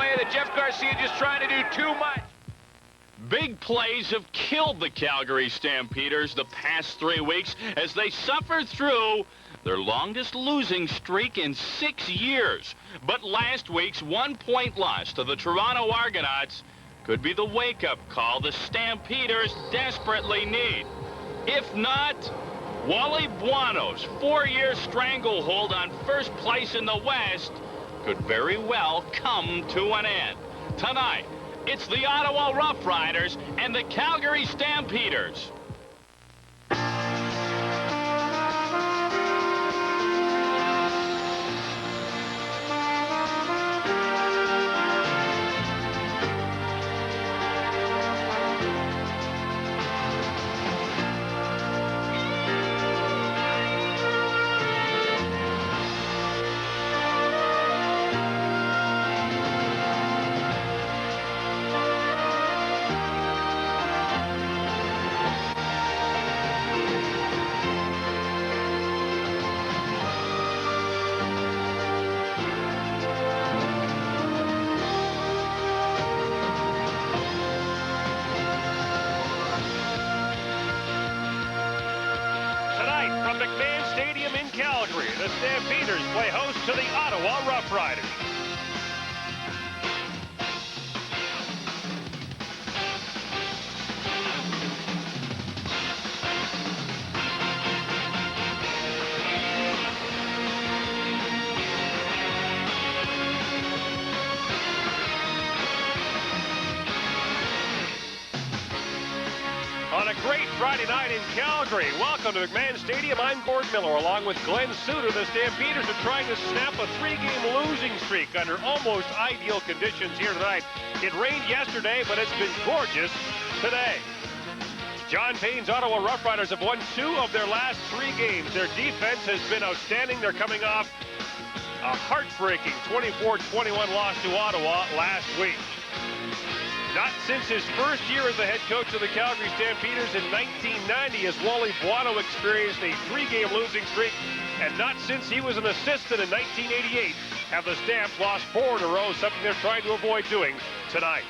way that Jeff Garcia just trying to do too much. Big plays have killed the Calgary Stampeders the past 3 weeks as they suffered through their longest losing streak in 6 years. But last week's 1-point loss to the Toronto Argonauts could be the wake-up call the Stampeders desperately need. If not, Wally Buono's 4-year stranglehold on first place in the West could very well come to an end. Tonight, it's the Ottawa Rough Riders and the Calgary Stampeders. Calgary, the Stampeders play host to the Ottawa Rough Riders. On a great Friday night in Calgary. Welcome to McMahon Stadium. I'm Gord Miller, along with Glenn Suter. The Stampeders are trying to snap a 3-game losing streak under almost ideal conditions here tonight. It rained yesterday, but it's been gorgeous today. John Payne's Ottawa Rough Riders have won 2 of their last 3 games. Their defense has been outstanding. They're coming off a heartbreaking 24-21 loss to Ottawa last week. Not since his first year as the head coach of the Calgary Stampeders in 1990 has Wally Buono experienced a 3-game losing streak, and not since he was an assistant in 1988 have the Stamps lost 4 in a row, something they're trying to avoid doing tonight.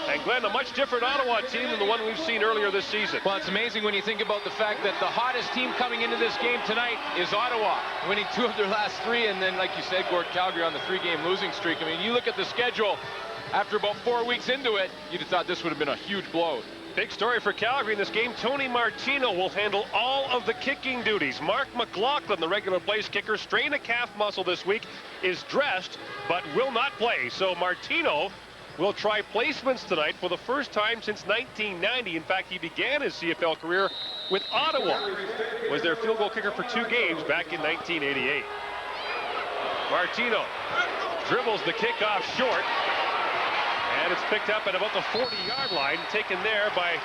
And Glenn, a much different Ottawa team than the one we've seen earlier this season. Well, it's amazing when you think about the fact that the hottest team coming into this game tonight is Ottawa, winning 2 of their last 3, and then, like you said, Gord, Calgary on the 3-game losing streak. I mean, you look at the schedule. After about 4 weeks into it, you'd have thought this would have been a huge blow. Big story for Calgary in this game. Tony Martino will handle all of the kicking duties. Mark McLaughlin, the regular place kicker, strained a calf muscle this week, is dressed but will not play. So Martino will try placements tonight for the first time since 1990. In fact, he began his CFL career with Ottawa. Was their field goal kicker for 2 games back in 1988. Martino dribbles the kickoff short. And it's picked up at about the 40-yard line, taken there by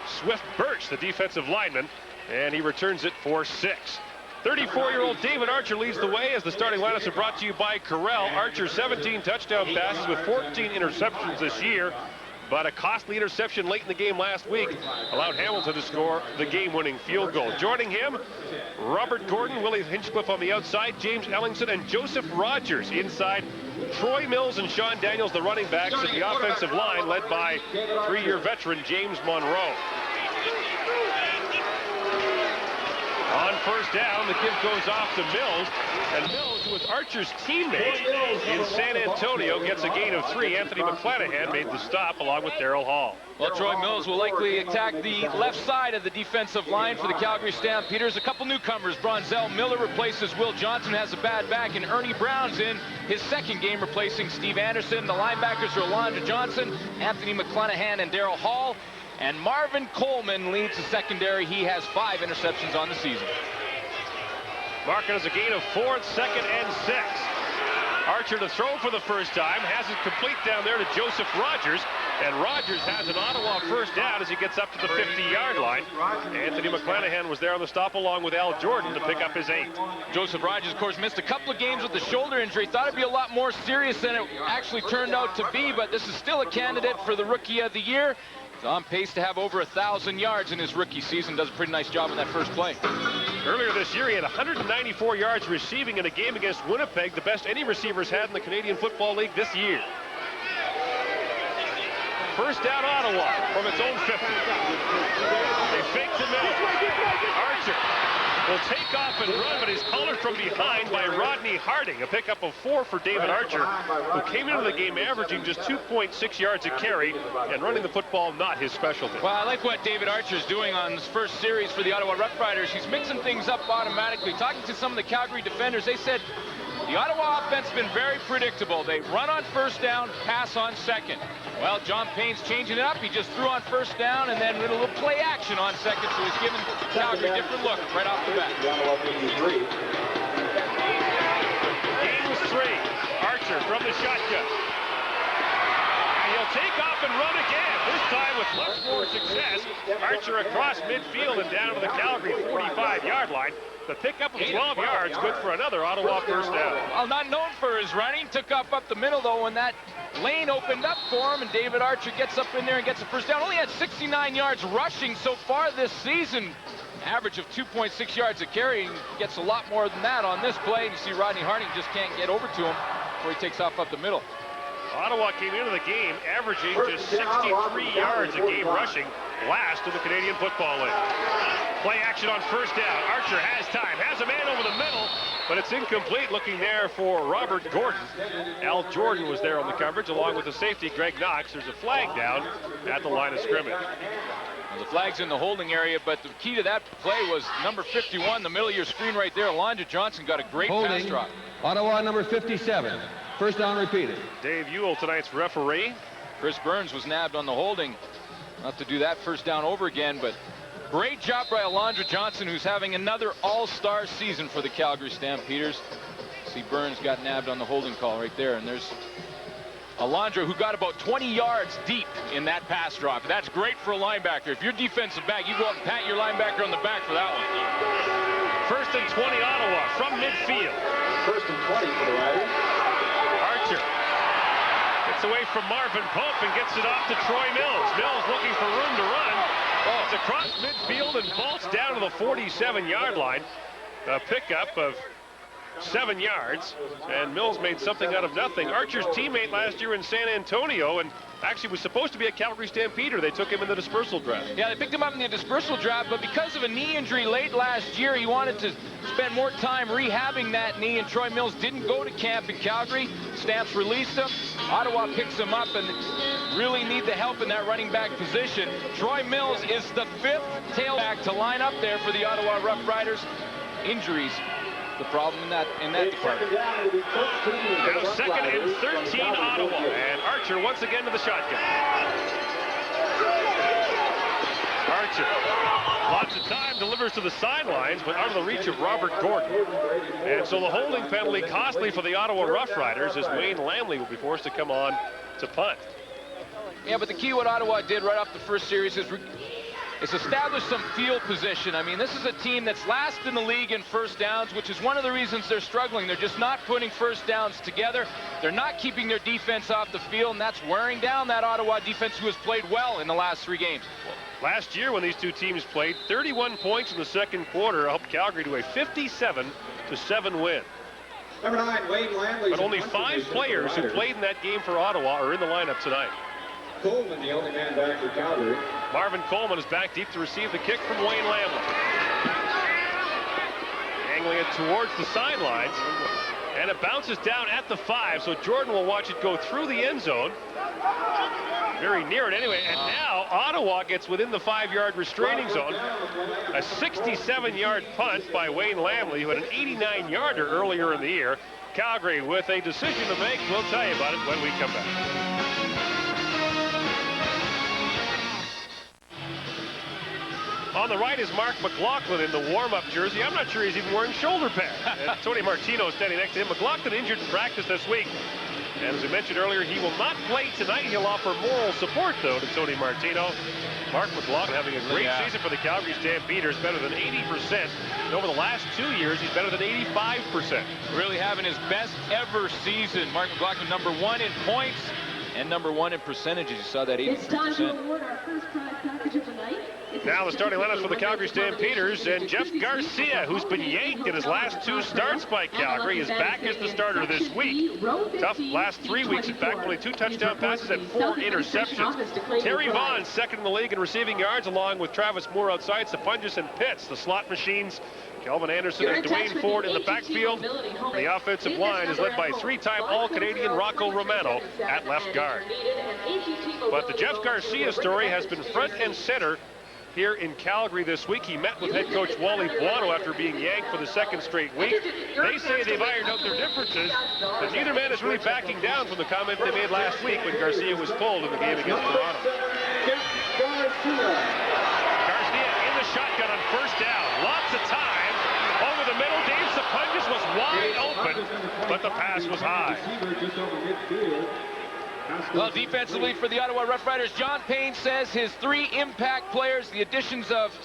Swift Birch, the defensive lineman, and he returns it for 6. 34-year-old David Archer leads the way as the starting lineups are brought to you by Corral. Archer 17 touchdown passes with 14 interceptions this year, but a costly interception late in the game last week allowed Hamilton to score the game-winning field goal. Joining him, Robert Gordon, Willie Hinchcliffe on the outside, James Ellingson, and Joseph Rogers inside. Troy Mills and Sean Daniels, the running backs, and the offensive line led by 3-year veteran James Monroe. On first down, the give goes off to Mills, and Mills, who was Archer's teammate in San Antonio, gets a gain of 3. Anthony McClanahan made the stop along with Darrell Hall. Well, Troy Mills will likely attack the left side of the defensive line for the Calgary Stampeders. A couple newcomers. Bronzell Miller replaces Will Johnson, has a bad back, and Ernie Brown's in his 2nd game replacing Steve Anderson. The linebackers are Alondra Johnson, Anthony McClanahan, and Darrell Hall. And Marvin Coleman leads the secondary. He has 5 interceptions on the season. Marking as a gain of 4, 2nd and 6. Archer to throw for the first time, has it complete down there to Joseph Rogers, and Rogers has an Ottawa first down as he gets up to the 50-yard line. Anthony McClanahan was there on the stop along with Al Jordan to pick up his 8th. Joseph Rogers, of course, missed a couple of games with the shoulder injury. Thought it'd be a lot more serious than it actually turned out to be, but this is still a candidate for the Rookie of the Year. He's on pace to have over 1,000 yards in his rookie season. Does a pretty nice job on that first play. Earlier this year, he had 194 yards receiving in a game against Winnipeg, the best any receivers had in the Canadian Football League this year. First down, Ottawa from its own 50. They fake to middle. Archer will take off and run, but he's collared from behind by Rodney Harding. A pickup of 4 for David Archer, who came into the game averaging just 2.6 yards a carry, and running the football not his specialty. Well, I like what David Archer's doing on this first series for the Ottawa Rough Riders. He's mixing things up automatically. Talking to some of the Calgary defenders, they said the Ottawa offense has been very predictable. They run on first down, pass on second. Well, John Payne's changing it up. He just threw on first down and then did a little play action on second, so he's giving Calgary a different look right off the bat. Game 3. Archer from the shotgun. And he'll take off and run again. This time with much more success. Archer across midfield and down to the Calgary 45-yard line. The pickup of 12 yards, good for another Ottawa first down. Well, not known for his running. Took off up the middle, though, when that lane opened up for him, and David Archer gets up in there and gets a first down. Only had 69 yards rushing so far this season. Average of 2.6 yards a carry. Gets a lot more than that on this play. And you see Rodney Harding just can't get over to him before he takes off up the middle. Ottawa came into the game averaging just 63 yards a game rushing, last in the Canadian Football League. Play action on first down. Archer has time, has a man over the middle, but it's incomplete. Looking there for Robert Gordon. Al Jordan was there on the coverage, along with the safety, Greg Knox. There's a flag down at the line of scrimmage. Well, the flag's in the holding area, but the key to that play was number 51, the middle of your screen right there. Alondra Johnson got a great pass drop. Ottawa number 57. First down repeated. Dave Ewell, tonight's referee. Chris Burns was nabbed on the holding. Not to do that first down over again, but great job by Alondra Johnson, who's having another all-star season for the Calgary Stampeders. See, Burns got nabbed on the holding call right there, and there's Alondra, who got about 20 yards deep in that pass drop. That's great for a linebacker. If you're defensive back, you go up and pat your linebacker on the back for that one. First and 20, Ottawa from midfield. First and 20 for the Riders. Archer gets away from Marvin Pope and gets it off to Troy Mills. Mills looking for room to run. Oh, it's across midfield and vaults down to the 47-yard line. A pickup of 7 yards, and Mills made something out of nothing. Archer's teammate last year in San Antonio, and actually was supposed to be a Calgary Stampeder. They took him in the dispersal draft. Yeah, they picked him up in the dispersal draft, but because of a knee injury late last year, he wanted to spend more time rehabbing that knee, and Troy Mills didn't go to camp in Calgary. Stamps released him. Ottawa picks him up and really need the help in that running back position. Troy Mills is the 5th tailback to line up there for the Ottawa Rough Riders. Injuries the problem in that department. Now second and 13, Ottawa, and Archer once again to the shotgun. Archer, lots of time, delivers to the sidelines, but out of the reach of Robert Gordon. And so the holding penalty costly for the Ottawa Rough Riders, as Wayne Lamley will be forced to come on to punt. Yeah, but the key what Ottawa did right off the first series is establish some field position. I mean, this is a team that's last in the league in first downs, which is one of the reasons they're struggling. They're just not putting first downs together. They're not keeping their defense off the field, and that's wearing down that Ottawa defense, who has played well in the last 3 games. Last year when these two teams played, 31 points in the second quarter helped Calgary to a 57-7 win. Number 9, Wayne Lamley. But only 5 players who played in that game for Ottawa are in the lineup tonight. Coleman, the only man back for Calgary. Marvin Coleman is back deep to receive the kick from Wayne Lamley. Angling it towards the sidelines. And it bounces down at the 5, so Jordan will watch it go through the end zone. Very near it anyway. And now Ottawa gets within the 5-yard restraining zone. A 67-yard punt by Wayne Lamley, who had an 89-yarder earlier in the year. Calgary with a decision to make. We'll tell you about it when we come back. On the right is Mark McLaughlin in the warm-up jersey. I'm not sure he's even wearing shoulder pads. And Tony Martino standing next to him. McLaughlin injured in practice this week. And as we mentioned earlier, he will not play tonight. He'll offer moral support, though, to Tony Martino. Mark McLaughlin having a great season for the Calgary Stampeders, better than 80%. And over the last 2 years, he's better than 85%. Really having his best ever season. Mark McLaughlin, #1 in points and #1 in percentages. You saw that 83%. It's time to award our first prize package of the night. Now the starting lineups for the Calgary Stampeders, and Jeff Garcia, who's been yanked in his last 2 starts by Calgary, is back as the starter this week. Tough last 3 weeks, in fact, only 2 touchdown passes and 4 interceptions. Terry Vaughn, second in the league in receiving yards, along with Travis Moore outside, Sapunjas and Pitts, the slot machines. Kelvin Anderson and Dwayne Ford in the backfield. The offensive line is led by 3-time All-Canadian Rocco Romano at left guard. But the Jeff Garcia story has been front and center here in Calgary this week. He met with head coach Wally Buono after being yanked for the 2nd straight week. They say they've ironed out their differences, but neither man is really backing down from the comment they made last week when Garcia was pulled in the game against Toronto. Garcia in the shotgun on first down. Lots of time. Over the middle, Dave Sapunjas was wide open, but the pass was high. Well, defensively for the Ottawa Rough Riders, John Payne says his 3 impact players, the additions of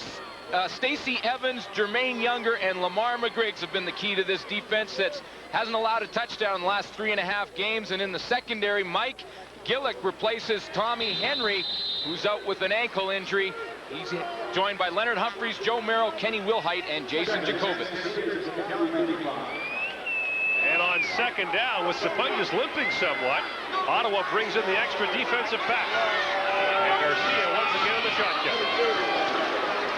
Stacey Evans, Jermaine Younger, and Lamar McGriggs have been the key to this defense that hasn't allowed a touchdown in the last 3.5 games. And in the secondary, Mike Gillick replaces Tommy Henry, who's out with an ankle injury. He's joined by Leonard Humphreys, Joe Merrill, Kenny Wilhite, and Jason Jacobitz. And on second down, with Sapunjas limping somewhat, Ottawa brings in the extra defensive back. And Garcia once again in the shotgun.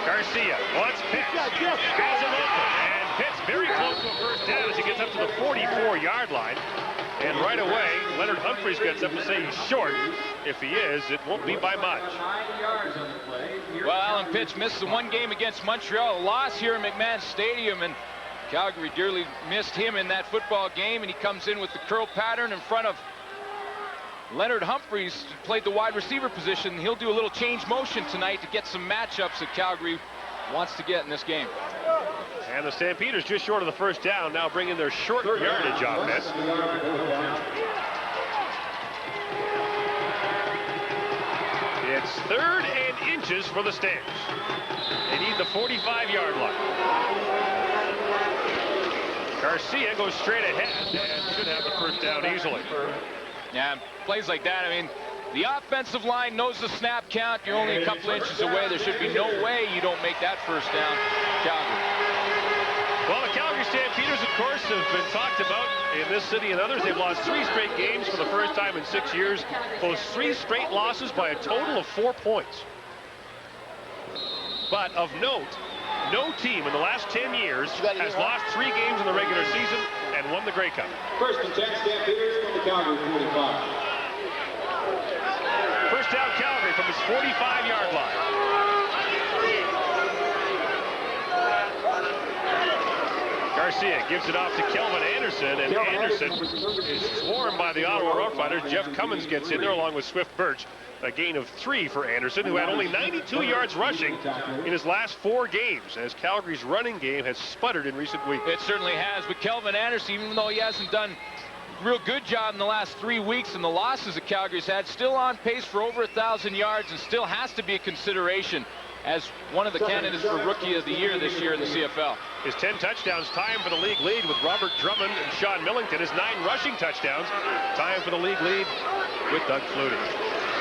Garcia wants Pitts. Has him open. And Pitts very close to a first down as he gets up to the 44-yard line. And right away, Leonard Humphreys gets up to say he's short. If he is, it won't be by much. Well, Alan Pitts missed the 1 game against Montreal, a loss here in McMahon Stadium, and Calgary dearly missed him in that football game, and he comes in with the curl pattern in front of Leonard Humphreys, who played the wide receiver position. He'll do a little change motion tonight to get some matchups that Calgary wants to get in this game. And the Stampeders just short of the first down, now bringing their short yardage offense. It's 3rd and inches for the Stamps. They need the 45-yard line. Garcia goes straight ahead and should have the first down easily. Yeah, plays like that, I mean, the offensive line knows the snap count. You're only a couple inches away. There should be no way you don't make that first down, Calgary. Well, the Calgary Stampeders, of course, have been talked about in this city and others. They've lost 3 straight games for the first time in 6 years. Those 3 straight losses by a total of 4 points. But of note, no team in the last 10 years has lost 3 games in the regular season and won the Grey Cup. 1st and 10 Stampeders from the Calgary 45. First down Calgary from his 45-yard line. Garcia gives it off to Kelvin Anderson, and Anderson is swarmed by the Ottawa Rough Riders. Jeff Cummins gets in there along with Swift Birch. A gain of 3 for Anderson, who had only 92 yards rushing in his last 4 games, as Calgary's running game has sputtered in recent weeks. It certainly has, but Kelvin Anderson, even though he hasn't done a real good job in the last 3 weeks and the losses that Calgary's had, still on pace for over 1,000 yards and still has to be a consideration as one of the candidates for Rookie of the Year this year in the CFL. His 10 touchdowns, time for the league lead with Robert Drummond and Sean Millington. His 9 rushing touchdowns, time for the league lead with Doug Flutie.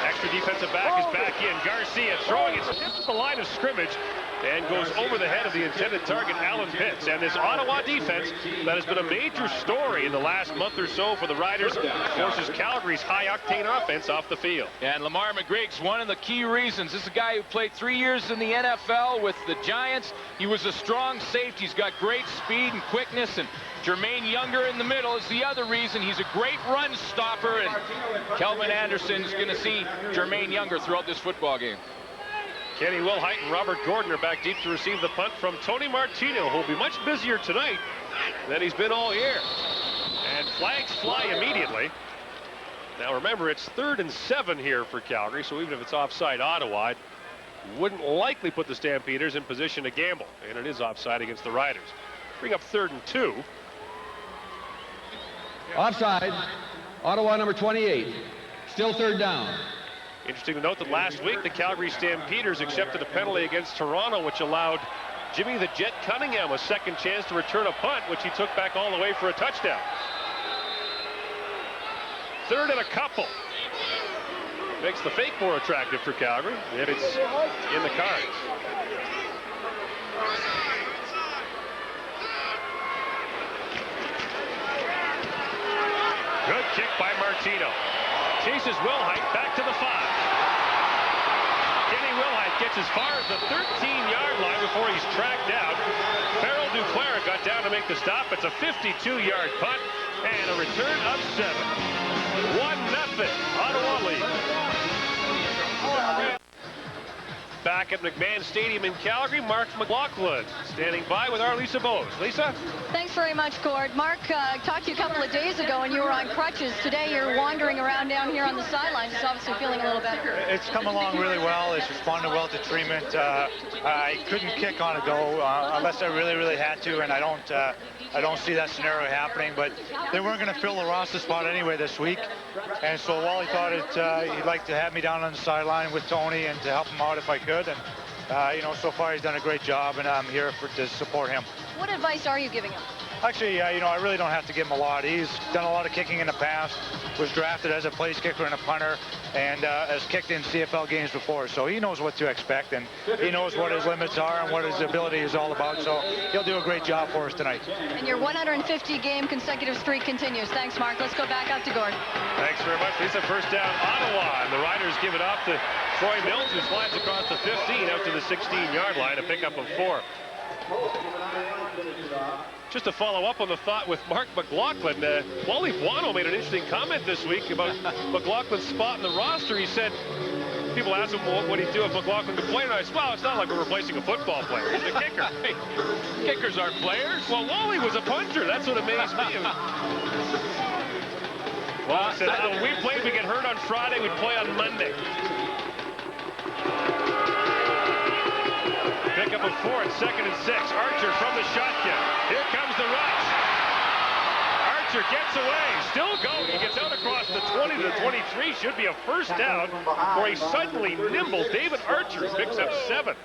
Extra defensive back is back in. Garcia throwing it just at the line of scrimmage and goes over the head of the intended target, Alan Pitts. And this Ottawa defense that has been a major story in the last month or so for the Riders forces Calgary's high-octane offense off the field. And Lamar McGriggs, one of the key reasons. This is a guy who played 3 years in the NFL with the Giants. He was a strong safety. He's got great speed and quickness, and Jermaine Younger in the middle is the other reason. He's a great run stopper, and Kelvin Anderson is going to see Jermaine Younger throughout this football game. Kenny Wilhite and Robert Gordon are back deep to receive the punt from Tony Martino, who will be much busier tonight than he's been all year. And flags fly immediately. Now remember, it's 3rd and 7 here for Calgary, so even if it's offside Ottawa, it wouldn't likely put the Stampeders in position to gamble. And it is offside against the Riders. Bring up 3rd and 2. Offside. Ottawa number 28. Still 3rd down. Interesting to note that last week the Calgary Stampeders accepted a penalty against Toronto, which allowed Jimmy the Jet Cunningham a second chance to return a punt, which he took back all the way for a touchdown. 3rd and a couple. Makes the fake more attractive for Calgary, if it's in the cards. Good kick by Martino. Chases Wilhite back to the 5. Kenny Wilhite gets as far as the 13-yard line before he's tracked down. Farrell Duclair got down to make the stop. It's a 52-yard punt and a return of 7. 1-0 Ottawa lead. Back at McMahon Stadium in Calgary, Mark McLaughlin standing by with our Lisa Bowes. Lisa? Thanks very much, Gord. Mark, I talked to you a couple of days ago and you were on crutches. Today you're wandering around down here on the sidelines. It's obviously feeling a little better. It's come along really well. It's responded well to treatment. I couldn't kick on a go unless I really had to, and I don't see that scenario happening, but they weren't going to fill the roster spot anyway this week. And so Wally thought he'd like to have me down on the sideline with Tony and to help him out if I could. And, you know, so far he's done a great job, and I'm here to support him. What advice are you giving him? Actually, you know, I really don't have to give him a lot. He's done a lot of kicking in the past, was drafted as a place kicker and a punter, and has kicked in CFL games before. So he knows what to expect, and he knows what his limits are and what his ability is all about. So he'll do a great job for us tonight. And your 150-game consecutive streak continues. Thanks, Mark. Let's go back out to Gord. Thanks very much, Lisa. First down, Ottawa, and the Riders give it off to Troy Mills, who slides across the 15 out to the 16-yard line, a pickup of 4. Just to follow up on the thought with Mark McLaughlin, Wally Buono made an interesting comment this week about McLaughlin's spot in the roster. He said, people asked him what he'd do if McLaughlin could play, and I said, well, it's not like we're replacing a football player. He's a kicker. Hey, kickers aren't players. Well, Wally was a punter. That's what amazed me. Well, said, when we played, we get hurt on Friday, we'd play on Monday. Pickup of 4 and 2nd and 6. Archer from the shotgun. Here comes the rush. Archer gets away. Still going. He gets out across the 20 to the 23. Should be a first down for a suddenly nimble David Archer. He picks up 7.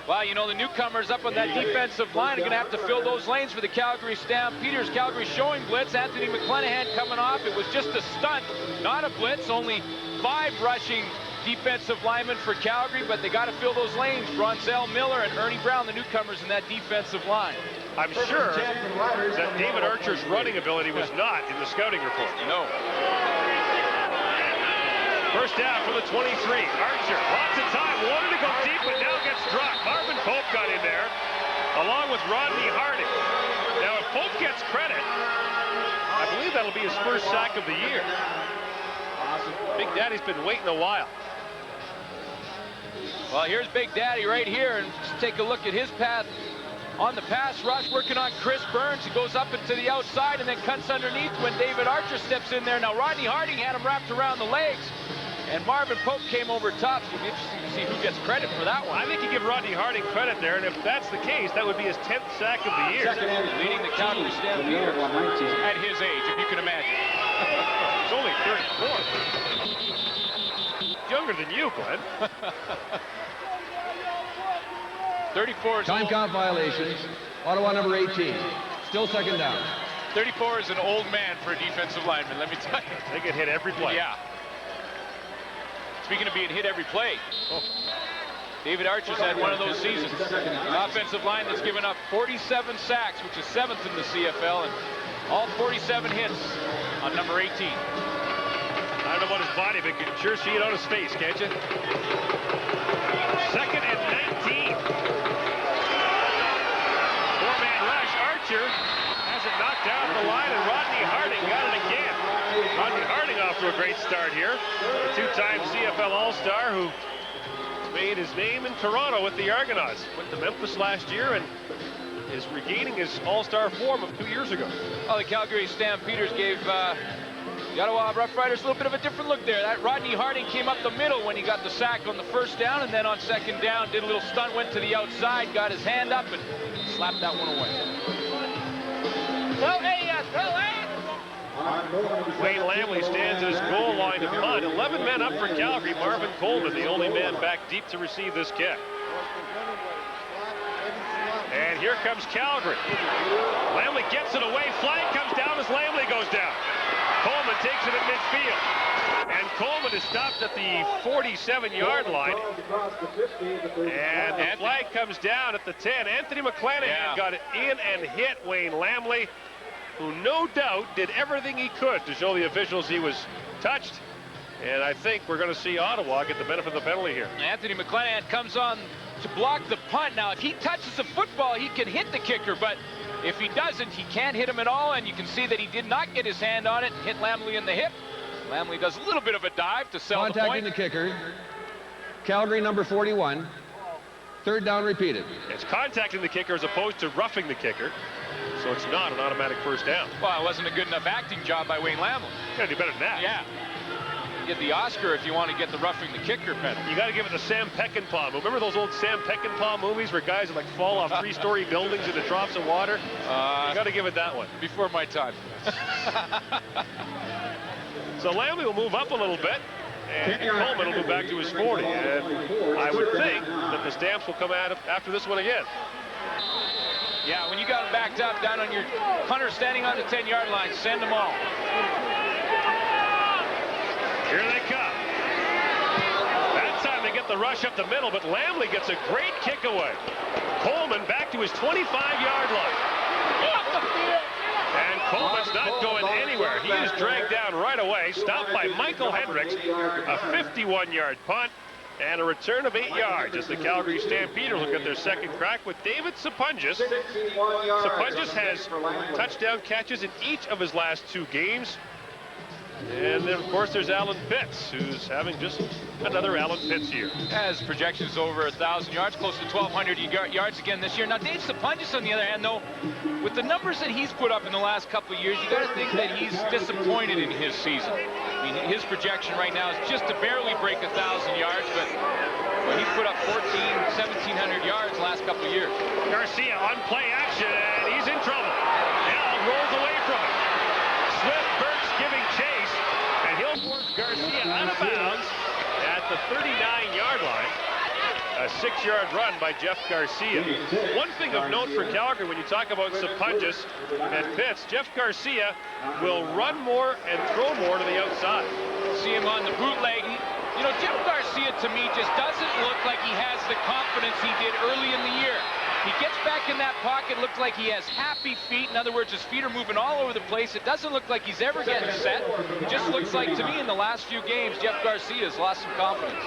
Well, you know, the newcomers up on that defensive line are going to have to fill those lanes for the Calgary Stampeders. Calgary showing blitz. Anthony McClenahan coming off. It was just a stunt, not a blitz. Only 5 rushing defensive linemen for Calgary, but they got to fill those lanes. Bronzell Miller and Ernie Brown, the newcomers in that defensive line. I'm sure that David Archer's running ability was not in the scouting report. No. First down for the 23. Archer, lots of time, wanted to go deep, but now gets dropped. Marvin Pope got in there, along with Rodney Harding. Now, if Pope gets credit, I believe that'll be his first sack of the year. Big Daddy's been waiting a while. Well, here's Big Daddy right here, and just take a look at his path on the pass rush, working on Chris Burns. He goes up into the outside and then cuts underneath when David Archer steps in there. Now, Rodney Harding had him wrapped around the legs, and Marvin Pope came over top. It'll be interesting to see who gets credit for that one. I think you give Rodney Harding credit there, and if that's the case, that would be his 10th sack of the year. Leading the Calgary Stampeders at his age, if you can imagine. He's only 34. Younger than you, Glenn. 34 is Time count violations. Ottawa number 18. Still 2nd down. 34 is an old man for a defensive lineman, let me tell you. They get hit every play. Yeah. Speaking of being hit every play, David Archer's had one of those seasons. An offensive line that's given up 47 sacks, which is 7th in the CFL, and all 47 hits on number 18. I don't know about his body, but you can sure see it on his face, can't you? 2nd and 19. 4-man rush. Archer has it knocked down the line, and Rodney Harding got it again. Rodney Harding off to a great start here. A 2-time CFL All-Star who made his name in Toronto with the Argonauts. Went to Memphis last year and is regaining his All-Star form of 2 years ago. Well, the Calgary Stampeders gave the Ottawa Rough Riders a little bit of a different look there. That Rodney Harding came up the middle when he got the sack on the first down, and then on 2nd down did a little stunt, went to the outside, got his hand up, and slapped that one away. Wayne Lamley stands at his goal line to punt. 11 men up for Calgary. Marvin Coleman, the only man back deep to receive this kick. And here comes Calgary. Lamley gets it away. Flag comes down as Lamley goes down. Coleman takes it at midfield. And Coleman is stopped at the 47-yard line. And the flag comes down at the 10. Anthony McClanahan got it in and hit Wayne Lamley, who no doubt did everything he could to show the officials he was touched. And I think we're going to see Ottawa get the benefit of the penalty here. Anthony McClanahan comes on to block the punt. Now, if he touches the football, he can hit the kicker, but if he doesn't, he can't hit him at all, and you can see that he did not get his hand on it and hit Lamley in the hip. Lamley does a little bit of a dive to sell the point. Contacting the kicker. Calgary number 41. Third down repeated. It's contacting the kicker as opposed to roughing the kicker, so it's not an automatic first down. Well, it wasn't a good enough acting job by Wayne Lamley. You gotta do better than that. Yeah. You get the Oscar if you want to get the roughing the kicker penalty. You got to give it the Sam Peckinpah. Remember those old Sam Peckinpah movies where guys would like fall off 3-story buildings into troughs of water? You got to give it that one. Before my time. So Lamley will move up a little bit, and Coleman will move back to his 40. And I would think that the Stamps will come at it after this one again. Yeah, when you got them backed up down on your punter standing on the 10-yard line, send them all. Here they come. That time they get the rush up the middle, but Lamley gets a great kick away. Coleman back to his 25-yard line. And Coleman's not going anywhere. He is dragged down right away, stopped by Michael Hendricks. A 51-yard punt and a return of 8 yards as the Calgary Stampeders will get their second crack with David Sapunjas. Sapunjas has touchdown catches in each of his last 2 games. And then, of course, there's Alan Pitts, who's having just another Alan Pitts year. Has projections over 1,000 yards, close to 1,200 yards again this year. Now, Dave Sapunjas, on the other hand, though, with the numbers that he's put up in the last couple of years, you got to think that he's disappointed in his season. I mean, his projection right now is just to barely break 1,000 yards, but he's put up 1,700 yards the last couple of years. Garcia on play action, and he's in trouble. Now rolls away from it. Swift Burks giving chase, and he'll force Garcia out of bounds at the 39-yard line. A 6-yard run by Jeff Garcia. One thing of note for Calgary, when you talk about Sapunjas and Pitts, Jeff Garcia will run more and throw more to the outside. See him on the bootleg. You know, Jeff Garcia, to me, just doesn't look like he has the confidence he did early in the year. He gets back in that pocket, looks like he has happy feet. In other words, his feet are moving all over the place. It doesn't look like he's ever getting set. It just looks like, to me, in the last few games, Jeff Garcia's lost some confidence.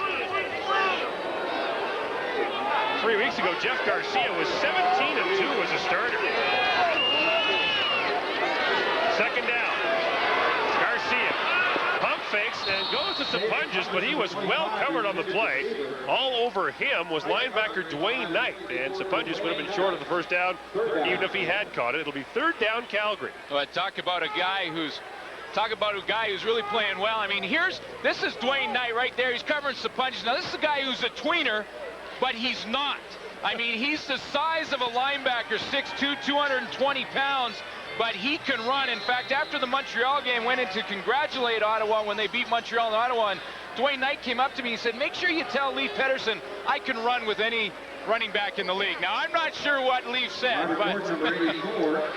3 weeks ago, Jeff Garcia was 17-2 as a starter. Second down. Garcia pump fakes and goes to Sapunjas, but he was well covered on the play. All over him was linebacker Dwayne Knight, and Sapunjas would have been short of the first down even if he had caught it. It'll be third down Calgary. Well, talk about a guy who's really playing well. I mean, this is Dwayne Knight right there. He's covering Sapunjas. Now, this is a guy who's a tweener, but he's not. I mean, he's the size of a linebacker, 6'2", 220 pounds, but he can run. In fact, after the Montreal game, went in to congratulate Ottawa when they beat Montreal in Ottawa, and Dwayne Knight came up to me and said, make sure you tell Leif Pettersson I can run with any running back in the league. Now, I'm not sure what Leif said, but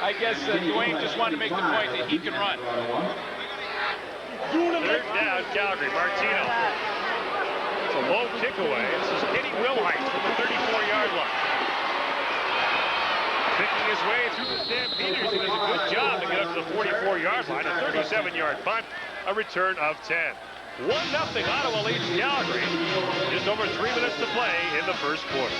I guess Dwayne just wanted to make the point that he can run. Third down, Calgary. Martino. It's a low kick away. This is Kenny Wilhite from the 34-yard line. Picking his way through the Stampeders. He does a good job to get up to the 44-yard line. A 37-yard punt, a return of 10. 1-0 Ottawa leads Calgary. Just over 3 minutes to play in the first quarter.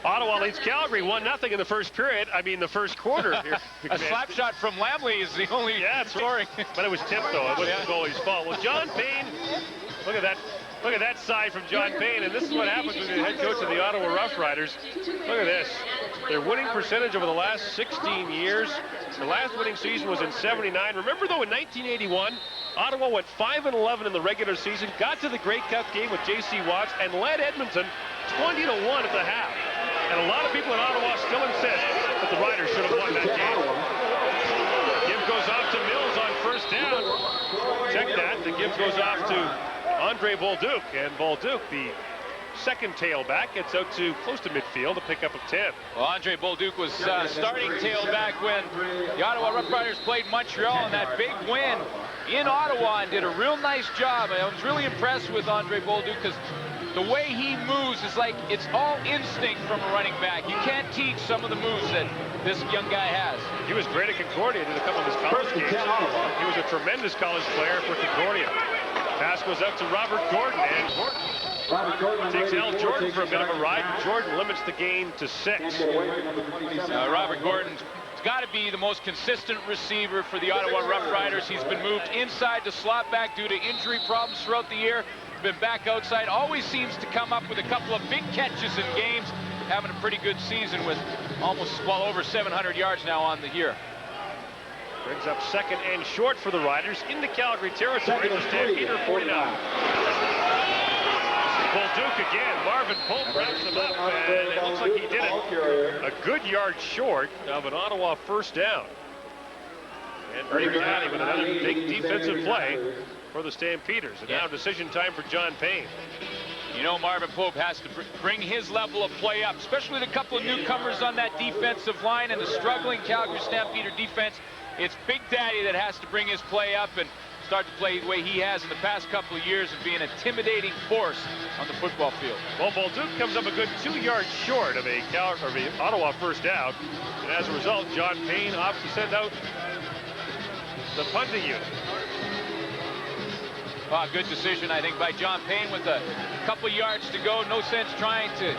Ottawa leads Calgary 1-0 in the first period. I mean, the first quarter here. A slap shot from Lamley is the only scoring. But it was tipped, though. It wasn't the goalie's fault. Well, John Payne, look at that. Look at that side from John Payne, and this is what happens when you're the head coach of the Ottawa Rough Riders. Look at this. Their winning percentage over the last 16 years. The last winning season was in '79. Remember, though, in 1981, Ottawa went 5-11 in the regular season, got to the Grey Cup game with J.C. Watts, and led Edmonton 20-1 at the half. And a lot of people in Ottawa still insist that the Riders should have won that game. Give goes off to Mills on first down. Check that. The give goes off to Andre Bolduc, and Bolduc, the second tailback. Gets out to close to midfield, a pickup of 10. Well, Andre Bolduc was starting tailback when the Ottawa Rough Riders played Montreal in that big win in Ottawa and did a real nice job. I was really impressed with Andre Bolduc because the way he moves is like it's all instinct from a running back. You can't teach some of the moves that this young guy has. He was great at Concordia in a couple of his college games. He was a tremendous college player for Concordia. Pass goes out to Robert Gordon, and Gordon takes Al Jordan for a bit of a ride. Jordan limits the gain to 6. Robert Gordon's got to be the most consistent receiver for the Ottawa Rough Riders. He's been moved inside to slot back due to injury problems throughout the year. Been back outside, always seems to come up with a couple of big catches in games, having a pretty good season with almost well over 700 yards now on the year. Brings up second and short for the Riders into Calgary territory. The Stampeder 49. Bolduc again. Marvin Pope wraps him up, and it looks like he did it a good yard short of an Ottawa first down. And Brady Downey with another big defensive play for the Stampeders. And now decision time for John Payne. You know, Marvin Pope has to bring his level of play up, especially with a couple of newcomers on that defensive line and the struggling Calgary Stampeder defense. It's Big Daddy that has to bring his play up and start to play the way he has in the past couple of years and be an intimidating force on the football field. Well, Bolduc comes up a good 2 yards short of a Ottawa first down. And as a result, John Payne opts to send out the punting unit. Good decision, I think, by John Payne with a couple yards to go. No sense trying to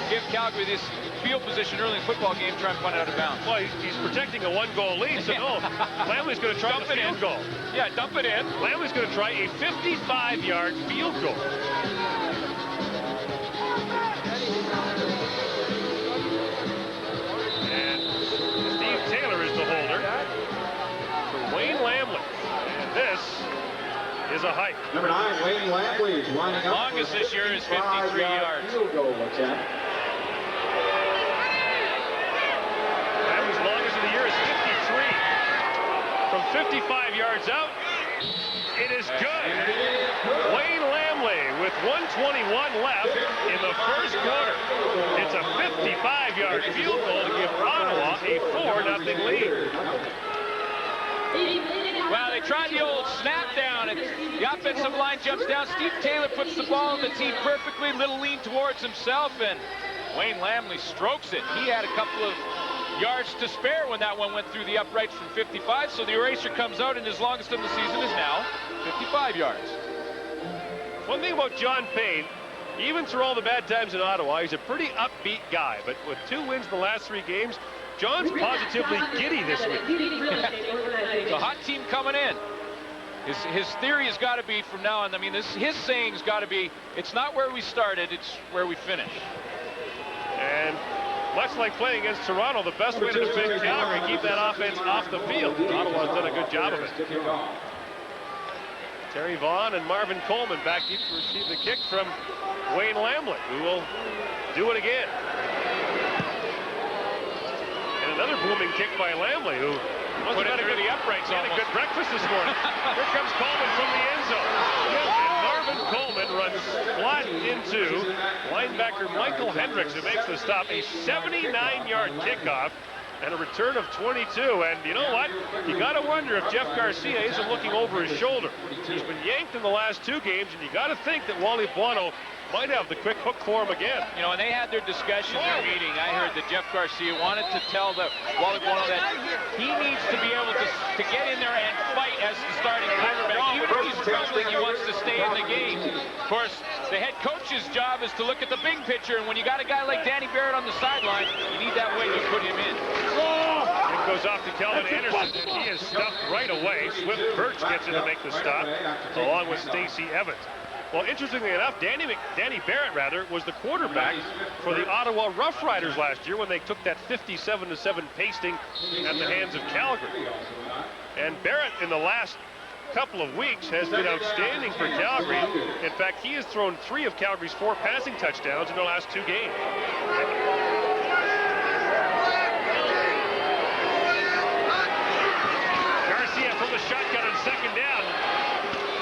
give Calgary this field position early in the football game, trying to punt it out of bounds. Well, he's protecting a one-goal lead, so no. Lamley's going to try the field goal. Yeah, dump it in. Lamley's going to try a 55-yard field goal. And Steve Taylor is the holder for Wayne Lamley. And this is a hike. Number 9, Wayne Lamley is lining up. Longest this year is 53 yards. Field goal attempt. Lamley's longest of the year is 53. From 55 yards out, it is good. Wayne Lamley with 1:21 left in the first quarter. It's a 55-yard field goal to give Ottawa a 4-0 lead. Well, they tried the old snap down, and the offensive line jumps down. Steve Taylor puts the ball in the team perfectly, little lean towards himself, and Wayne Lamley strokes it. He had a couple of yards to spare when that one went through the uprights from 55, so the eraser comes out, and his longest of the season is now 55 yards. One thing about John Payne, even through all the bad times in Ottawa, he's a pretty upbeat guy, but with 2 wins in the last 3 games, John's positively giddy this week. The hot team coming in. His theory has got to be from now on, I mean, his saying's got to be, it's not where we started, it's where we finish. And much like playing against Toronto, the best way to defend Calgary, keep that offense off the field. Ottawa's done a good job of it. Terry Vaughn and Marvin Coleman back deep to receive the kick from Wayne Lamley, who will do it again. And another booming kick by Lamley, who put it through the uprights. Had a good breakfast this morning. Here comes Coleman from the end zone. And Marvin Coleman runs flat into linebacker Michael Hendricks, who makes the stop. A 79-yard kickoff and a return of 22. And you know what? You got to wonder if Jeff Garcia isn't looking over his shoulder. He's been yanked in the last 2 games, and you got to think that Wally Buono might have the quick hook for him again. You know, when they had their discussion, their meeting, I heard that Jeff Garcia wanted to tell the Wally Buono that he needs to be able to get in there and fight as the starting quarterback. Even if he's struggling, he wants to stay in the game. Of course, the head coach's job is to look at the big picture, and when you got a guy like Danny Barrett on the sideline, you need that way to put him in. It goes off to Kelvin Anderson, and he is stuffed right away. Swift Birch gets in to make the stop, along with Stacey Evans. Well, interestingly enough, Danny Barrett, was the quarterback for the Ottawa Rough Riders last year when they took that 57-7 pasting at the hands of Calgary. And Barrett, in the last couple of weeks, has been outstanding for Calgary. In fact, he has thrown 3 of Calgary's 4 passing touchdowns in the last 2 games. Garcia from the shotgun on second down.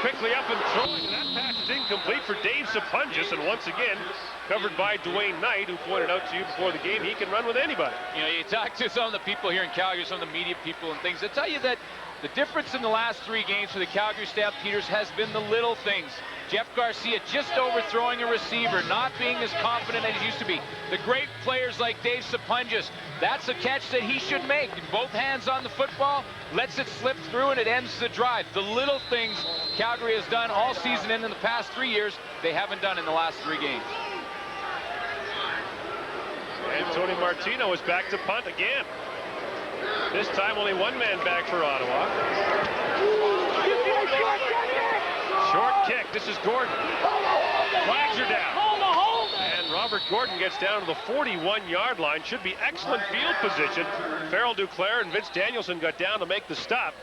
Quickly up and throwing. That pass is incomplete for Dave Sapungis, and once again, covered by Dwayne Knight, who pointed out to you before the game he can run with anybody. You know, you talk to some of the people here in Calgary, some of the media people and things, they tell you that the difference in the last 3 games for the Calgary Stampeders has been the little things. Jeff Garcia just overthrowing a receiver, not being as confident as he used to be. The great players like Dave Sapungis, that's a catch that he should make. Both hands on the football, lets it slip through, and it ends the drive. The little things Calgary has done all season and in the past 3 years, they haven't done in the last 3 games. And Tony Martino is back to punt again. This time only one man back for Ottawa. Short kick. This is Gordon. Flags are down. And Robert Gordon gets down to the 41-yard line. Should be excellent field position. Farrell Duclair and Vince Danielson got down to make the stop.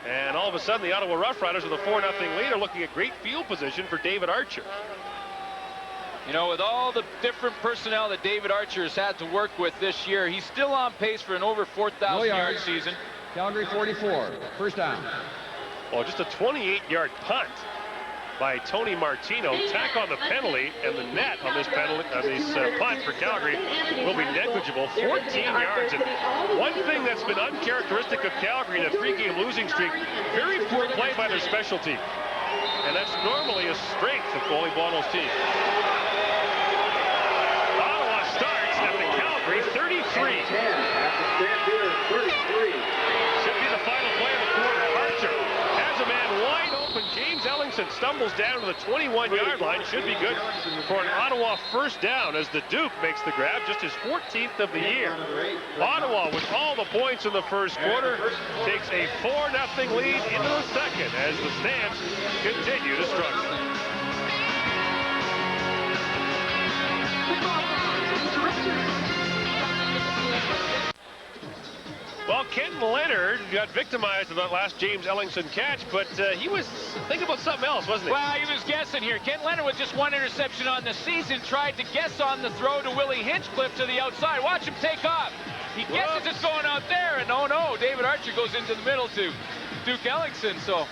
And all of a sudden, the Ottawa Rough Riders with a 4-0 lead are looking at great field position for David Archer. You know, with all the different personnel that David Archer has had to work with this year, he's still on pace for an over 4,000-yard season. Calgary 44, first down. Well, just a 28-yard punt by Tony Martino. Tack on the penalty, and the net on this penalty, punt for Calgary will be negligible. 14 yards. And one thing that's been uncharacteristic of Calgary in a 3-game losing streak, very poor play by their special team. And that's normally a strength of Paulie Bono's team. Ottawa starts at the Calgary 33. Should be the final play of the quarter. Archer has a man wide open. James Ellingson stumbles down to the 21-yard line. Should be good for an Ottawa first down as the Duke makes the grab, just his 14th of the year. Ottawa, with all the points in the first quarter, takes a 4-0 lead into the second as the Stamps continue to struggle. Well, Ken Leonard got victimized in that last James Ellingson catch, but he was thinking about something else, wasn't he? Well, he was guessing here. Ken Leonard with just 1 interception on the season, tried to guess on the throw to Willie Hinchcliffe to the outside. Watch him take off. He guesses it's going out there, and oh no, David Archer goes into the middle to Duke Ellingson. So a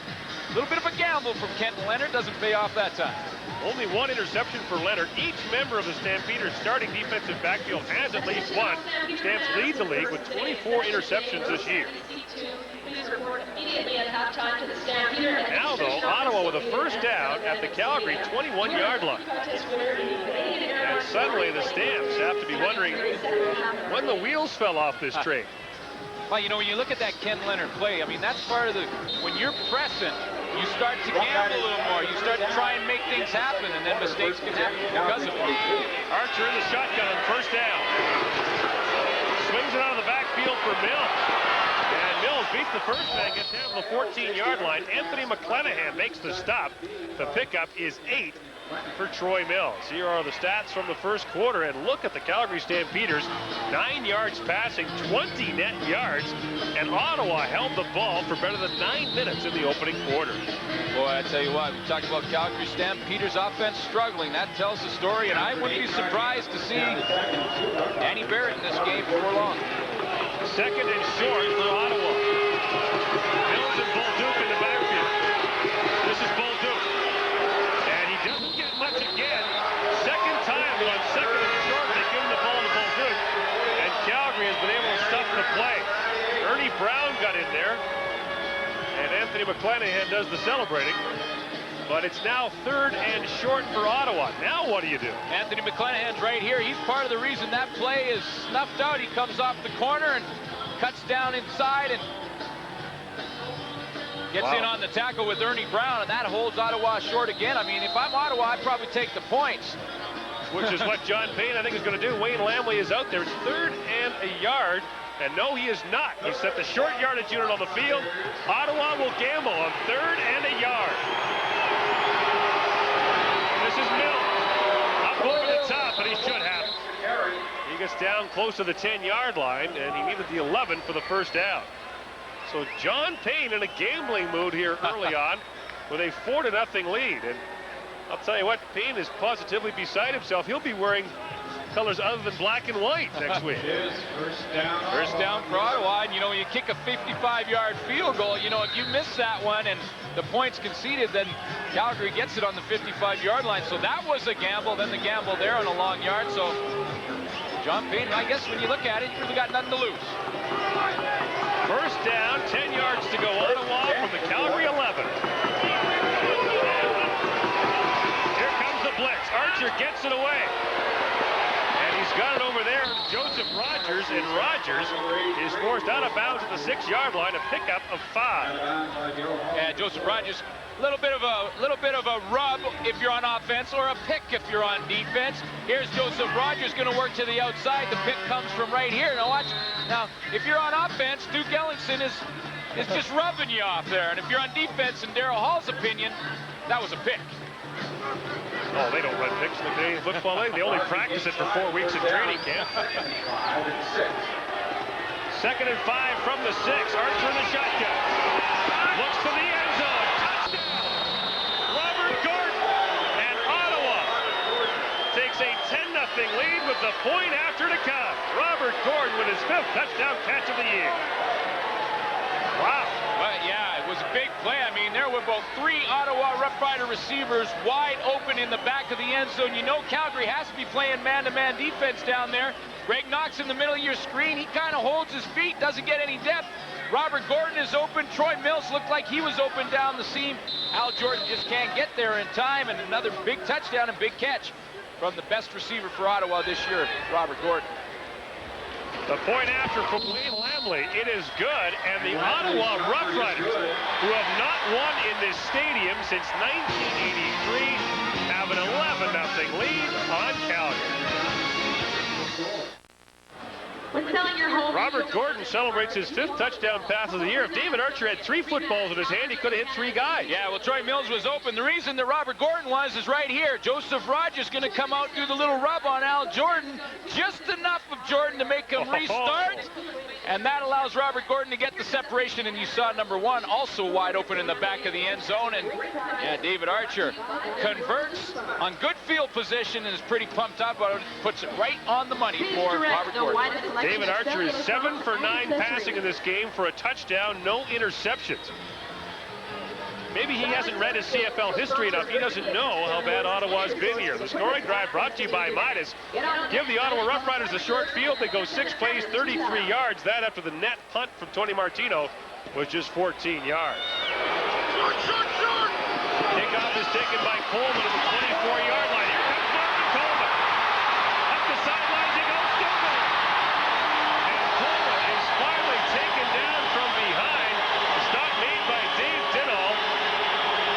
little bit of a gamble from Ken Leonard. Doesn't pay off that time. Only 1 interception for Leonard. Each member of the Stampeders starting defensive backfield has at least 1. Stamps lead the league with 24 interceptions this year. Now, though, Ottawa with a first down at the Calgary 21-yard line. And suddenly the Stamps have to be wondering when the wheels fell off this train. Well, you know, when you look at that Ken Leonard play, I mean, that's part of the, when you're pressing, you start to gamble a little more. You start to try and make things happen, and then mistakes can happen because of it. Archer in the shotgun on first down. Swings it out of the backfield for Mills. And Mills beats the first man, gets down to the 14-yard line. Anthony McClanahan makes the stop. The pickup is 8 for Troy Mills. Here are the stats from the first quarter, and look at the Calgary Stampeders. 9 yards passing, 20 net yards, and Ottawa held the ball for better than 9 minutes in the opening quarter. Boy, I tell you what, we talked about Calgary Stampeders offense struggling. That tells the story, and I wouldn't be surprised to see Danny Barrett in this game before long. Second and short for Ottawa. Mills and Bolduc in the backfield. This is Bolduc. And he doesn't get much again. Second time on second and short, they give him the ball to Bolduc. And Calgary has been able to stuff the play. Ernie Brown got in there. And Anthony McClanahan does the celebrating. But it's now third and short for Ottawa. Now what do you do? Anthony McClanahan's right here. He's part of the reason that play is snuffed out. He comes off the corner and cuts down inside and gets in on the tackle with Ernie Brown, and that holds Ottawa short again. I mean, if I'm Ottawa, I'd probably take the points. Which is what John Payne, I think, is going to do. Wayne Lamley is out there. It's third and a yard. And no, he is not. He set the short yardage unit on the field. Ottawa will gamble on third and a yard. This is Mills. Up over the top, but he should have it. He gets down close to the 10-yard line, and he needed the 11 for the first down. So John Payne in a gambling mood here early on with a 4-0 lead. And I'll tell you what, Payne is positively beside himself. He'll be wearing colors other than black and white next week. First down for Ottawa, and you know, when you kick a 55-yard field goal, you know, if you miss that one and the points conceded, then Calgary gets it on the 55-yard line. So that was a gamble. Then the gamble there on a long yard. So John Payne, I guess when you look at it, you really got nothing to lose. First down, 10 yards to go. Ottawa from the Calgary 11. Here comes the blitz. Archer gets it away. And he's got it over there. Joseph Rogers, and Rogers is forced out of bounds at the 6-yard line. A pickup of 5. Yeah, Joseph Rogers, a little bit of a rub if you're on offense, or a pick if you're on defense. Here's Joseph Rogers going to work to the outside. The pick comes from right here. Now watch. Now, if you're on offense, Duke Ellingson is just rubbing you off there. And if you're on defense, in Darryl Hall's opinion, that was a pick. Oh, they don't run picks in the Canadian Football League. They only practice it for 4 weeks in training camp. 2nd and 5 from the 6. Archer in the shotgun. Looks to the end zone. Touchdown. Robert Gordon. And Ottawa takes a 10-0 lead with the point after to come. Robert Gordon with his 5th touchdown catch of the year. Wow. But yeah, it was a big play. I mean, there were about 3 Ottawa Rough Rider receivers wide open in the back of the end zone. You know Calgary has to be playing man-to-man defense down there. Greg Knox in the middle of your screen. He kind of holds his feet, doesn't get any depth. Robert Gordon is open. Troy Mills looked like he was open down the seam. Al Jordan just can't get there in time. And another big touchdown and big catch from the best receiver for Ottawa this year, Robert Gordon. The point after from Wayne Lamley. It is good, and the Ottawa Rough Riders, who have not won in this stadium since 1983, have an 11-0 lead on Calgary. When selling your home, Robert Gordon celebrates his 5th touchdown pass of the year. If David Archer had 3 footballs in his hand, he could have hit 3 guys. Yeah, well, Troy Mills was open. The reason that Robert Gordon was is right here. Joseph Rogers going to come out, do the little rub on Al Jordan. Just enough of Jordan to make him restart. And that allows Robert Gordon to get the separation. And you saw number 1 also wide open in the back of the end zone. And yeah, David Archer converts on good field position and is pretty pumped up. Puts it right on the money for Robert Gordon. David Archer is 7 for 9 passing in this game for a touchdown, no interceptions. Maybe he hasn't read his CFL history enough. He doesn't know how bad Ottawa's been here. The scoring drive brought to you by Midas. Give the Ottawa Rough Riders a short field. They go 6 plays, 33 yards. That after the net punt from Tony Martino was just 14 yards. Kickoff is taken by Coleman at the 24-yard line. Here comes Martin Coleman. Up the sidelines he goes, still going. And Coleman is finally taken down from behind. A stop made by Dave Dinall.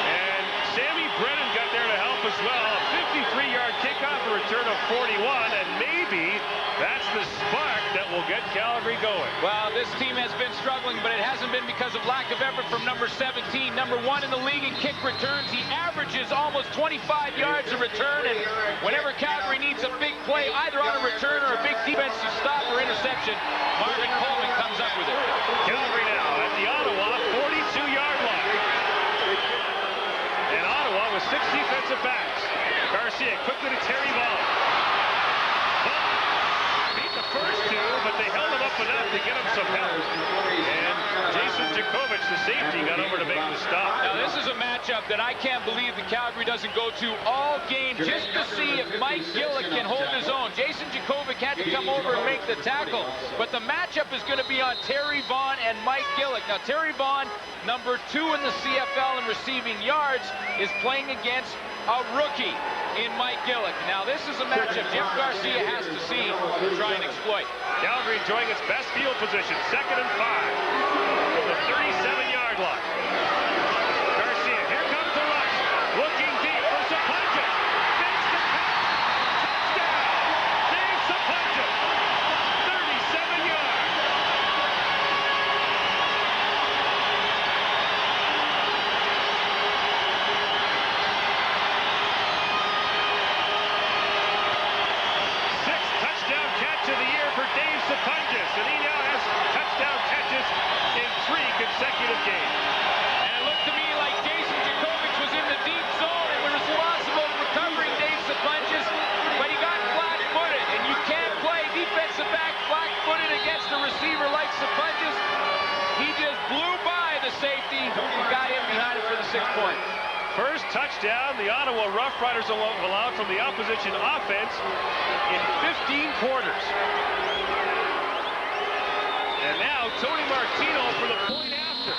And Sammy Brennan got there to help as well. A 53-yard kickoff, a return of 41, and maybe that's the spark that will get Calgary going. Well, this team has been struggling, but it hasn't been because of lack of effort from number 17. Number 1 in the league in kick returns. He averages almost 25 yards a return, and whenever Calgary needs a big play, either on a return or a big defensive stop or interception, Marvin Coleman comes up with it. Calgary now at the Ottawa 42-yard line. And Ottawa with 6 defensive backs. Garcia quickly to Terry Vaughn. Beat the first 2, but they held him up enough to get him some help. And Jason Jakovich, the safety, got over to make the stop. Now, this is a matchup that I can't believe that Calgary doesn't go to all game just to see if Mike Gillick can hold his own. Jason Jakovich had to come over and make the tackle, but the matchup is going to be on Terry Vaughn and Mike Gillick. Now, Terry Vaughn, number 2 in the CFL in receiving yards, is playing against a rookie in Mike Gillick. Now, this is a matchup Jeff Garcia has to see to try and exploit. Calgary enjoying its best field position, 2nd and 5 from the 37-yard line. Garcia, here comes the rush, looking deep for Sapunja. Makes the catch. Touchdown! Dave Sapunja, 37 yards. Sapunjas, and he now has touchdown catches in 3 consecutive games. And it looked to me like Jason Jakovich was in the deep zone and was responsible for recovering Dave Sapunjas, but he got flat-footed, and you can't play defensive back flat-footed against a receiver like Sapunjas. He just blew by the safety and got in behind him for the 6 points. First touchdown the Ottawa Rough Riders allowed from the opposition offense in 15 quarters. And now Tony Martino for the point after.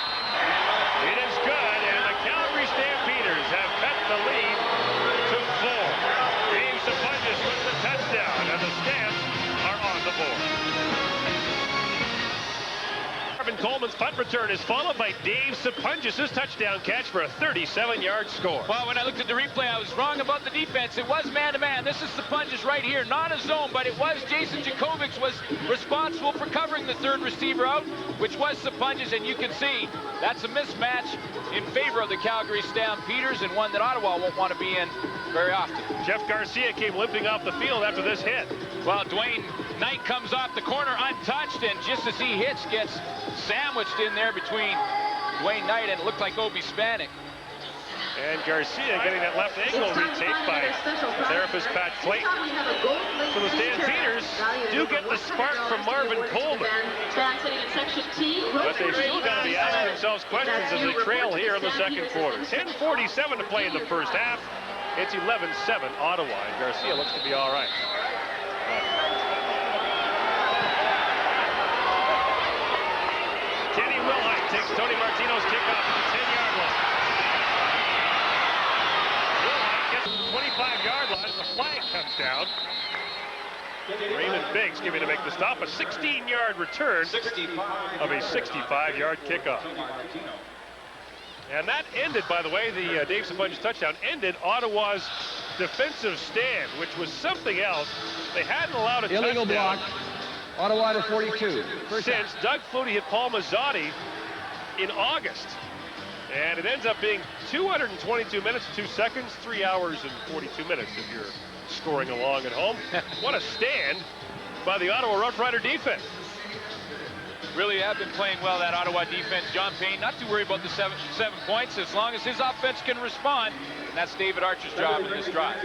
It is good, and the Calgary Stampeders have cut the lead to 4. Dave Sapunjas with the touchdown, and the Stamps are on the board. Marvin Coleman's punt return is followed by Dave Sapunjas' touchdown catch for a 37-yard score. Well, when I looked at the replay, I was wrong about the defense. It was man-to-man. This is Sapunjas right here, not a zone, but it was Jason Jakovics was responsible for covering the third receiver out, which was Sapunjas, and you can see that's a mismatch in favor of the Calgary Stampeders, and one that Ottawa won't want to be in very often. Jeff Garcia came limping off the field after this hit. Well, Dwayne Knight comes off the corner untouched, and just as he hits, gets sandwiched in there between Dwayne Knight and it looked like Obi Spanik. And Garcia getting that left ankle retake by therapist Pat Clayton. So the Stampeders do get the spark from Marvin Coleman. But they've still got to be asking themselves questions as they trail here in the second quarter. 10:47 to play in the first half. It's 11-7 Ottawa, and Garcia looks to be all right. Kenny Wilhite takes Tony Martino's kickoff at the 10-yard line. Wilhite gets to the 25-yard line, and the flag comes down. Raymond Biggs giving to make the stop. A 16-yard return of a 65-yard kickoff. And that ended, by the way, the Dave Sapunjas touchdown ended Ottawa's defensive stand, which was something else. They hadn't allowed a Illegal touchdown block. Ottawa to 42. since Doug Flutie hit Paul Mazzotti in August. And it ends up being 222 minutes, 2 seconds, 3 hours and 42 minutes if you're scoring along at home. What a stand by the Ottawa Rough Rider defense. Really have been playing well, that Ottawa defense. John Payne, not too worried about the seven points as long as his offense can respond. And that's David Archer's job in this drive.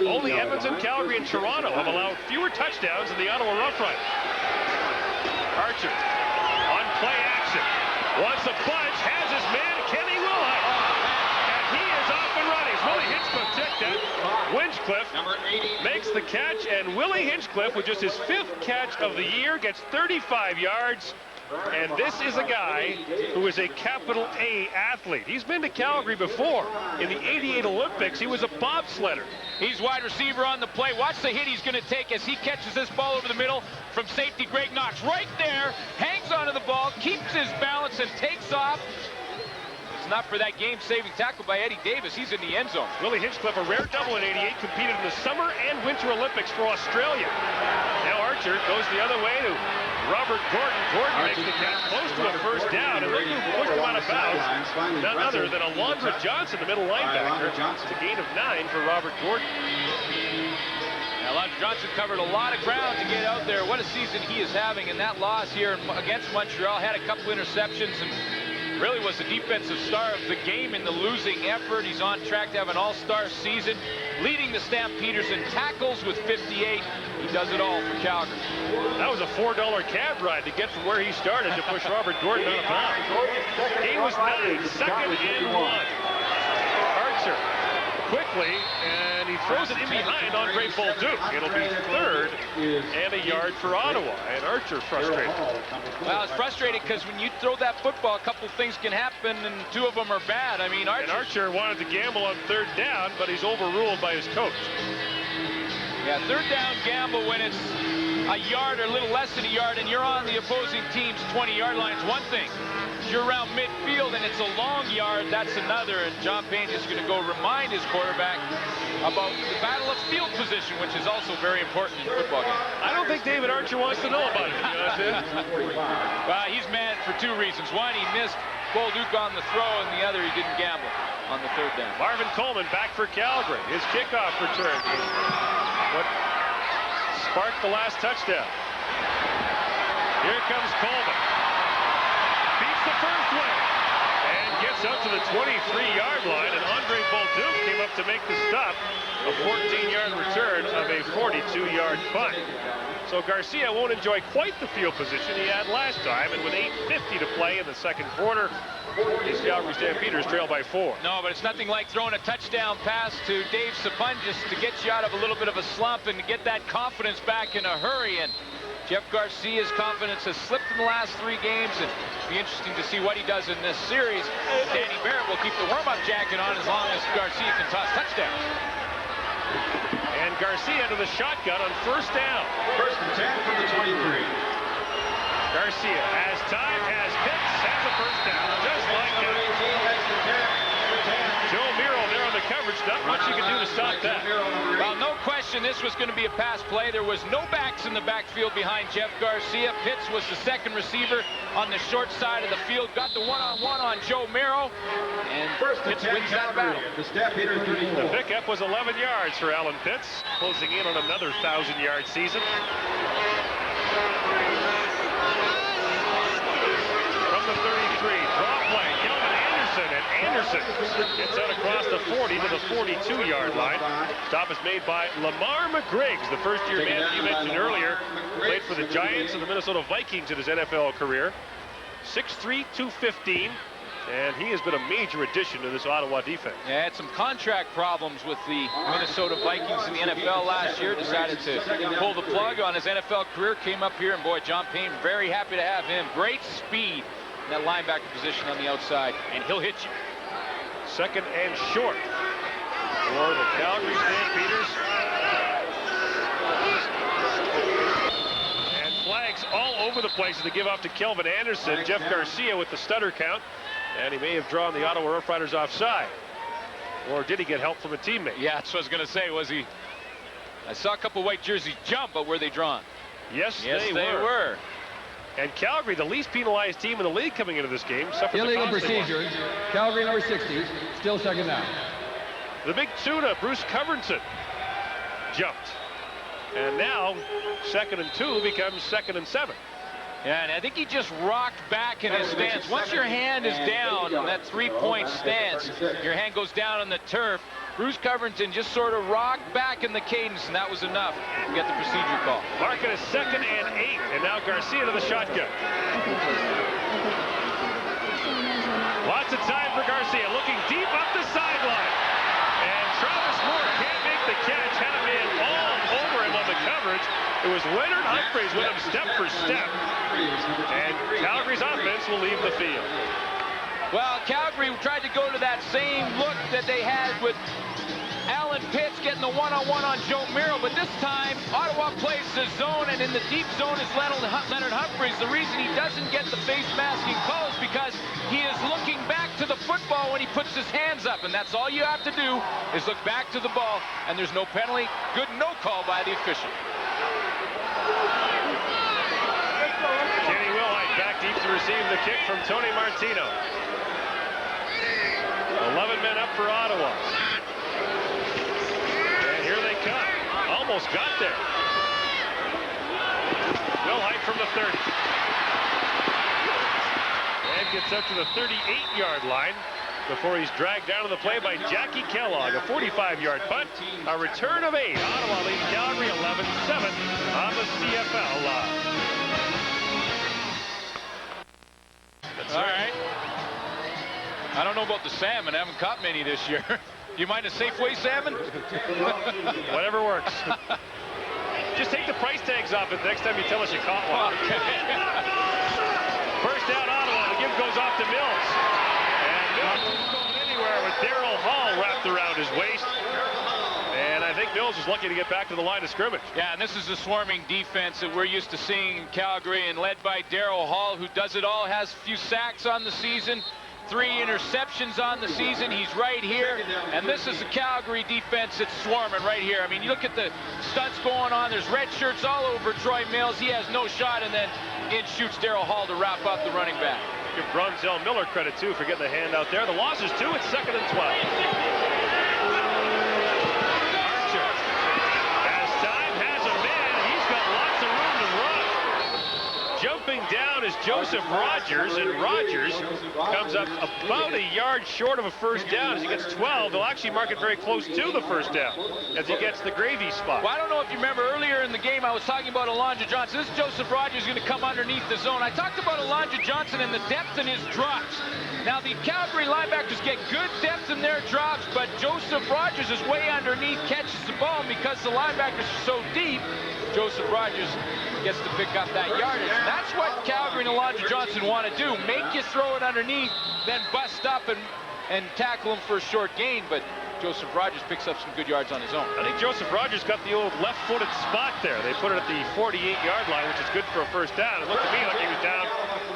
Only Edmonton, Calgary, and Toronto have allowed fewer touchdowns than the Ottawa Rough Riders. Archer on play action. Wants a bunch, has his man, Kenny Wilhite. And he is off and running. Willie Hinchcliffe took that. Winchcliffe makes the catch, and Willie Hinchcliffe, with just his 5th catch of the year, gets 35 yards. And this is a guy who is a capital A athlete. He's been to Calgary before. In the '88 Olympics, he was a bobsledder. He's wide receiver on the play. Watch the hit he's going to take as he catches this ball over the middle from safety Greg Knox. Right there, hangs onto the ball, keeps his balance, and takes off. It's not for that game-saving tackle by Eddie Davis. He's in the end zone. Willie Hinchcliffe, a rare double in '88, competed in the Summer and Winter Olympics for Australia. Now Archer goes the other way to Robert Gordon. Gordon makes the catch close to a first down, and look who pushed him out of bounds. None other than Alondra Johnson, the middle linebacker. It's a gain of 9 for Robert Gordon. Now, Alondra Johnson covered a lot of ground to get out there. What a season he is having, and that loss here against Montreal, had a couple interceptions and really was the defensive star of the game in the losing effort. He's on track to have an all-star season, leading the Stampeders in tackles with 58. He does it all for Calgary. That was a $4 cab ride to get from where he started to push Robert Gordon out of bounds. He was 9, 2nd and 1. Archer quickly, and he throws it in behind Andre Bolduc. It'll be 3rd and a yard for Ottawa, and Archer frustrated. Well, it's frustrating because when you throw that football, a couple things can happen, and 2 of them are bad. I mean, Archer wanted to gamble on 3rd down, but he's overruled by his coach. Yeah, 3rd down gamble when it's a yard or a little less than a yard, and you're on the opposing team's 20-yard line is one thing. If you're around midfield and it's a long yard, that's another. And John Payne is going to go remind his quarterback about the battle of field position, which is also very important in football games. I don't think David Archer wants to know about it, to be honest with you. Well, he's mad for 2 reasons. One, he missed Bolduc on the throw, and the other, he didn't gamble on the 3rd down. Marvin Coleman back for Calgary. His kickoff return is what sparked the last touchdown. Here comes Coleman. Beats the first one and gets up to the 23-yard line, and Andre Bolduc came up to make the stop. A 14-yard return of a 42-yard punt. So Garcia won't enjoy quite the field position he had last time, and with 8:50 to play in the second quarter, his Calgary Stampeders trail by 4. No, but it's nothing like throwing a touchdown pass to Dave Sabungus to get you out of a little bit of a slump and to get that confidence back in a hurry. And Jeff Garcia's confidence has slipped in the last 3 games, and it'll be interesting to see what he does in this series. Danny Barrett will keep the warm-up jacket on as long as Garcia can toss touchdowns. And Garcia to the shotgun on first down. First and 10 from the 23. Garcia has time, has hits, has a first down. Just like Number 18, that's the 10. Joe Miro there on the coverage. Not much you can do to stop that. Well, no question this was going to be a pass play. There was no backs in the backfield behind Jeff Garcia. Pitts was the second receiver on the short side of the field. Got the one-on-one on Joe Miro. And First and Pitts 10 wins that battle. Calgary. The Stampeders 34. The pickup was 11 yards for Alan Pitts, closing in on another 1,000-yard season. From the 33, draw play, Kelvin Anderson, and Anderson gets out across the 40 to the 42-yard line. Stop is made by Lamar McGriggs, the first-year man you mentioned earlier. Played for the Giants and the Minnesota Vikings in his NFL career. 6'3", 215. And he has been a major addition to this Ottawa defense. Yeah, had some contract problems with the Minnesota Vikings in the NFL last year. Decided to pull the plug on his NFL career. Came up here, and boy, John Payne very happy to have him. Great speed in that linebacker position on the outside, and he'll hit you. Second and short for the Calgary Stampeders. And flags all over the place to give off to Kelvin Anderson. Jeff Garcia with the stutter count. And he may have drawn the Ottawa Rough Riders offside. Or did he get help from a teammate? Yeah, that's what I was going to say. Was he? I saw a couple white jerseys jump, but were they drawn? Yes, Yes, they were. And Calgary, the least penalized team in the league coming into this game, suffered Illegal the costly one. procedure. Calgary number 60, still second down. The big tuna, Bruce Covington, jumped. And now, 2nd and 2 becomes 2nd and 7. Yeah, and I think he just rocked back in his stance. Once your hand is down in that 3-point stance, your hand goes down on the turf. Bruce Covington just sort of rocked back in the cadence, and that was enough to get the procedure call. Marking a 2nd and 8, and now Garcia to the shotgun. Lots of time for Garcia, looking deep up the sideline. And Travis Moore can't make the catch, had a man all over him on the coverage. It was Leonard Humphreys with him step for step. And Calgary's offense will leave the field. Well, Calgary tried to go to that same look that they had with Alan Pitts getting the one-on-one on Joe Miro, but this time Ottawa plays the zone, and in the deep zone is Leonard Humphreys. The reason he doesn't get the face masking call is because he is looking back to the football when he puts his hands up, and that's all you have to do is look back to the ball, and there's no penalty. Good no call by the official. Kenny Wilhite back deep to receive the kick from Tony Martino. 11 men up for Ottawa. And here they come. Almost got there. Wilhite from the 30. And gets up to the 38-yard line before he's dragged down to the play by Jackie Kellogg. A 45-yard punt. A return of 8. Ottawa leads Calgary 11-7 on the CFL Live. All right. I don't know about the salmon. I haven't caught many this year. Do you mind a Safeway salmon? Whatever works. Just take the price tags off it next time you tell us you caught one. Okay. First down Ottawa. The give goes off to Mills. And Mills isn't going anywhere with Daryl Hall wrapped around his waist. And I think Mills is lucky to get back to the line of scrimmage. Yeah, and this is the swarming defense that we're used to seeing in Calgary, and led by Daryl Hall, who does it all, has a few sacks on the season, 3 interceptions on the season. He's right here, and this is the Calgary defense that's swarming right here. I mean, you look at the stunts going on. There's red shirts all over Troy Mills. He has no shot, and then in shoots Daryl Hall to wrap up the running back. Give Brunzell Miller credit, too, for getting the hand out there. The loss is 2. It's 2nd and 12. Jumping down down is Joseph Rogers, and Rogers comes up about a yard short of a first down. As he gets 12, they'll actually mark it very close to the first down as he gets the gravy spot. Well, I don't know if you remember earlier in the game I was talking about Alonzo Johnson. This is Joseph Rogers going to come underneath the zone. I talked about Alonzo Johnson and the depth in his drops. Now, the Calgary linebackers get good depth in their drops, but Joseph Rogers is way underneath, catches the ball, and because the linebackers are so deep, Joseph Rogers gets to pick up that yardage. And that's what Calgary and Alonzo Johnson want to do. Make you throw it underneath, then bust up and tackle him for a short gain, but Joseph Rogers picks up some good yards on his own. I think Joseph Rogers got the old left-footed spot there. They put it at the 48-yard line, which is good for a first down. It looked to me like he was down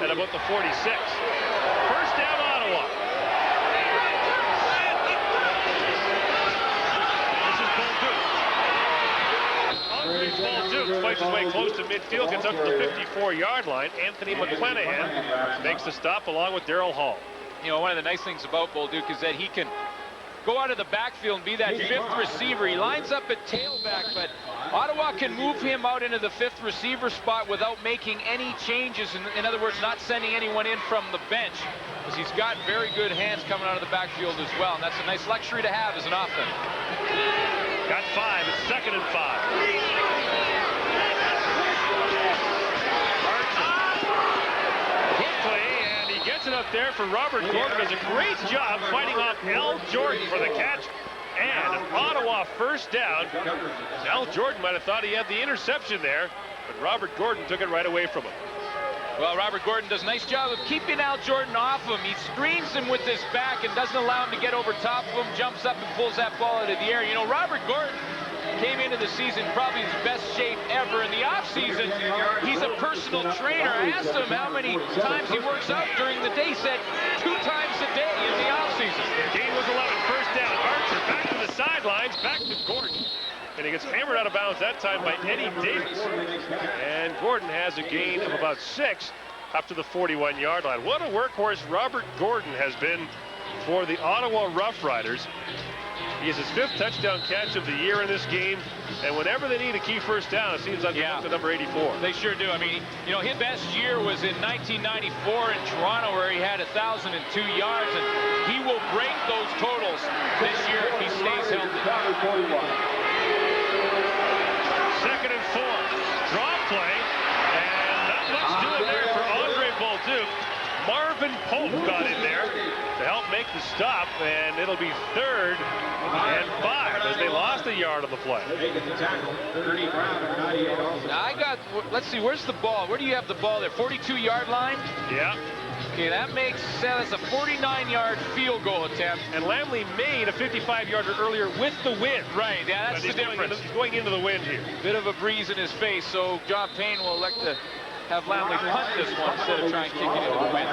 at about the 46. First down, Ottawa. This is Bolduc fights his way close to midfield, gets up to the 54-yard line. Anthony McClenahan makes the stop along with Darryl Hall. You know, one of the nice things about Bolduc is that he can go out of the backfield and be that fifth receiver. He lines up at tailback, but Ottawa can move him out into the fifth receiver spot without making any changes. In other words, not sending anyone in from the bench, because he's got very good hands coming out of the backfield as well, and that's a nice luxury to have as an offense. Got 5. It's 2nd and 5. Gets it up there for Robert Gordon. Does a great job fighting off Al Jordan for the catch. And an Ottawa first down. Al Jordan might have thought he had the interception there, but Robert Gordon took it right away from him. Well, Robert Gordon does a nice job of keeping Al Jordan off him. He screens him with his back and doesn't allow him to get over top of him, jumps up and pulls that ball out of the air. You know, Robert Gordon came into the season probably his best shape ever. In the offseason, he's a personal trainer. I asked him how many times he works out during the day. He said 2 times a day in the offseason. Gain was 11. First down. Archer back to the sidelines, back to Gordon. And he gets hammered out of bounds that time by Eddie Davis. And Gordon has a gain of about 6 up to the 41-yard line. What a workhorse Robert Gordon has been for the Ottawa Rough Riders. He has his 5th touchdown catch of the year in this game, and whenever they need a key first down, it seems like they look to number 84. They sure do. I mean, you know, his best year was in 1994 in Toronto, where he had 1,002 yards, and he will break those totals this year if he stays healthy. 2nd and 4. Draw play, and not much doing there for Andre Bolduc. Marvin Pope got in there to help make the stop, and it'll be 3rd and 5 as they lost a yard on the play. Now let's see, where's the ball? Where do you have the ball there? 42-yard line? Yeah. Okay, that makes sense. A 49-yard field goal attempt. And Lamley made a 55-yarder earlier with the wind. Right, yeah, that's the difference. He's going into the wind here. Bit of a breeze in his face, so John Payne will elect to have Lamley punt this one instead of trying to kick it into the wind.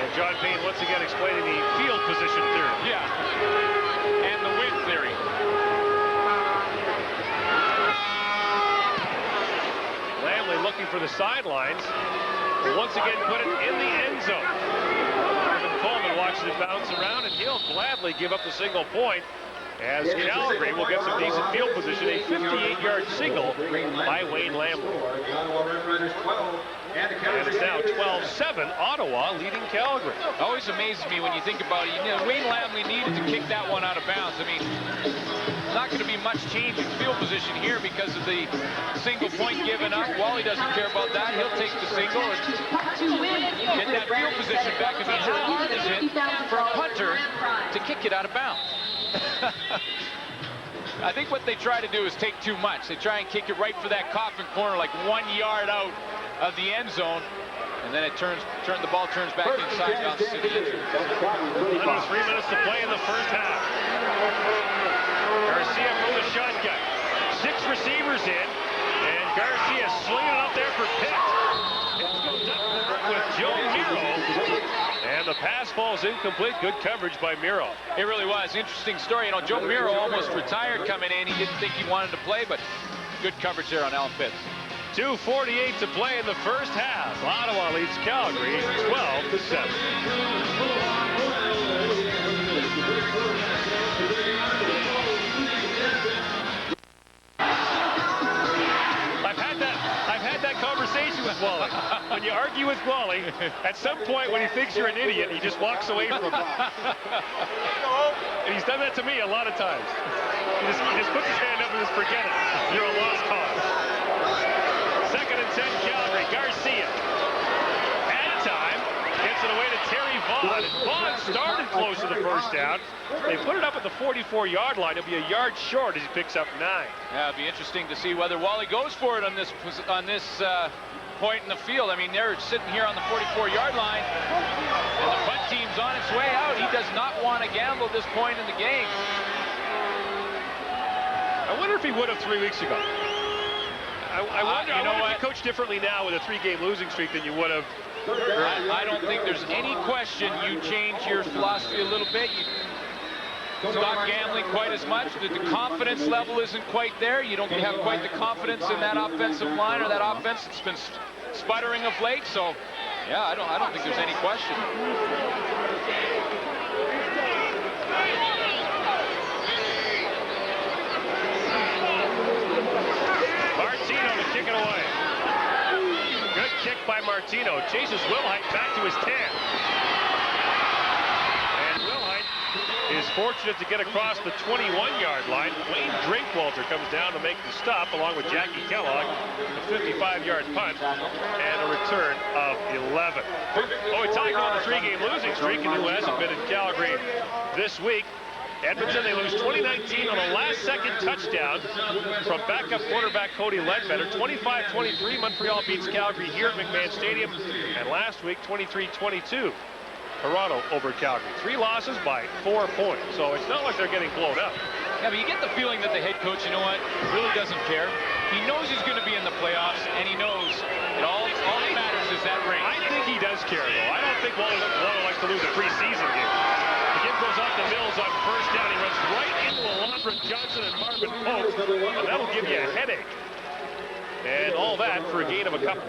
And John Payne once again explaining the field position theory. Yeah, and the wind theory. Lamley looking for the sidelines. Will once again put it in the end zone. Marvin Coleman watches it bounce around, and he'll gladly give up the single point, as Calgary will get some decent field position. A 58-yard single by Wayne Lamley. And it's now 12-7, Ottawa leading Calgary. Always amazes me when you think about it. You know, Wayne Lamley needed to kick that one out of bounds. I mean, not going to be much change in field position here because of the single point given up. Wally doesn't care about that. He'll take the single and get that field position back. I mean, how hard is it for a punter to kick it out of bounds? I think what they try to do is take too much. They try and kick it right for that coffin corner, like 1 yard out of the end zone, and then it the ball turns back inside, bounces to the end zone. Under 3 minutes to play in the first half. Garcia from the shotgun. 6 receivers in, and Garcia slinging it up there for Pitt. Pitt goes up with Joe Miro. And the pass falls incomplete. Good coverage by Miro. It really was. Interesting story. You know, Joe Miro almost retired coming in. He didn't think he wanted to play, but good coverage there on Alan Pitts. 2:48 to play in the first half. Ottawa leads Calgary 12-7. I've had that conversation with Wally. When you argue with Wally, at some point when he thinks you're an idiot, he just walks away from you. And he's done that to me a lot of times. He just puts his hand up and just forget it. You're a lost cause. 2nd and 10, Calgary. Garcia. At time. Gets it away to Terry Vaughn. And Vaughn started close to the first down. They put it up at the 44-yard line. It'll be a yard short as he picks up 9. Yeah, it'll be interesting to see whether Wally goes for it on this point in the field. I mean, they're sitting here on the 44-yard line, and the punt team's on its way out. He does not want to gamble this point in the game. I wonder if he would have 3 weeks ago. I wonder if you coach differently now with a 3-game losing streak than you would have. I don't think there's any question you change your philosophy a little bit. You stop gambling quite as much. The confidence level isn't quite there. You don't have quite the confidence in that offensive line or that offense that's been sputtering of late. So, yeah, I don't think there's any question. Martino to kick it away. Good kick by Martino. Chases Wilhite back to his 10. And Wilhite is fortunate to get across the 21-yard line. Wayne Drinkwalter comes down to make the stop along with Jackie Kellogg. A 55-yard punt and a return of 11. Oh, we're talking about the 3-game losing streak and who hasn't been in Calgary this week. Edmonton, they lose 2019 on a last-second touchdown from backup quarterback Cody Ledbetter. 25-23, Montreal beats Calgary here at McMahon Stadium. And last week, 23-22, Toronto over Calgary. 3 losses by 4 points. So it's not like they're getting blown up. Yeah, but you get the feeling that the head coach, you know what, really doesn't care. He knows he's going to be in the playoffs, and he knows that all that matters is that ring. I think he does care, though. I don't think Wally likes to lose a preseason game. Goes off the Mills on first down. He runs right into Alondra Johnson and Marvin Pope, and that'll give you a headache. And all that for a gain of a couple.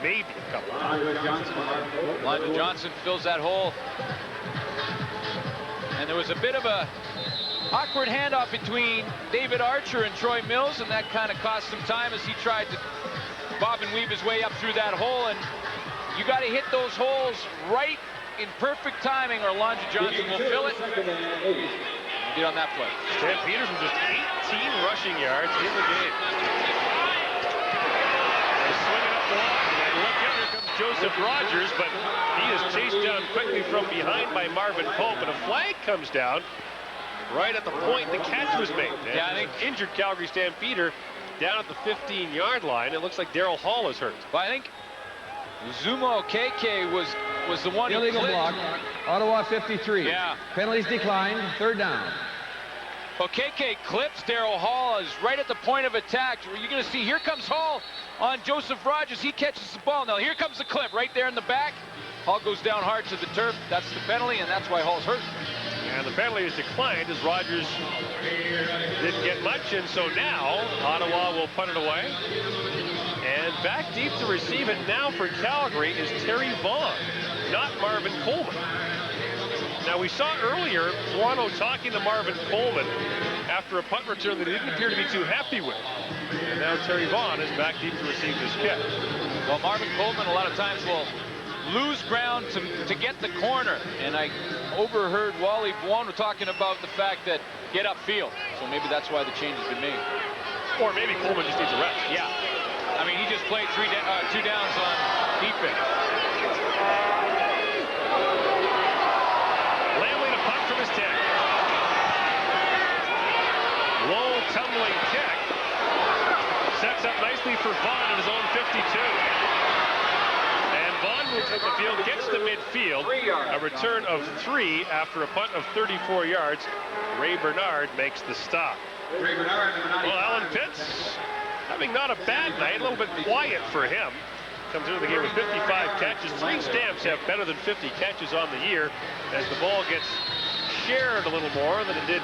Maybe a couple. Alondra Johnson fills that hole. And there was a bit of a awkward handoff between David Archer and Troy Mills, and that kind of cost him time as he tried to bob and weave his way up through that hole. And you got to hit those holes right in perfect timing, or Alondra Johnson will fill it. Get on that play. Stampeders with just 18 rushing yards in the game. They swing it up the line, and look out, here comes Joseph Rogers, but he is chased down quickly from behind by Marvin Pope, and a flag comes down right at the point the catch was made. And yeah, I think injured Calgary Stampeder down at the 15-yard line. It looks like Daryl Hall is hurt. Well, I think Zuma Okeke was the one who illegal block. Ottawa 53. Yeah. Penalties declined. 3rd down. Okeke clips Daryl Hall is right at the point of attack. You're going to see, here comes Hall on Joseph Rogers. He catches the ball. Now here comes the clip right there in the back. Hall goes down hard to the turf. That's the penalty, and that's why Hall's hurt. And the penalty is declined as Rogers didn't get much, and so now Ottawa will punt it away. And back deep to receive it now for Calgary is Terry Vaughn, not Marvin Coleman. Now we saw earlier Toronto talking to Marvin Coleman after a punt return that he didn't appear to be too happy with. And now Terry Vaughn is back deep to receive this kick. Well, Marvin Coleman a lot of times will lose ground to get the corner. And I overheard Wally Buono talking about the fact that get upfield. So maybe that's why the change has been made. Or maybe Coleman just needs a rest. Yeah. I mean, he just played 2 downs on defense. Lamley to punt from his 10. Low tumbling kick. Sets up nicely for Vaughn at his own 52. And Vaughn moves up the field, gets to midfield. A return of 3 after a punt of 34 yards. Ray Bernard makes the stop. Well, Alan Pitts having not a bad night, a little bit quiet for him. Comes into the game with 55 catches. 3 Stamps have better than 50 catches on the year as the ball gets shared a little more than it did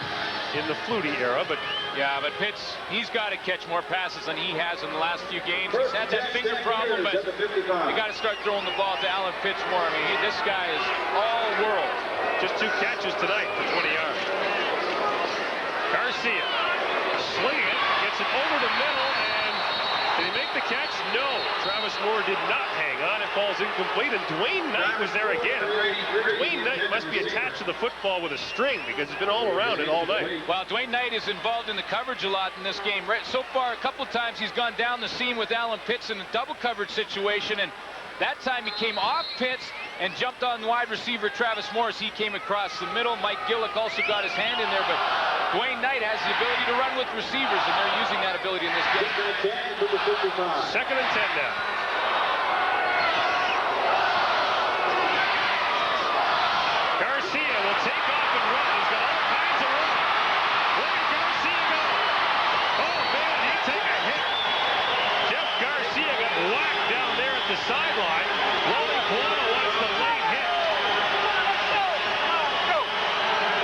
in the Flutie era. But yeah, but Pitts, he's got to catch more passes than he has in the last few games. He's had that finger problem, but you got to start throwing the ball to Alan Pitts more. I mean, this guy is all world. Just 2 catches tonight for 20 yards. Garcia slinging it, gets it over the middle, and Did he make the catch? No. Travis Moore did not hang on. It falls incomplete, and Dwayne Knight was there again. Dwayne Knight must be attached to the football with a string because he's been all around it all night. Well, Dwayne Knight is involved in the coverage a lot in this game. So far, a couple of times he's gone down the seam with Alan Pitts in a double coverage situation, and that time he came off Pitts and jumped on wide receiver Travis Morris. He came across the middle. Mike Gillick also got his hand in there, but Dwayne Knight has the ability to run with receivers, and they're using that ability in this game. 2nd and 10 now. Garcia will take off and run. He's got all kinds of room. Where did Garcia go? Oh, man, he take a hit. Jeff Garcia got whacked down there at the sideline. Wally Puano wants the late hit.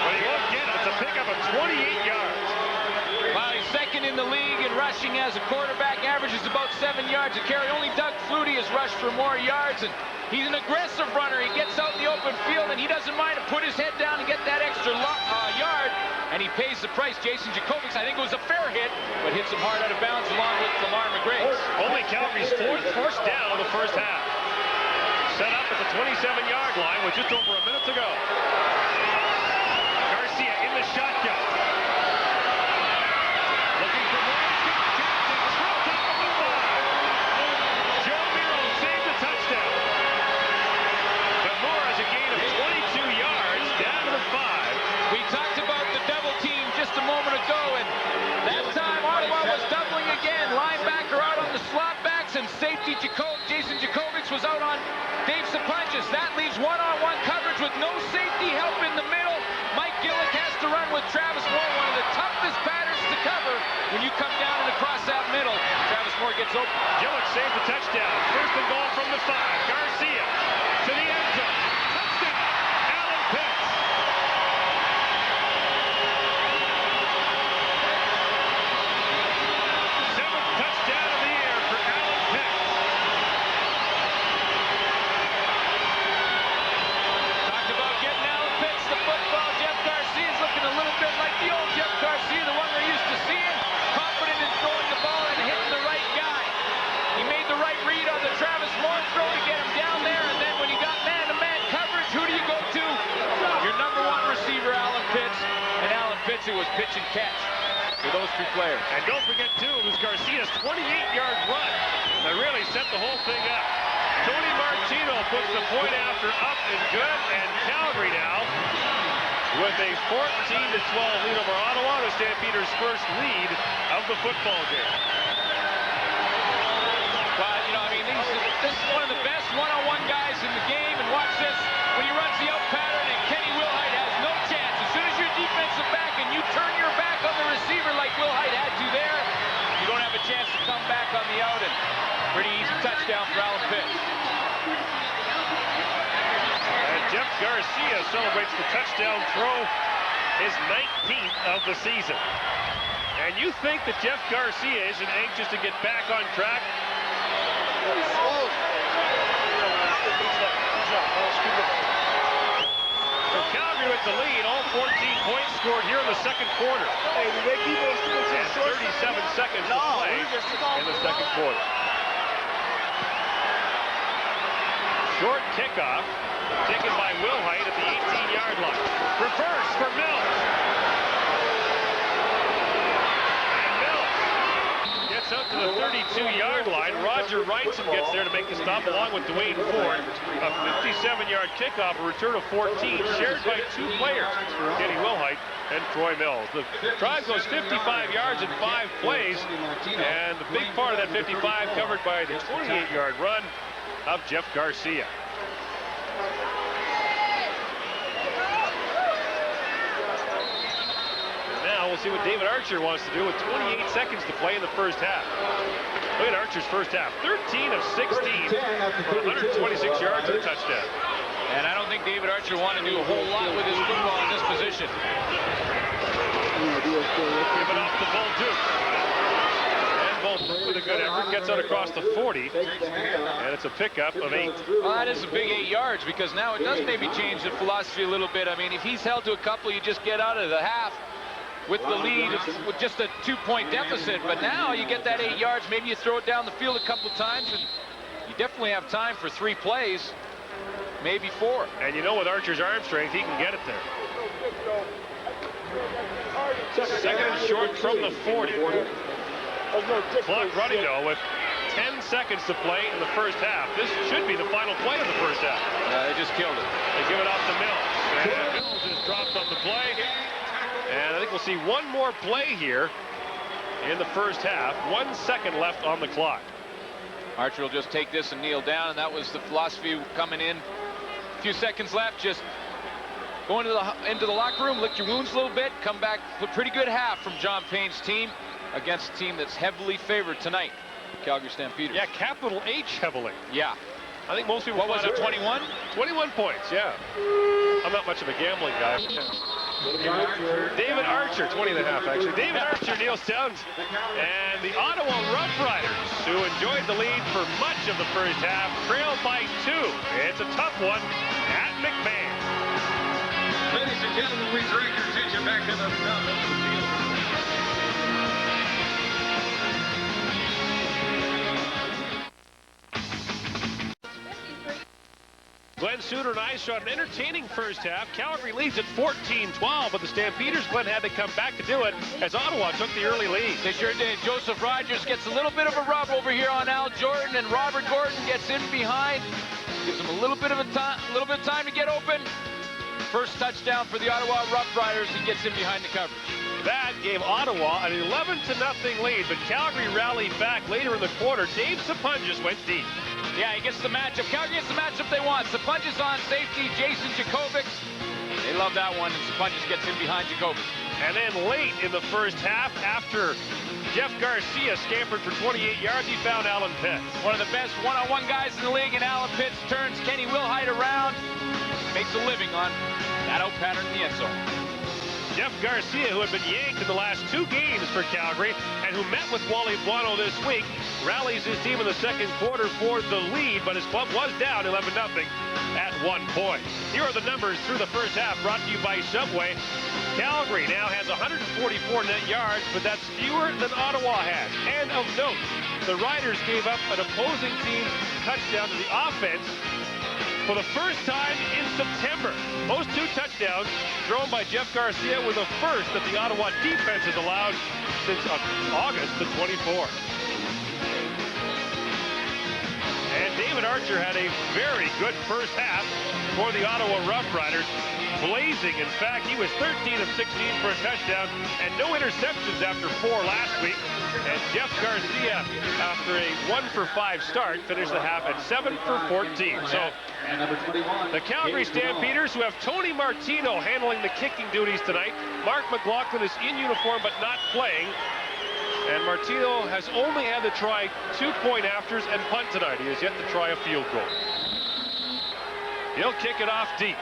But he won't get it. It's a pickup of 28 yards. Well, he's second in the league in rushing as a quarterback, averages about 7 yards a carry. Only Doug Flutie has rushed for more yards, and he's an aggressive runner. He gets out in the open field, and he doesn't mind to put his head down and get that extra yard, and he pays the price. Jason Jacobix, I think it was a fair hit, but hits him hard out of bounds along with Lamar McGrace. Only Calgary's 4th first down of the first half. Set up at the 27-yard line with just over a minute to go. Garcia in the shotgun. Looking for more. Top of the 5. Joe Miro saved the touchdown. But Moore has a gain of 22 yards down to the 5. We talked about the double team just a moment ago, and that time Ottawa was doubling again. Linebacker out on the slot backs, and safety Jason Jacobix was out on Dave Sapunches. That leaves one-on-one coverage with no safety help in the middle. Mike Gillick has to run with Travis Moore, one of the toughest patterns to cover when you come down and across that middle. Travis Moore gets open. Gillick saves the touchdown. 1st and goal from the 5. Garcia to the end zone. Touchdown, Alan Pitts. Seventh touchdown of the year for Alan Pitts. Talked about getting Alan Pitts the football. Jeff Garcia is looking a little bit like the old Jeff Garcia, the one we're used to seeing. Confident in throwing the ball and hitting the right guy. He made the right read on the Travis Moore throw to get him down there, and then when he got man-to-man coverage, who do you go to? Your number 1 receiver, Alan Pitts. And Alan Pitts, it was pitch and catch for those 2 players. And don't forget, too, it was Garcia's 28-yard run that really set the whole thing up. Tony Martino puts the point after up and good, and Calgary now with a 14-12 lead over Ottawa, the Stampeders' first lead of the football game. But, you know, I mean, this is one of the best one-on-one guys in the game, and watch this. When he runs the out pattern, and Kenny Wilhite has no chance. As soon as you're defensive back and you turn your back on the receiver like Wilhite had to there, you don't have a chance to come back on the out, and pretty easy touchdown for Alan Pitts. And Jeff Garcia celebrates the touchdown throw, his 19th of the season. And you think that Jeff Garcia isn't anxious to get back on track? So Calgary with the lead, all 14 points scored here in the second quarter. And 37 seconds to play in the second quarter. Short kickoff taken by Wilhite at the 18-yard line. Reverse for Mills. And Mills gets out to the 32-yard line. Roger Wrightson gets there to make the stop along with Dwayne Ford. A 57-yard kickoff, a return of 14, shared by 2 players, Kenny Wilhite and Troy Mills. The drive goes 55 yards in 5 plays, and the big part of that 55 covered by the 28-yard run of Jeff Garcia. And now we'll see what David Archer wants to do with 28 seconds to play in the first half. Look at Archer's first half. 13 of 16 for 126 yards and a touchdown. And I don't think David Archer wanted to do a whole lot with his football in this position. Give it off to Bolduc. And Bolduc with a good effort gets out across the 40. And it's a pickup of 8. Well, that is a big 8 yards, because now it does maybe change the philosophy a little bit. I mean, if he's held to a couple, you just get out of the half. with the lead with just a 2-point deficit. But now you get that 8 yards. Maybe you throw it down the field a couple times, and you definitely have time for 3 plays, maybe 4. And you know, with Archer's arm strength, he can get it there. Second and short from the 40. Clock running, though, with 10 seconds to play in the first half. This should be the final play of the first half. They just killed it. They give it off to Mills. And Mills is dropped on the play. And I think we'll see one more play here in the first half. 1 second left on the clock. Archer will just take this and kneel down, and that was the philosophy coming in. A few seconds left, just go into the locker room, lick your wounds a little bit, come back. A pretty good half from John Payne's team against a team that's heavily favored tonight, Calgary Stampeders. Yeah, capital H heavily. Yeah. I think most people. What was it, 21? 21 points, yeah. I'm not much of a gambling guy. David Archer, 20 and a half, actually. David Archer kneels down. And the Ottawa Rough Riders, who enjoyed the lead for much of the first half, trail by 2. It's a tough one at McMahon. Ladies and gentlemen, we direct your attention back to the south of the field. Glenn Suter and I saw an entertaining first half. Calgary leads at 14-12, but the Stampeders, Glenn, had to come back to do it as Ottawa took the early lead. They sure did. Joseph Rogers gets a little bit of a rub over here on Al Jordan, and Robert Gordon gets in behind. Gives him a little bit of time to get open. First touchdown for the Ottawa Rough Riders. He gets in behind the coverage. That gave Ottawa an 11-0 lead, but Calgary rallied back later in the quarter. Dave Sapunjas went deep. Yeah, he gets the matchup. Calgary gets the matchup they want. Sapunjas on safety, Jason Jakovics. They love that one, and Sapunjas gets in behind Jakovics. And then late in the first half, after Jeff Garcia scampered for 28 yards, he found Alan Pitts. One of the best one-on-one guys in the league, and Alan Pitts turns Kenny Wilhite around. Makes a living on that out pattern in the end zone. Jeff Garcia, who had been yanked in the last 2 games for Calgary and who met with Wally Buono this week, rallies his team in the second quarter for the lead, but his club was down 11-0 at 1 point. Here are the numbers through the first half, brought to you by Subway. Calgary now has 144 net yards, but that's fewer than Ottawa has. And of note, the Riders gave up an opposing team's touchdown to the offense for the first time in September. Those 2 touchdowns thrown by Jeff Garcia were the first that the Ottawa defense has allowed since August the 24th. And David Archer had a very good first half for the Ottawa Rough Riders. Blazing. In fact, he was 13 of 16 for a touchdown and no interceptions after 4 last week. And Jeff Garcia, after a 1-for-5 start, finished the half at 7 for 14. So the Calgary Stampeders, who have Tony Martino handling the kicking duties tonight. Mark McLaughlin is in uniform but not playing. And Martino has only had to try 2-point afters and punt tonight. He has yet to try a field goal. He'll kick it off deep.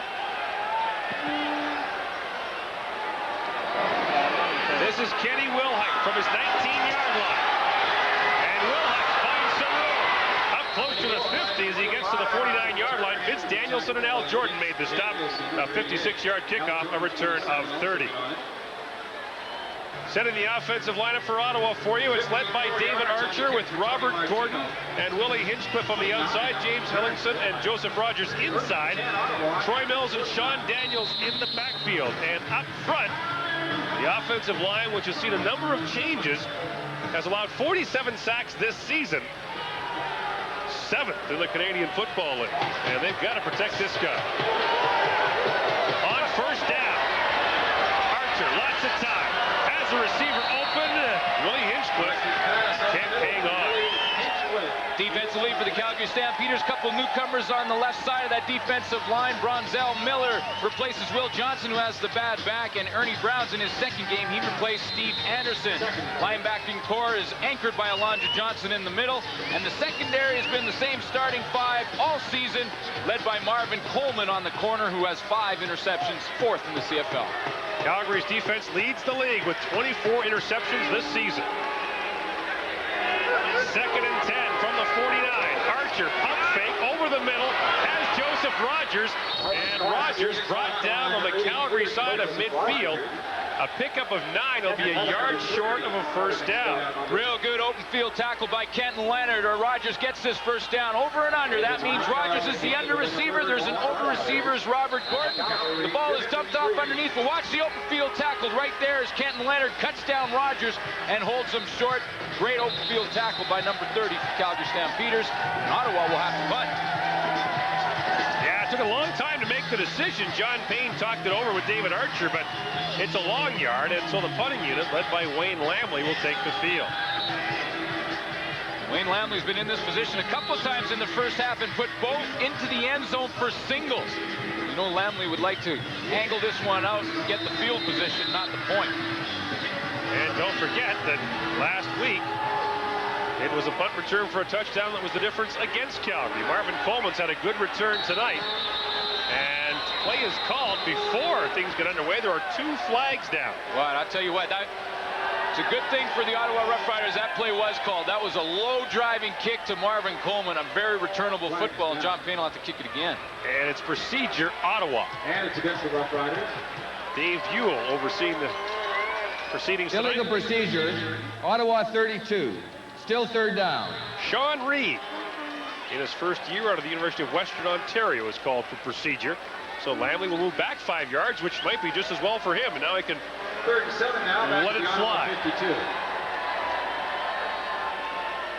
This is Kenny Wilhite from his 19-yard line. And Wilhite finds some room. Up close to the 50 as he gets to the 49-yard line. Vince Danielson and Al Jordan made the stop. A 56-yard kickoff, a return of 30. Setting the offensive lineup for Ottawa for you. It's led by David Archer with Robert Gordon and Willie Hinchcliffe on the outside. James Hillingson and Joseph Rogers inside. Troy Mills and Sean Daniels in the backfield. And up front, the offensive line, which has seen a number of changes, has allowed 47 sacks this season. 7th in the Canadian Football League. And they've got to protect this guy. On first down, Archer, lots of time. Has the receiver open. Willie Hinchcliffe can't hang on. Defensively for the Calgary Stampeders, couple newcomers on the left side of that defensive line. Bronzell Miller replaces Will Johnson, who has the bad back, and Ernie Brown's in his second game. He replaced Steve Anderson. Linebacking core is anchored by Alondra Johnson in the middle, and the secondary has been the same starting 5 all season, led by Marvin Coleman on the corner, who has 5 interceptions, 4th in the CFL. Calgary's defense leads the league with 24 interceptions this season. 2nd and 10 from the 49. Archer, pump fake over the middle, has Joseph Rogers, and Rogers brought down on the Calgary side of midfield. A pickup of 9 will be a yard short of a first down. Real good open field tackle by Kenton Leonard, or Rogers gets this first down over and under. That means Rogers is the under receiver. There's an over receiver is Robert Gordon. The ball is dumped off underneath, but watch the open field tackle right there as Kenton Leonard cuts down Rogers and holds him short. Great open field tackle by number 30 for Calgary Stampeders. And Ottawa will have to punt. Yeah, it took a long time to make the decision. John Payne talked it over with David Archer, but it's a long yard, and so the punting unit, led by Wayne Lamley, will take the field. Wayne Lamley's been in this position a couple of times in the first half and put both into the end zone for singles. You know Lamley would like to angle this one out and get the field position, not the point. And don't forget that last week, it was a punt return for a touchdown that was the difference against Calgary. Marvin Coleman's had a good return tonight. And play is called before things get underway. There are 2 flags down. Well, I'll tell you what, it's a good thing for the Ottawa Rough Riders that play was called. That was a low driving kick to Marvin Coleman, a very returnable football, and John Payne will have to kick it again. And it's procedure Ottawa. And it's against the Rough Riders. Dave Buell overseeing the proceedings tonight. Illegal procedure. Ottawa 32. Still third down. Sean Reed, in his first year out of the University of Western Ontario, is called for procedure. So Lamley will move back 5 yards, which might be just as well for him. And now he can 37 now. let it fly. 52.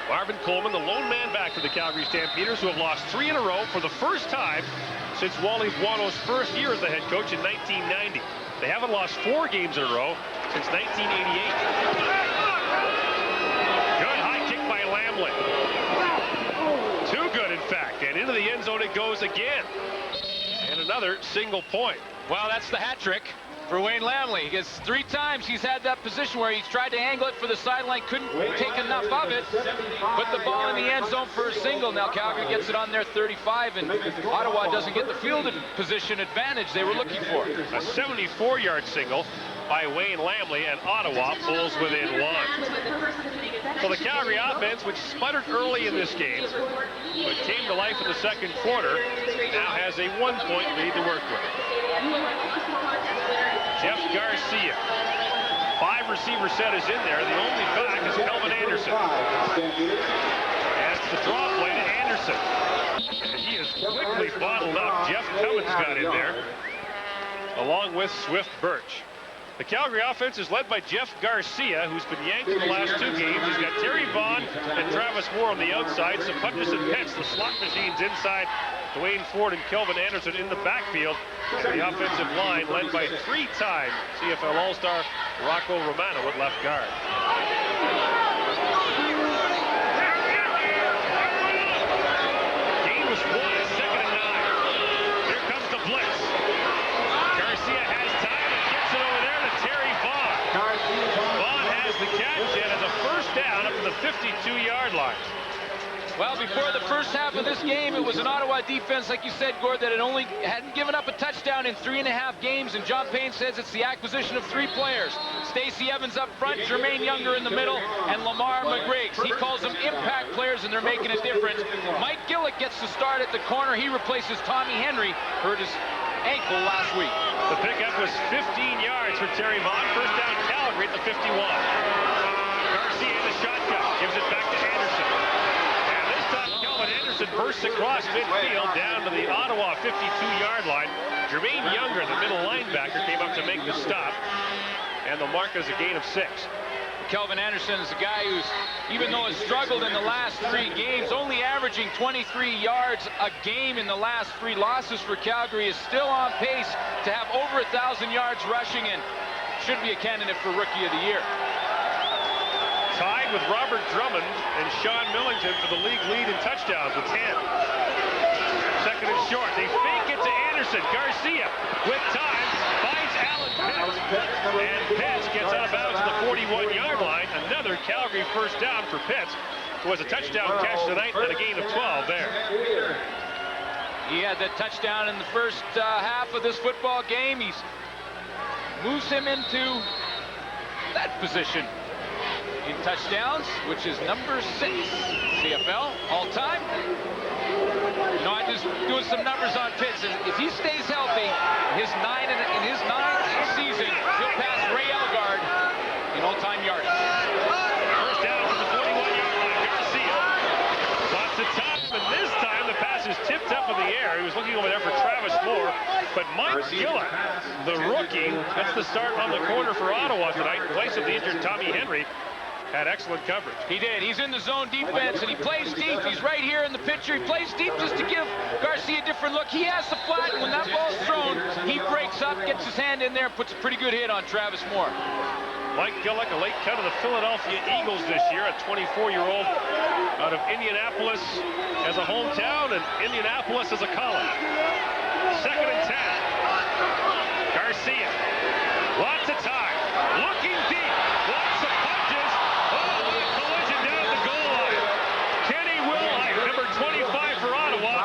Marvin Coleman, the lone man back for the Calgary Stampeders, who have lost 3 in a row for the first time since Wally Buono's first year as the head coach in 1990. They haven't lost 4 games in a row since 1988. Good high kick by Lamley. Too good, in fact. And into the end zone it goes again. And another single point. Well, that's the hat trick for Wayne Lamley. Because 3 times he's had that position where he's tried to angle it for the sideline, couldn't take enough of it. Put the ball in the end zone for a single. Now Calgary gets it on their 35, and Ottawa doesn't get the field position advantage they were looking for. A 74-yard single by Wayne Lamley, and Ottawa pulls within 1. So the Calgary offense, which sputtered early in this game, but came to life in the second quarter, now has a 1-point lead to work with. Jeff Garcia. 5 receiver set is in there. The only back is Kelvin Anderson. That's the draw play to Anderson. And he is quickly bottled up. Jeff Cummins got in there, along with Swift Birch. The Calgary offense is led by Jeff Garcia, who's been yanked in the last 2 games. He's got Terry Vaughn and Travis Moore on the outside. Some Putness and Pitts, the slot machines inside. Dwayne Ford and Kelvin Anderson in the backfield. And the offensive line led by 3-time CFL All-Star Rocco Romano at left guard. Gain was won at 2nd and 9. Here comes the blitz. Garcia has time and gets it over there to Terry Vaughn. Vaughn has the catch and has a first down up to the 52-yard line. Well, before the first half of this game, it was an Ottawa defense, like you said, Gord, that hadn't given up a touchdown in 3.5 games, and John Payne says it's the acquisition of 3 players. Stacey Evans up front, Jermaine Younger in the middle, and Lamar McGriggs. He calls them impact players, and they're making a difference. Mike Gillick gets the start at the corner. He replaces Tommy Henry, hurt his ankle last week. The pickup was 15 yards for Terry Vaughn. First down Calgary at the 51. Garcia in the shotgun, gives it back to Anderson. And this time Kelvin Anderson bursts across midfield down to the Ottawa 52-yard line. Jermaine Younger, the middle linebacker, came up to make the stop. And the mark is a gain of 6. Kelvin Anderson is a guy who's, even though has struggled in the last 3 games, only averaging 23 yards a game in the last 3 losses for Calgary, is still on pace to have over 1,000 yards rushing and should be a candidate for Rookie of the Year. Tied with Robert Drummond and Sean Millington for the league lead in touchdowns with 10. Second and short. They fake it to Anderson. Garcia with time finds Alan Pitts. And Pitts gets out of bounds to the 41-yard line. Another Calgary first down for Pitts, who has a touchdown catch tonight and a gain of 12 there. He had that touchdown in the first half of this football game. He moves him into that position in touchdowns, which is number 6 CFL all-time. You know, I just doing some numbers on Pitts, and if he stays healthy, in his 9th season, he'll pass Ray waiting over there for Travis Moore. But Mike Gillett, the rookie, gets the start on the corner for Ottawa tonight in place of the injured Tommy Henry. Had excellent coverage. He did. He's in the zone defense, and he plays deep. He's right here in the picture. He plays deep just to give Garcia a different look. He has the flat, and when that ball's thrown, he breaks up, gets his hand in there, and puts a pretty good hit on Travis Moore. Mike Gillick, a late cut of the Philadelphia Eagles this year, a 24-year-old out of Indianapolis as a hometown and Indianapolis as a college. 2nd and 10. Garcia. Lots of time. Looking deep. Lots of punches. Oh, what a collision down the goal line. Kenny Wilhite, number 25 for Ottawa,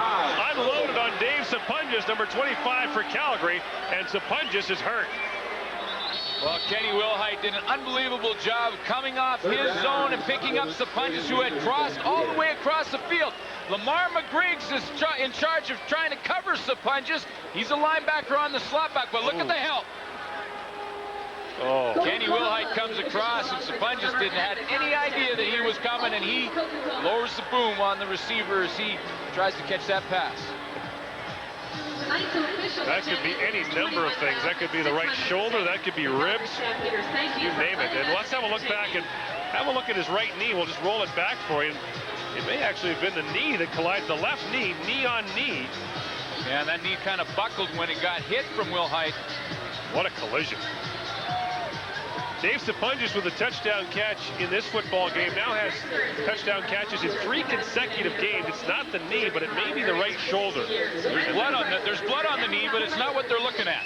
unloaded on Dave Sapungis, number 25 for Calgary, and Sapungis is hurt. Well, Kenny Wilhite did an unbelievable job coming off his zone and picking up Sapungis, who had crossed all the way across the field. Lamar McGriggs is in charge of trying to cover Sapungis. He's a linebacker on the slot back, but look at the help. Oh. Kenny Wilhite comes across, and Sapungis didn't have any idea that he was coming, and he lowers the boom on the receiver as he tries to catch that pass. That could be any number of things. That could be the right shoulder. That could be ribs. You name it. And let's have a look back and have a look at his right knee. We'll just roll it back for you. It may actually have been the knee that collided the left knee, knee on knee. Yeah, that knee kind of buckled when it got hit from Wilhite. What a collision. Dave Sapungis with a touchdown catch in this football game now has touchdown catches in 3 consecutive games. It's not the knee, but it may be the right shoulder. There's blood on the knee, but it's not what they're looking at.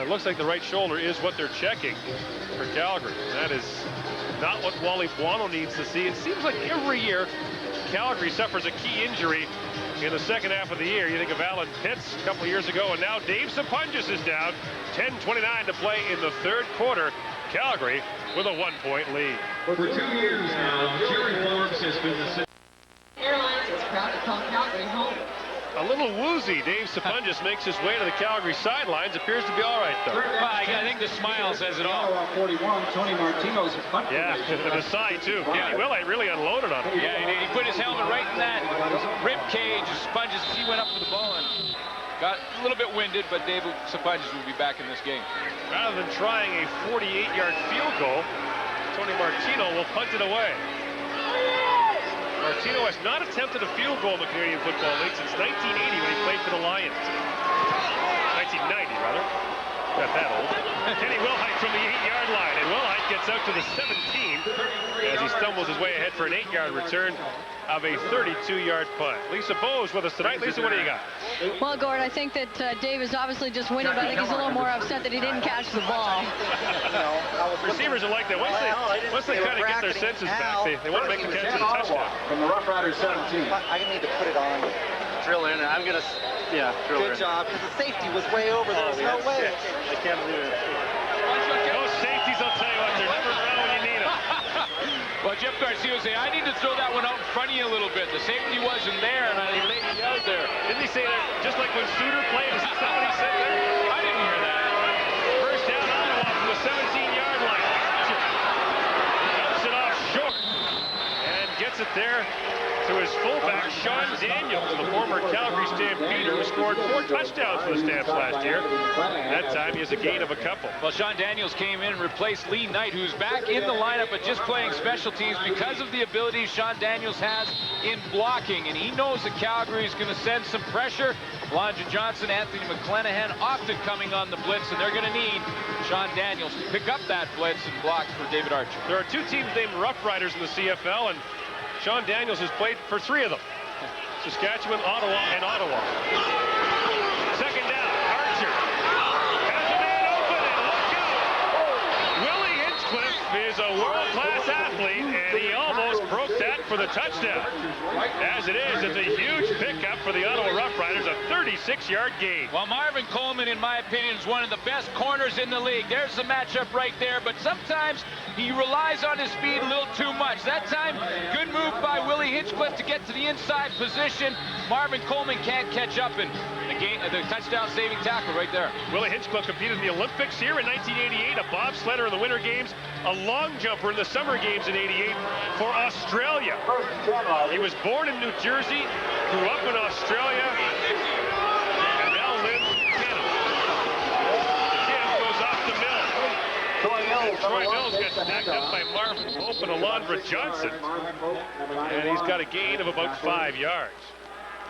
It looks like the right shoulder is what they're checking for Calgary. That is not what Wally Buono needs to see. It seems like every year Calgary suffers a key injury in the second half of the year. You think of Alan Pitts a couple of years ago, and now Dave Sapungis is down. 10:29 to play in the 3rd quarter. Calgary with a 1-point lead. For 2 years now, Jerry Forbes has been the Airlines is proud to call Calgary home. A little woozy. Dave Sapungis makes his way to the Calgary sidelines. Appears to be all right, though. Well, I think the smile says it all. 41, Tony Martino's punt. Yeah, the side, too. Kenny Wilhite really unloaded on him. Yeah, he put his helmet right in that rib cage. Sapungis, he went up for the ball and got a little bit winded, but David Sapungis will be back in this game. Rather than trying a 48-yard field goal, Tony Martino will punt it away. Martino has not attempted a field goal in the Canadian Football League since 1980 when he played for the Lions. 1990, rather. Not that old. Kenny Wilhite from the 8-yard line, and Wilhite gets out to the 17 as he stumbles his way ahead for an 8-yard return of a 32-yard punt. Lisa Bowes with us tonight. Lisa, what do you got? Well, Gord, I think that Dave is obviously just winning, but I think he's a little more upset that he didn't catch the ball. Receivers are like that. Once they kind of get their senses back, they want to make the catch of the touchdown. From the Rough Riders 17. I need to put it on. Drill in, and I'm going to... Yeah, drill in. Good job, because the safety was way over there. There's no way. I can't believe it. Those safeties, I'll tell you what, they're never around when you need them. Well, Jeff Garcia was saying, I need to throw that one out in front of you a little bit. The safety wasn't there, and I laid it out there. Didn't he say that just like when Suter played? Is that what he said there? I didn't hear that. First down, Ottawa from the 17-yard line. Dumps it off short and gets it there to his fullback, Sean Daniels, the former Calgary Stampeder, who scored 4 touchdowns for the Stamps last year. That time he has a gain of a couple. Well, Sean Daniels came in and replaced Lee Knight, who's back in the lineup but just playing special teams because of the ability Sean Daniels has in blocking, and he knows that Calgary is going to send some pressure. Londra Johnson, Anthony McClenahan often coming on the blitz, and they're going to need Sean Daniels to pick up that blitz and block for David Archer. There are 2 teams named Rough Riders in the CFL, and Sean Daniels has played for 3 of them. Saskatchewan, Ottawa, and Ottawa. Second down, Archer has a man open, and look out! Willie Hinchcliffe is a world-class athlete, and he almost broke that for the touchdown. As it is, it's a huge pickup for the Ottawa Rough Riders, a 36-yard gain. Well, Marvin Coleman, in my opinion, is one of the best corners in the league. There's the matchup right there, but sometimes he relies on his speed a little too much. That time, good move by Willie Hinchcliffe to get to the inside position. Marvin Coleman can't catch up, and the touchdown-saving tackle right there. Willie Hinchcliffe competed in the Olympics here in 1988, a bobsledder in the Winter Games, a long jumper in the summer games in '88 for Australia. He was born in New Jersey, grew up in Australia, and now lives in Canada. The kid goes off to Mills. Troy Mills gets stacked up by Marvin Pope and Alondra Johnson. And he's got a gain of about 5 yards.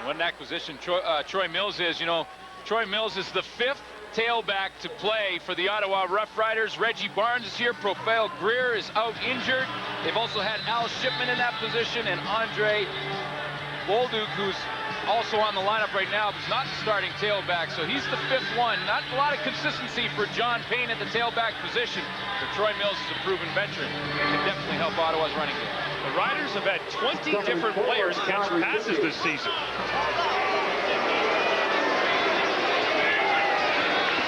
What an acquisition Troy Mills is. You know, Troy Mills is the 5th tailback to play for the Ottawa Rough Riders. Reggie Barnes is here. Profile Greer is out injured. They've also had Al Shipman in that position, and Andre Bolduc, who's also on the lineup right now, but is not the starting tailback, so he's the 5th one. Not a lot of consistency for John Payne at the tailback position, but Troy Mills is a proven veteran and can definitely help Ottawa's running game. The Riders have had 20 different players catch passes this season.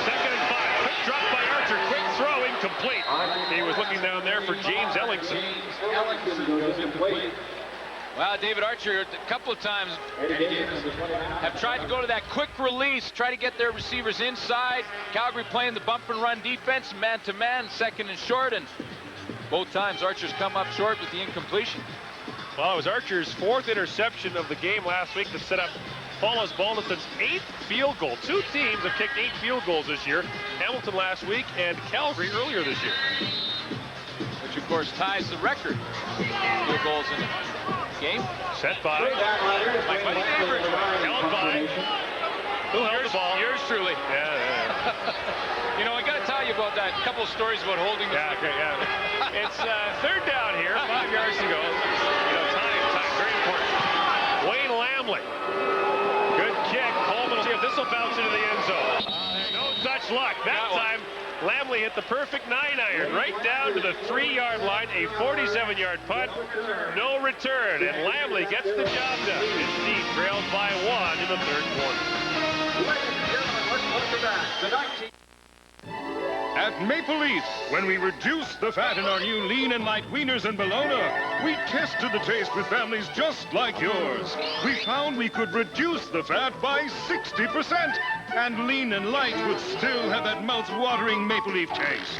Second and 5. Quick drop by Archer. Quick throw incomplete. He was looking down there for James Ellingson. Well, David Archer, a couple of times have tried to go to that quick release, try to get their receivers inside. Calgary playing the bump and run defense, man-to-man, second and short, and both times Archer's come up short with the incompletion. Well, it was Archer's 4th interception of the game last week that set up Paulus Balniston's 8th field goal. 2 teams have kicked 8 field goals this year. Hamilton last week and Calgary earlier this year. Which, of course, ties the record field goals in the game. Set by my buddy David. Held by. Who held the ball? Yours truly. Yeah. You know, I got to tell you about that. A couple of stories about holding the football. Yeah. It's 3rd down here, 5 yards to go. You know, time, very important. Wayne Lamley. Good kick. Coleman will see if this will bounce into the end zone. No such luck. That time, Lamley hit the perfect 9-iron right down to the 3-yard line. A 47-yard punt. No return. And Lamley gets the job done. Indeed, trailed by 1 in the 3rd quarter. Ladies and gentlemen, let's welcome back the 19... At Maple Leaf, when we reduce the fat in our new lean and light wieners and bologna, we tested the taste with families just like yours. We found we could reduce the fat by 60%, and lean and light would still have that mouth-watering Maple Leaf taste.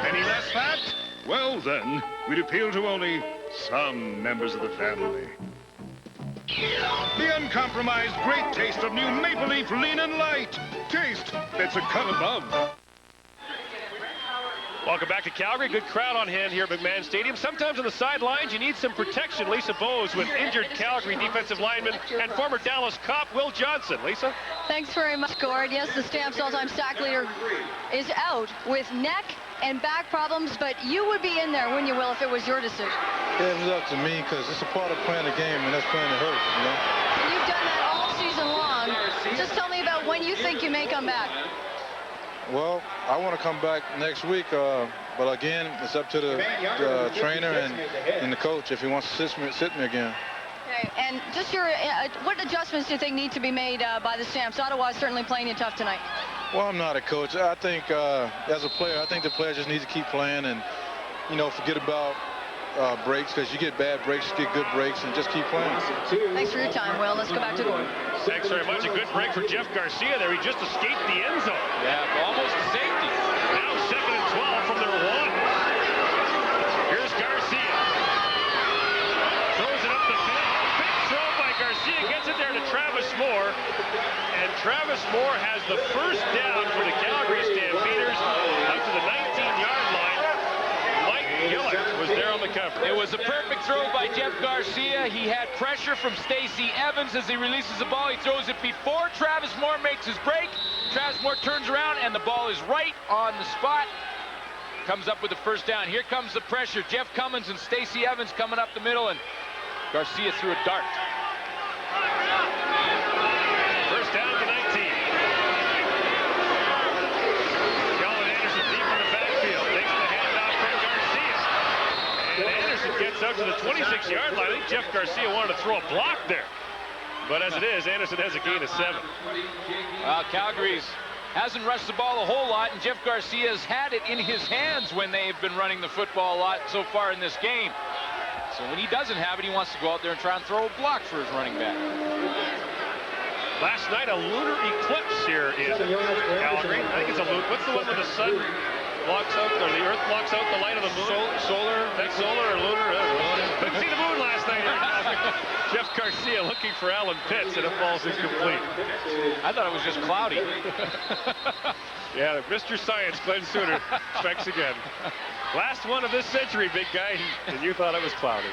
Any less fat? Well then, we'd appeal to only some members of the family. The uncompromised great taste of new Maple Leaf Lean and Light. Taste that's a cut above. Welcome back to Calgary. Good crowd on hand here at McMahon Stadium. Sometimes on the sidelines, you need some protection. Lisa Bowes with injured Calgary defensive lineman and former Dallas cop Will Johnson. Lisa? Thanks very much, Gord. Yes, the Stamps all-time sack leader is out with neck and back problems, but you would be in there, wouldn't you, Will, if it was your decision? Yeah, it was up to me because it's a part of playing the game, and that's playing to hurt, you know? And you've done that all season long. Just tell me about when you think you may come back. Well, I want to come back next week, but again, it's up to the trainer and the coach if he wants to sit me again. Okay, and just your, what adjustments do you think need to be made by the Stamps? Ottawa is certainly playing you tough tonight. Well, I'm not a coach. I think as a player, I think the player just needs to keep playing and, you know, forget about breaks, because you get bad breaks, you get good breaks, and just keep playing. Thanks for your time, Will. Let's go back to Gordon. Thanks very much. A good break for Jeff Garcia there. He just escaped the end zone. Yeah, almost to safety. Now 2nd and 12 from their 1. Here's Garcia. Throws it up the field. Big throw by Garcia. Gets it there to Travis Moore. And Travis Moore has the 1st down for the Calgary Stampeders up to the 19-yard line. Mike Gillick was there on the cover. It was a perfect throw by Jeff Garcia. He had pressure from Stacey Evans as he releases the ball. He throws it before Travis Moore makes his break. Travis Moore turns around, and the ball is right on the spot. Comes up with the 1st down. Here comes the pressure. Jeff Cummins and Stacey Evans coming up the middle, and Garcia threw a dart. 1st down to 19. Calvin Anderson deep in the backfield. Takes the handoff from Garcia. And Anderson gets out to the 26-yard line. I think Jeff Garcia wanted to throw a block there. But as it is, Anderson has a gain of 7. Calgary's hasn't rushed the ball a whole lot, and Jeff Garcia's had it in his hands when they've been running the football a lot so far in this game. So when he doesn't have it, he wants to go out there and try and throw a block for his running back. Last night, a lunar eclipse here in Calgary. I think it's a lunar. What's the one with the sun? blocks out, or the Earth blocks out the light of the moon. Solar. That's solar or lunar? Couldn't see the moon last night. Jeff Garcia looking for Alan Pitts, and it falls incomplete. I thought it was just cloudy. Yeah, Mr. Science, Glenn Suter, strikes again. Last one of this century, big guy, and you thought it was cloudy.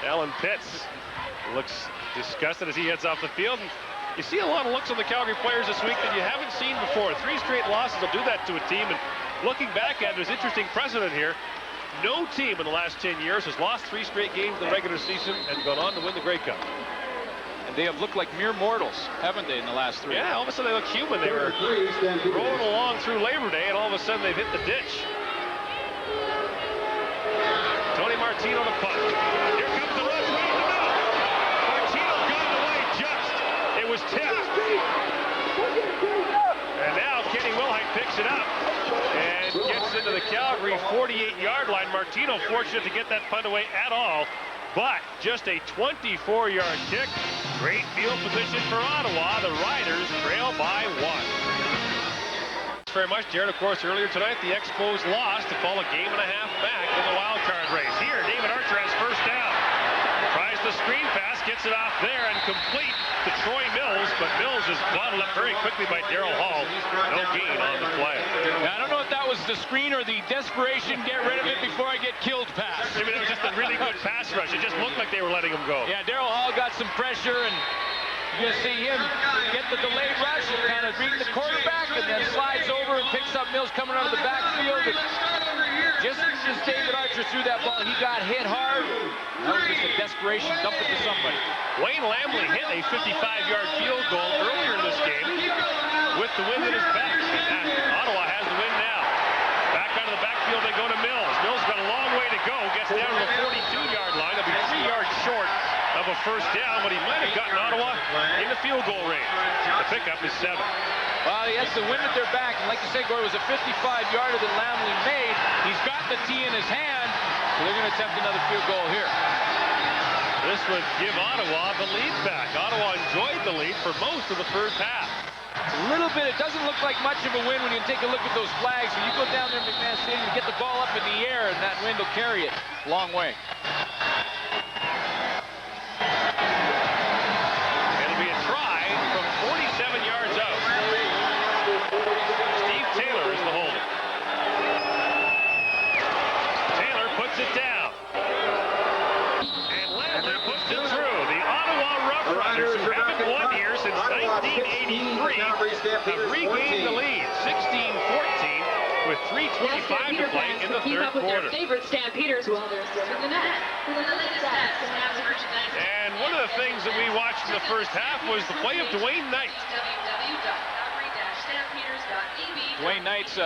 Alan Pitts looks disgusted as he heads off the field. And you see a lot of looks on the Calgary players this week that you haven't seen before. 3 straight losses will do that to a team. And looking back at it, there's interesting precedent here. No team in the last 10 years has lost 3 straight games in the regular season and gone on to win the Grey Cup. And they have looked like mere mortals, haven't they, in the last 3? Yeah, all of a sudden they look human. They were rolling along through Labor Day, and all of a sudden they've hit the ditch. Tony Martino to punt. Here comes the rush right in the middle. Martino got it away just. It was tipped. And now Kenny Wilhite picks it up and gets into the Calgary 48-yard line. Martino fortunate to get that punt away at all, but just a 24-yard kick. Great field position for Ottawa. The Riders trail by 1. Thanks very much, Jared. Of course, earlier tonight, the Expos lost to fall a game and a half back in the wild card race. Here, David Archer has first down. Tries the screen pass, gets it off there and complete to Troy Mills, but Mills is bottled up very quickly by Darryl Hall. No gain on the play. Yeah, I don't know if that was the screen or the desperation, get rid of it before I get killed pass. Maybe that was just a really good pass rush. It just looked like they were letting him go. Yeah, Darryl Hall got some pressure, and you're going to see him get the delayed rush and kind of read the quarterback, and then slides over and picks up Mills coming out of the backfield. And just as David Archer threw that ball, he got hit hard. That was just a desperation dump it to somebody. Wayne Lamley hit a 55-yard field goal earlier in this game with the wind at his back. Ottawa has the win now. Back out of the backfield they go to Mills. Mills got a long way to go. Gets down to the 42-yard line. He'll be 3 yards short of a first down, but he might have gotten Ottawa in the field goal range. The pickup is 7. Well, he has the wind at their back, and like you say, Gordon, it was a 55-yarder that Lamley made. He's got the tee in his hand, so they're going to attempt another field goal here. This would give Ottawa the lead back. Ottawa enjoyed the lead for most of the first half. A little bit, it doesn't look like much of a win when you take a look at those flags. When you go down there in McMahon Stadium, you get the ball up in the air, and that wind will carry it a long way. It'll be a try from 47 yards out. Steve Taylor is the holder. Taylor puts it down. And Lamley puts it through. The Ottawa Rough Riders, who haven't won here since 1983, have regained the lead, 16-14, with 3:25 to play in the third quarter. Favorite Stampeders will to the net. And one of the things that we watched in the first half was the play of Dwayne Knight. Dwayne Knight's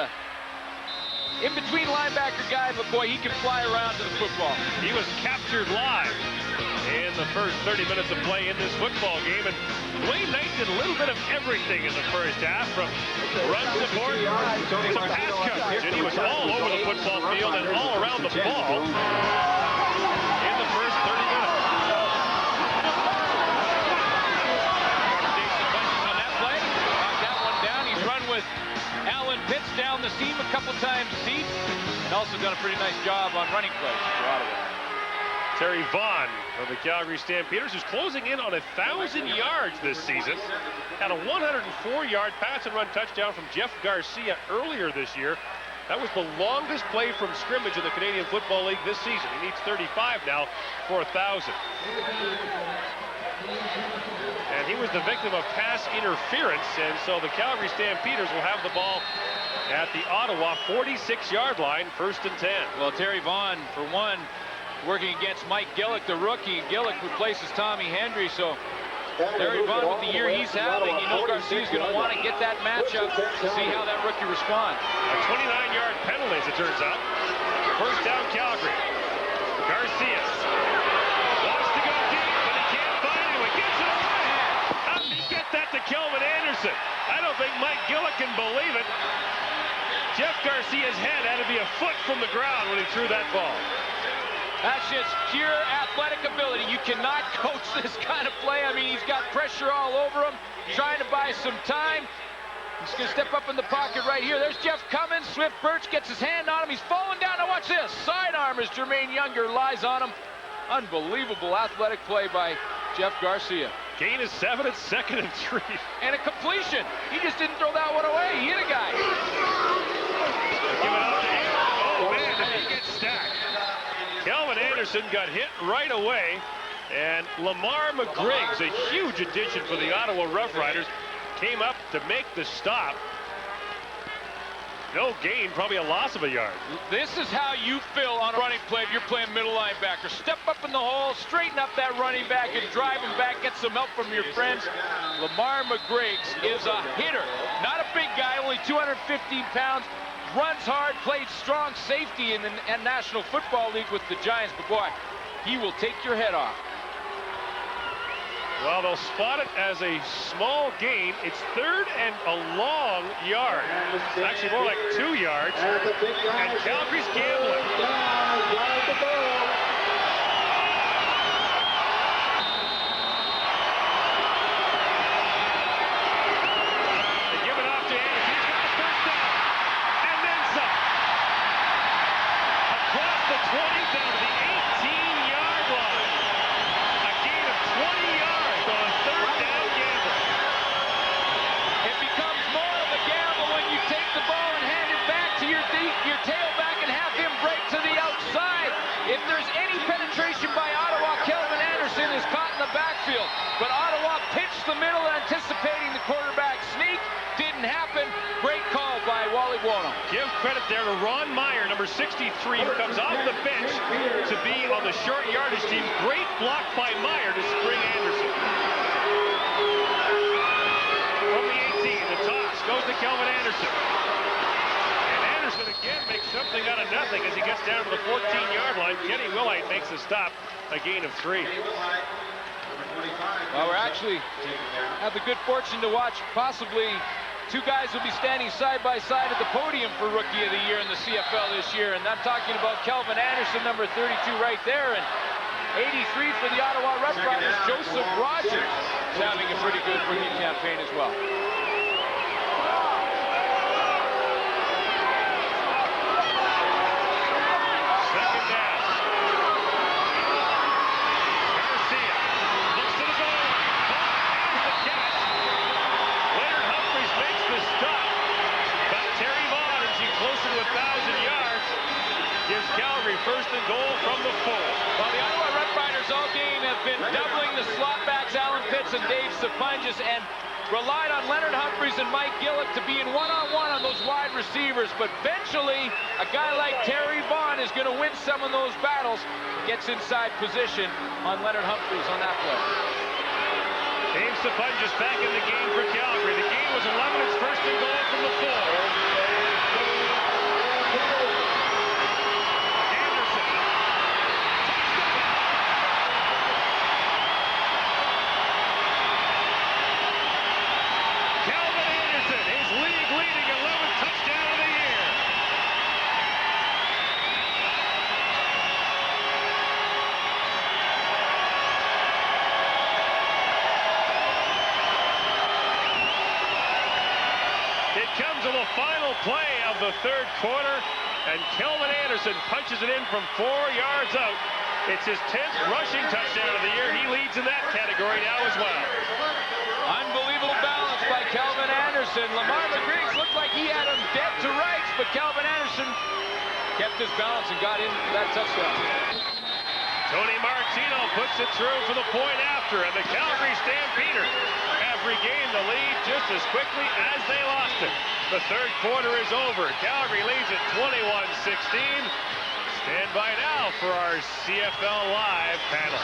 in-between linebacker guy, but boy, he can fly around to the football. He was captured live in the first 30 minutes of play in this football game, and Dwayne Knight did a little bit of everything in the first half, from run support to pass coverage, and he was all over the football field and all around the ball in the first 30 minutes. On that play, knocked that one down. He's run with Alan Pitts down the seam a couple times deep, and also done a pretty nice job on running plays for Ottawa. Terry Vaughn of the Calgary Stampeders, who's closing in on 1,000 yards this season, had a 104-yard pass and run touchdown from Jeff Garcia earlier this year. That was the longest play from scrimmage in the Canadian Football League this season. He needs 35 now for 1,000. And he was the victim of pass interference, and so the Calgary Stampeders will have the ball at the Ottawa 46-yard line, 1st and 10. Well, Terry Vaughn, for one, working against Mike Gillick, the rookie. Gillick replaces Tommy Hendry, so Terry Vaughn, with the year he's having, you know Garcia's going to want to get that matchup to see how that rookie responds. A 29-yard penalty, as it turns out. First down, Calgary. Garcia wants to go deep, but he can't find anyone. Gets it away. How did he get that to Kelvin Anderson? I don't think Mike Gillick can believe it. Jeff Garcia's head had to be a foot from the ground when he threw that ball. That's just pure athletic ability. You cannot coach this kind of play. I mean, he's got pressure all over him, trying to buy some time. He's going to step up in the pocket right here. There's Jeff Cummins. Swift Birch gets his hand on him. He's falling down. Now watch this. Sidearm as Jermaine Younger lies on him. Unbelievable athletic play by Jeff Garcia. Gain is 7, it's 2nd and 3. And a completion. He just didn't throw that one away. He hit a guy. Give it up to him. Oh, man, he gets stacked. Kelvin Anderson got hit right away. And Lamar McGriggs, a huge addition for the Ottawa Rough Riders, came up to make the stop. No gain, probably a loss of a yard. This is how you feel on a running play if you're playing middle linebacker. Step up in the hole, straighten up that running back, and drive him back. Get some help from your friends. Lamar McGriggs is a hitter. Not a big guy, only 215 pounds. Runs hard, played strong safety in the National Football League with the Giants. But boy, he will take your head off. Well, they'll spot it as a small gain. It's 3rd and a long yard. It's actually more like 2 yards. And Calgary's gambling. They give it off to Anderson. He's got a first down. And then some. Across the 20 down to the 18-yard line. A gain of 20 yards. On a 3rd down gamble. It becomes more of a gamble when you take the ball and hand it back to your tailback and have him break to the outside. If there's any penetration by Ottawa, Kelvin Anderson is caught in the backfield. But Ottawa pitched the middle anticipating the quarterback sneak. Didn't happen. Great call by Wally Buono. Give credit there to Ron Meyer, number 63, who comes off the bench to be on the short yardage team. Great block by Meyer to spring Anderson. From the 18, the toss goes to Kelvin Anderson. And Anderson again makes something out of nothing as he gets down to the 14-yard line. Kenny Willite makes a stop, a gain of 3. Well, we're actually have the good fortune to watch possibly 2 guys will be standing side by side at the podium for Rookie of the Year in the CFL this year. And I'm talking about Kelvin Anderson, number 32 right there. And 83 for the Ottawa Rough Riders, Joseph Rogers is having a pretty good rookie campaign as well. Second down. Garcia looks to the goal line. Has the catch. Leonard Humphreys makes the stop. But Terry Vaughn inching closer to 1,000 yards. Gives Calgary 1st and goal from the 4. Well, the Ottawa Rough Riders all game have been doubling the slot backs, Alan Pitts and Dave Sapunjas, and relied on Leonard Humphreys and Mike Gillett to be in one-on-one on those wide receivers. But eventually, a guy like Terry Vaughn is going to win some of those battles. Gets inside position on Leonard Humphreys on that play. Dave Sapunjas back in the game for Calgary. The game was 11. It's 1st and goal from the 4. Final play of the 3rd quarter, and Kelvin Anderson punches it in from 4 yards out. It's his 10th rushing touchdown of the year. He leads in that category now as well. Unbelievable balance by Kelvin Anderson. Lamar McGriggs looked like he had him dead to rights, but Kelvin Anderson kept his balance and got into that touchdown. Tony Martino puts it through for the point after, and the Calgary Stampeders have regained the lead just as quickly as they lost it. The 3rd quarter is over. Calgary leads at 21-16. Stand by now for our CFL Live panel.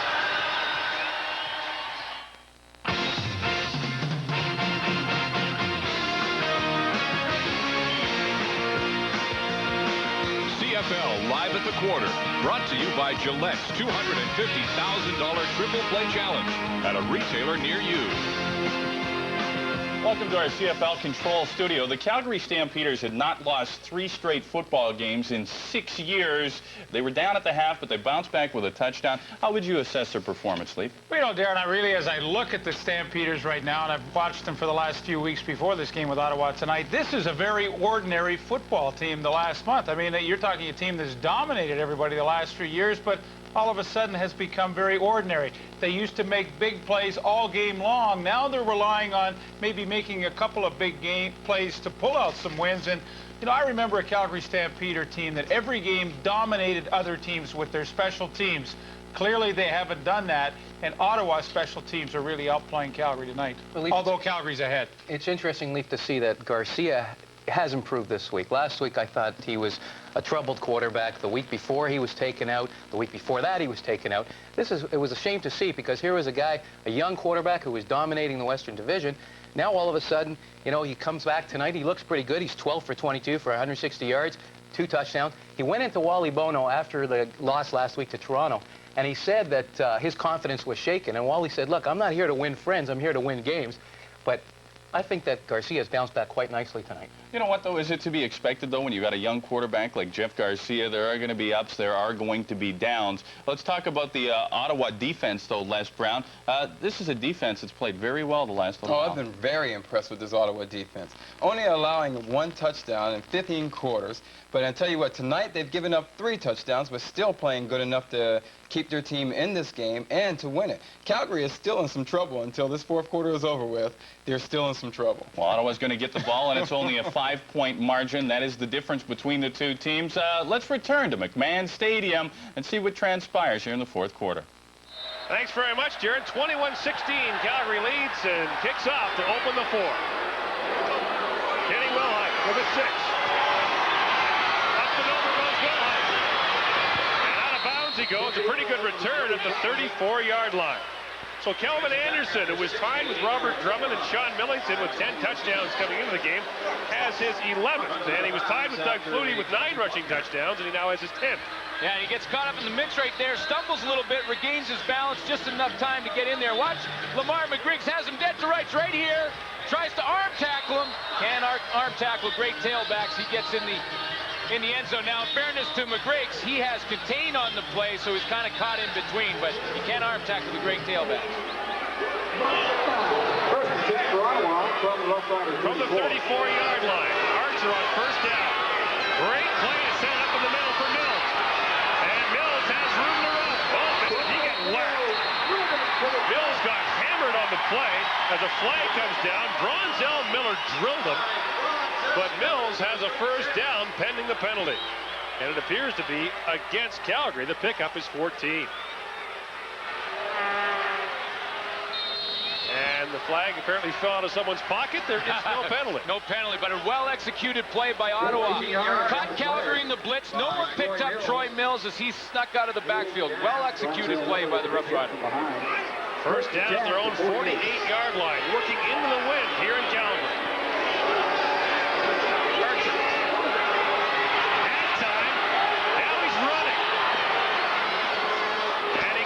CFL Live at the Quarter, brought to you by Gillette's $250,000 Triple Play Challenge at a retailer near you. Welcome to our CFL Control Studio. The Calgary Stampeders had not lost 3 straight football games in 6 years. They were down at the half, but they bounced back with a touchdown. How would you assess their performance, Lee? Well, you know, Darren, as I look at the Stampeders right now, and I've watched them for the last few weeks before this game with Ottawa tonight, this is a very ordinary football team the last month. I mean, you're talking a team that's dominated everybody the last few years, but all of a sudden has become very ordinary. They used to make big plays all game long. Now they're relying on maybe making a couple of big game plays to pull out some wins. And, you know, I remember a Calgary Stampeder team that every game dominated other teams with their special teams. Clearly they haven't done that, and Ottawa's special teams are really outplaying Calgary tonight, although Calgary's ahead. It's interesting, Leaf, to see that Garcia has improved this week. Last week I thought he was a troubled quarterback. The week before he was taken out. The week before that he was taken out. It was a shame to see, because here was a guy, a young quarterback who was dominating the Western Division. Now all of a sudden, you know, he comes back tonight. He looks pretty good. He's 12 for 22 for 160 yards, 2 touchdowns. He went into Wally Bono after the loss last week to Toronto, and he said that his confidence was shaken. And Wally said, look, I'm not here to win friends. I'm here to win games. But I think that Garcia's bounced back quite nicely tonight. You know what, though? Is it to be expected, though, when you've got a young quarterback like Jeff Garcia? There are going to be ups. There are going to be downs. Let's talk about the Ottawa defense, though, Les Brown. This is a defense that's played very well the last little while. I've been very impressed with this Ottawa defense. Only allowing 1 touchdown in 15 quarters. But I tell you what, tonight they've given up 3 touchdowns, but still playing good enough to keep their team in this game and to win it. Calgary is still in some trouble until this 4th quarter is over with. They're still in some trouble. Well, Ottawa's going to get the ball, and it's only a 5-point margin. That is the difference between the two teams. Let's return to McMahon Stadium and see what transpires here in the 4th quarter. Thanks very much, Jared. 21-16, Calgary leads and kicks off to open the 4th. Kenny Wilhite with a 6. Up and over goes Wilhite. And out of bounds he goes. A pretty good return at the 34-yard line. So Kelvin Anderson, who was tied with Robert Drummond and Sean Millington with 10 touchdowns coming into the game, has his 11th. And he was tied with Doug Flutie with 9 rushing touchdowns, and he now has his 10th. Yeah, he gets caught up in the mix right there, stumbles a little bit, regains his balance, just enough time to get in there. Watch, Lamar McGriggs has him dead to rights right here. Tries to arm tackle him. Can't arm tackle great tailbacks. He gets in the end zone. Now, in fairness to McGriggs, he has contained on the play, so he's kind of caught in between, but he can't arm tackle the great tailback. From the 34-yard line, Archer on 1st down. Great play to set up in the middle for Mills. And Mills has room to run. Oh, he got whacked. Mills got hammered on the play as a flag comes down. Bronzell Miller drilled him. But Mills has a 1st down pending the penalty. And it appears to be against Calgary. The pickup is 14. And the flag apparently fell out of someone's pocket. There is no penalty. No penalty, but a well-executed play by Ottawa. Caught Calgary in the blitz. No one picked up Troy Mills as he snuck out of the backfield. Well-executed play by the Rough Rider. 1st down at their own 48-yard line. Working into the wind here in Calgary.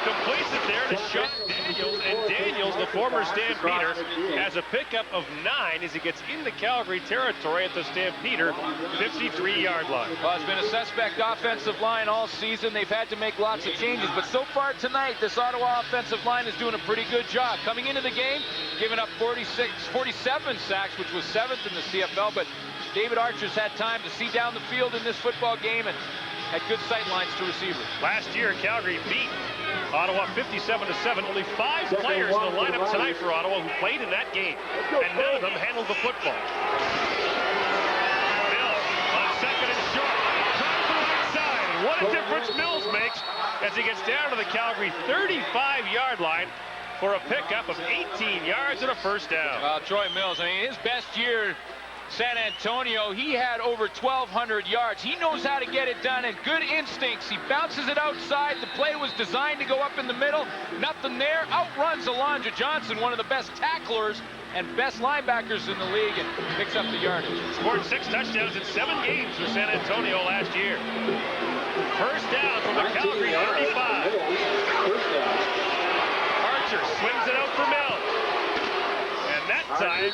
Completes it there to Sean Daniels, and Daniels, the former Stampeder, has a pickup of 9 as he gets into Calgary territory at the Stampeder 53-yard line. Well, it's been a suspect offensive line all season. They've had to make lots of changes, but so far tonight, this Ottawa offensive line is doing a pretty good job. Coming into the game, giving up 47 sacks, which was 7th in the CFL, but David Archer's had time to see down the field in this football game and had good sight lines to receivers. Last year, Calgary beat Ottawa 57-7. Only 5 players in the lineup tonight for Ottawa who played in that game, and none of them handled the football. Mills on 2nd and short. Trying for the right side. And what a difference Mills makes as he gets down to the Calgary 35-yard line for a pickup of 18 yards and a 1st down. Well, Troy Mills, I mean, his best year San Antonio, he had over 1,200 yards. He knows how to get it done and good instincts. He bounces it outside. The play was designed to go up in the middle. Nothing there. Outruns Alondra Johnson, one of the best tacklers and best linebackers in the league, and picks up the yardage. Scored 6 touchdowns in 7 games for San Antonio last year. 1st down from the Calgary 35. Archer swings it out for Mills. And that time,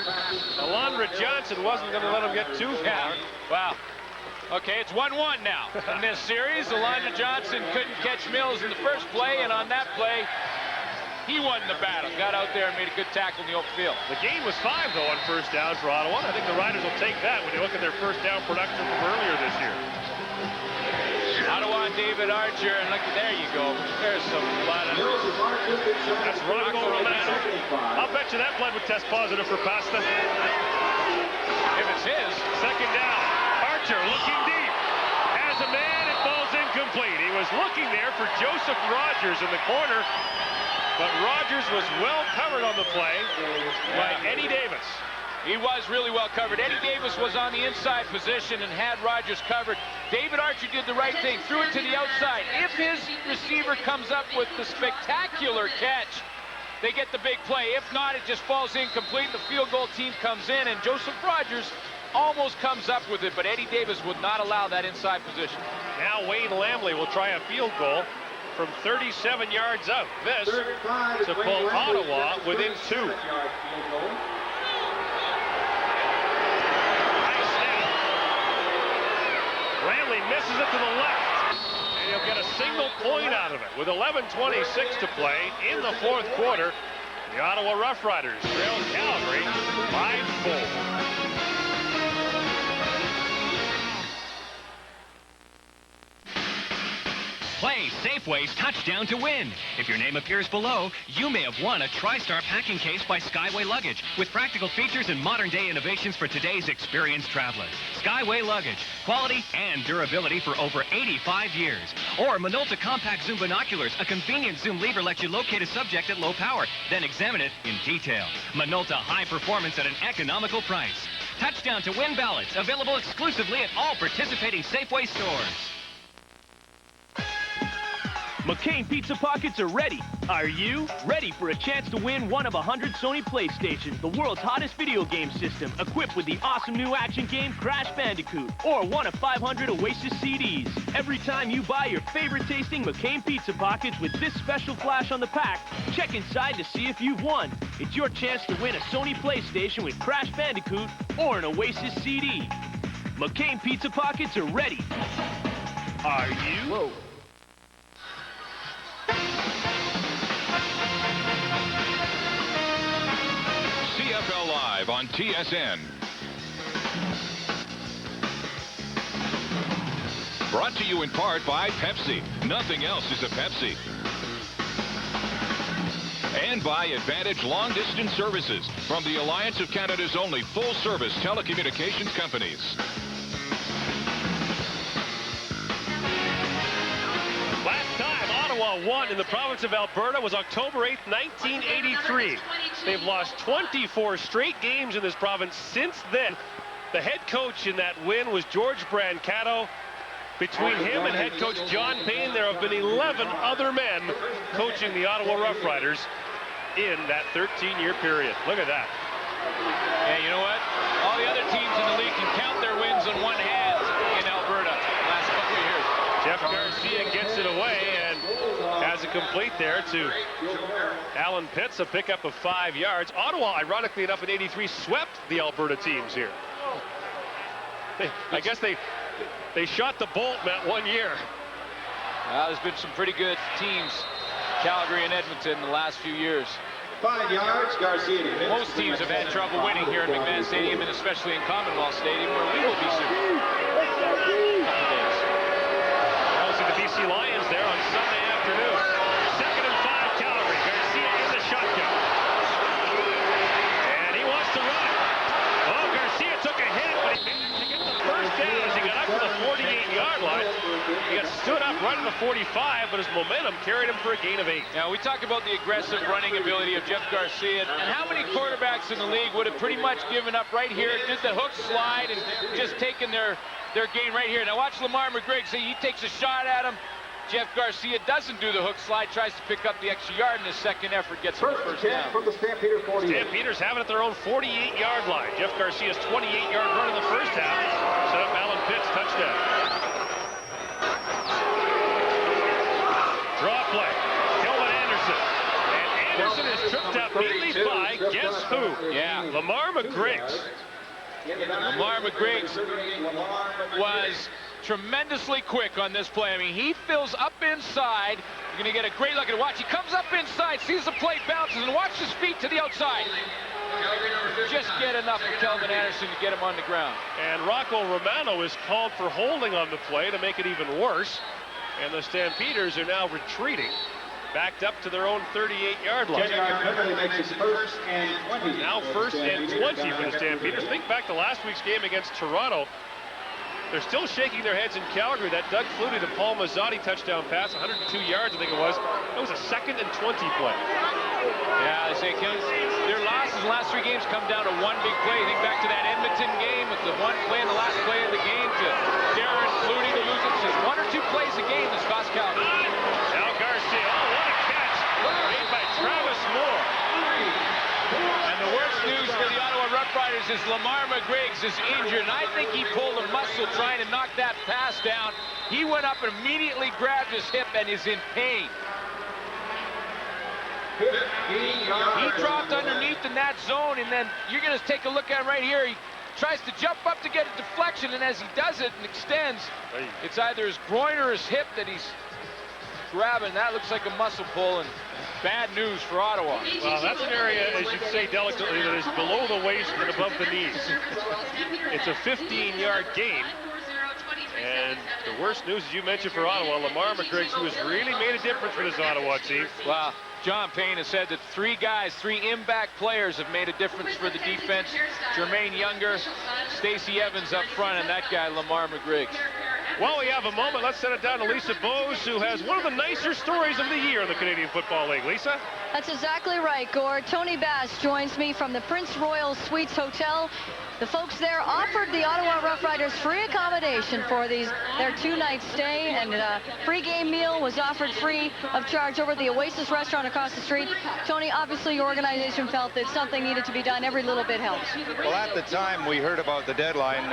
Alondra Johnson wasn't going to let him get too far. Wow. Okay, it's 1-1 now in this series. Alondra Johnson couldn't catch Mills in the first play, and on that play, he won the battle. Got out there and made a good tackle in the open field. The game was 5, though, on first down for Ottawa. I think the Riders will take that when you look at their first down production from earlier this year. Ottawa and David Archer, and look, there you go. There's some blood. That's Rocco Romano. I'll bet you that blood would test positive for pasta. If it's his. Second down. Archer looking deep. Has a man, it falls incomplete. He was looking there for Joseph Rogers in the corner, but Rogers was well covered on the play by Eddie Davis. He was really well covered. Eddie Davis was on the inside position and had Rogers covered. David Archer did the right thing, threw it to the outside. If his receiver comes up with the spectacular catch, they get the big play. If not, it just falls incomplete. The field goal team comes in, and Joseph Rogers almost comes up with it, but Eddie Davis would not allow that inside position. Now Wayne Lamley will try a field goal from 37 yards out. This to pull Ottawa within 2. Nice snap. Lamley misses it to the left, and he'll get a single point out of it with 11:26 to play in the fourth quarter. The Ottawa Rough Riders trail Calgary 5-4. Play Safeway's Touchdown to Win. If your name appears below, you may have won a TriStar packing case by Skyway Luggage with practical features and modern-day innovations for today's experienced travelers. Skyway Luggage, quality and durability for over 85 years. Or Minolta Compact Zoom Binoculars, a convenient zoom lever lets you locate a subject at low power, then examine it in detail. Minolta high performance at an economical price. Touchdown to Win ballots, available exclusively at all participating Safeway stores. McCain Pizza Pockets are ready. Are you? Ready for a chance to win one of 100 Sony PlayStations, the world's hottest video game system, equipped with the awesome new action game Crash Bandicoot, or one of 500 Oasis CDs. Every time you buy your favorite tasting McCain Pizza Pockets with this special flash on the pack, check inside to see if you've won. It's your chance to win a Sony PlayStation with Crash Bandicoot or an Oasis CD. McCain Pizza Pockets are ready. Are you? Whoa. CFL Live on TSN. Brought to you in part by Pepsi. Nothing else is a Pepsi. And by Advantage Long Distance Services from the Alliance of Canada's only full-service telecommunications companies. Last time Ottawa won in the province of Alberta was October 8th, 1983. They've lost 24 straight games in this province since then. The head coach in that win was George Brancato. Between him and head coach John Payne, there have been 11 other men coaching the Ottawa Rough Riders in that 13-year period. Look at that. Yeah, you know what? All the other teams in the league can count their wins on one hand in Alberta the last couple of years. Jeff Garcia gets it away and has it complete there to Alan Pitts, a pickup of 5 yards. Ottawa, ironically enough, in '83 swept the Alberta teams here. I guess they shot the bolt, Matt, 1 year. Well, there's been some pretty good teams, Calgary and Edmonton, in the last few years. 5 yards, Garcia. Most teams have had trouble winning here in McMahon Stadium, and especially in Commonwealth Stadium, where we will be soon. I'll see the BC Lions there on Sunday afternoon. 2nd and 5, Calgary. Garcia in the shotgun. And he wants to run it. Oh, Garcia took a hit, but he managed to get the first down as he got up to the 48-yard line. He got stood up right at the 45, but his momentum carried him for a gain of 8. Now, we talk about the aggressive running ability of Jeff Garcia, and how many quarterbacks in the league would have pretty much given up right here, did the hook slide, and just taken their gain right here. Now, watch Lamar McGrigg say he takes a shot at him. Jeff Garcia doesn't do the hook slide, tries to pick up the extra yard in his second effort, gets him the first down. From the Stampeders 48. Stampeders have it at their own 48-yard line. Jeff Garcia's 28-yard run in the first half set up Alan Pitts, touchdown. Draw play. Kelvin Anderson. And Anderson is tripped up neatly by guess who? Yeah. Lamar McGriggs. Lamar McGriggs was tremendously quick on this play. I mean, he fills up inside. You're going to get a great look at watch. He comes up inside, sees the plate, bounces, and watch his feet to the outside. Just get enough of Kelvin Anderson to get him on the ground. And Rocco Romano is called for holding on the play to make it even worse. And the Stampeders are now retreating, backed up to their own 38-yard line. Now 1st and 20 for the Stampeders. Think back to last week's game against Toronto. They're still shaking their heads in Calgary. That Doug Flutie to Paul Mazzotti touchdown pass, 102 yards, I think it was. That was a 2nd and 20 play. Yeah, they say their losses in the last 3 games come down to one big play. Think back to that Edmonton game with the one play in the last play of the game to Darren Flutie to lose it. Just 1 or 2 plays a game that's cost Calgary. Now Garcia, oh, what a catch made by Travis Moore. And the worst news for the Ottawa Rough Riders is Lamar McGriggs is injured, and I think he pulled a muscle trying to knock that pass down. He went up and immediately grabbed his hip and is in pain. He dropped underneath in that zone, and then you're going to take a look at him right here. He tries to jump up to get a deflection, and as he does it and extends, it's either his groin or his hip that he's grabbing. That looks like a muscle pull, and bad news for Ottawa. Well, that's an area, as you'd say delicately, that is below the waist and above the knees. It's a 15-yard gain. And the worst news, as you mentioned, for Ottawa, Lamar McGriggs, who has really made a difference for this Ottawa team. Well, John Payne has said that 3 guys, 3 impact players have made a difference for the defense. Jermaine Younger, Stacey Evans up front, and that guy, Lamar McGriggs. Well, we have a moment. Let's send it down to Lisa Bose, who has one of the nicer stories of the year in the Canadian Football League. Lisa? That's exactly right, Gord. Tony Bass joins me from the Prince Royal Suites Hotel. The folks there offered the Ottawa Rough Riders free accommodation for their 2-night stay, and a pre-game meal was offered free of charge over at the Oasis restaurant across the street. Tony, obviously your organization felt that something needed to be done. Every little bit helps. Well, at the time we heard about the deadline,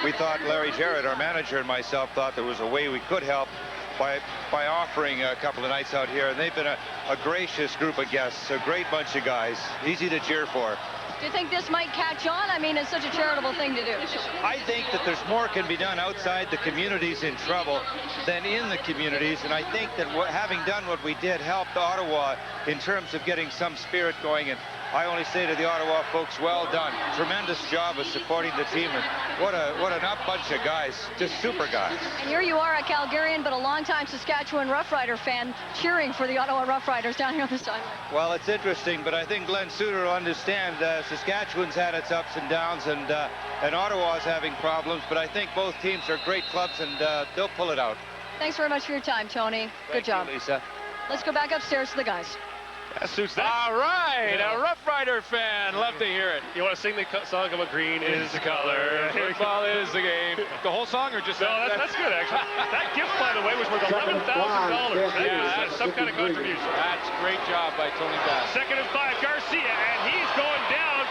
we thought, Larry Jarrett, our manager, and myself thought there was a way we could help by offering a couple of nights out here. And they've been a gracious group of guests, a great bunch of guys, easy to cheer for. Do you think this might catch on? I mean, it's such a charitable thing to do. I think that there's more can be done outside the communities in trouble than in the communities, and I think that having done what we did helped Ottawa in terms of getting some spirit going. And I only say to the Ottawa folks, well done. Tremendous job of supporting the team, and what an up bunch of guys, just super guys. And here you are, a Calgarian, but a longtime Saskatchewan Rough Rider fan, cheering for the Ottawa Rough Riders down here on the sideline. Well, it's interesting, but I think Glenn Suter will understand Saskatchewan's had its ups and downs, and Ottawa's having problems, but I think both teams are great clubs, and they'll pull it out. Thanks very much for your time, Tony. Good job. Thank you, Lisa. Let's go back upstairs to the guys. That suits that. All right, a Rough Rider fan. Love to hear it. You want to sing the song about green is the color. Football is the game. The whole song or just... No, that's good, actually. That gift, by the way, was worth $11,000. That's some kind of contribution. That's a great job by Tony Bass. 2nd and 5, Garcia, and he's going down.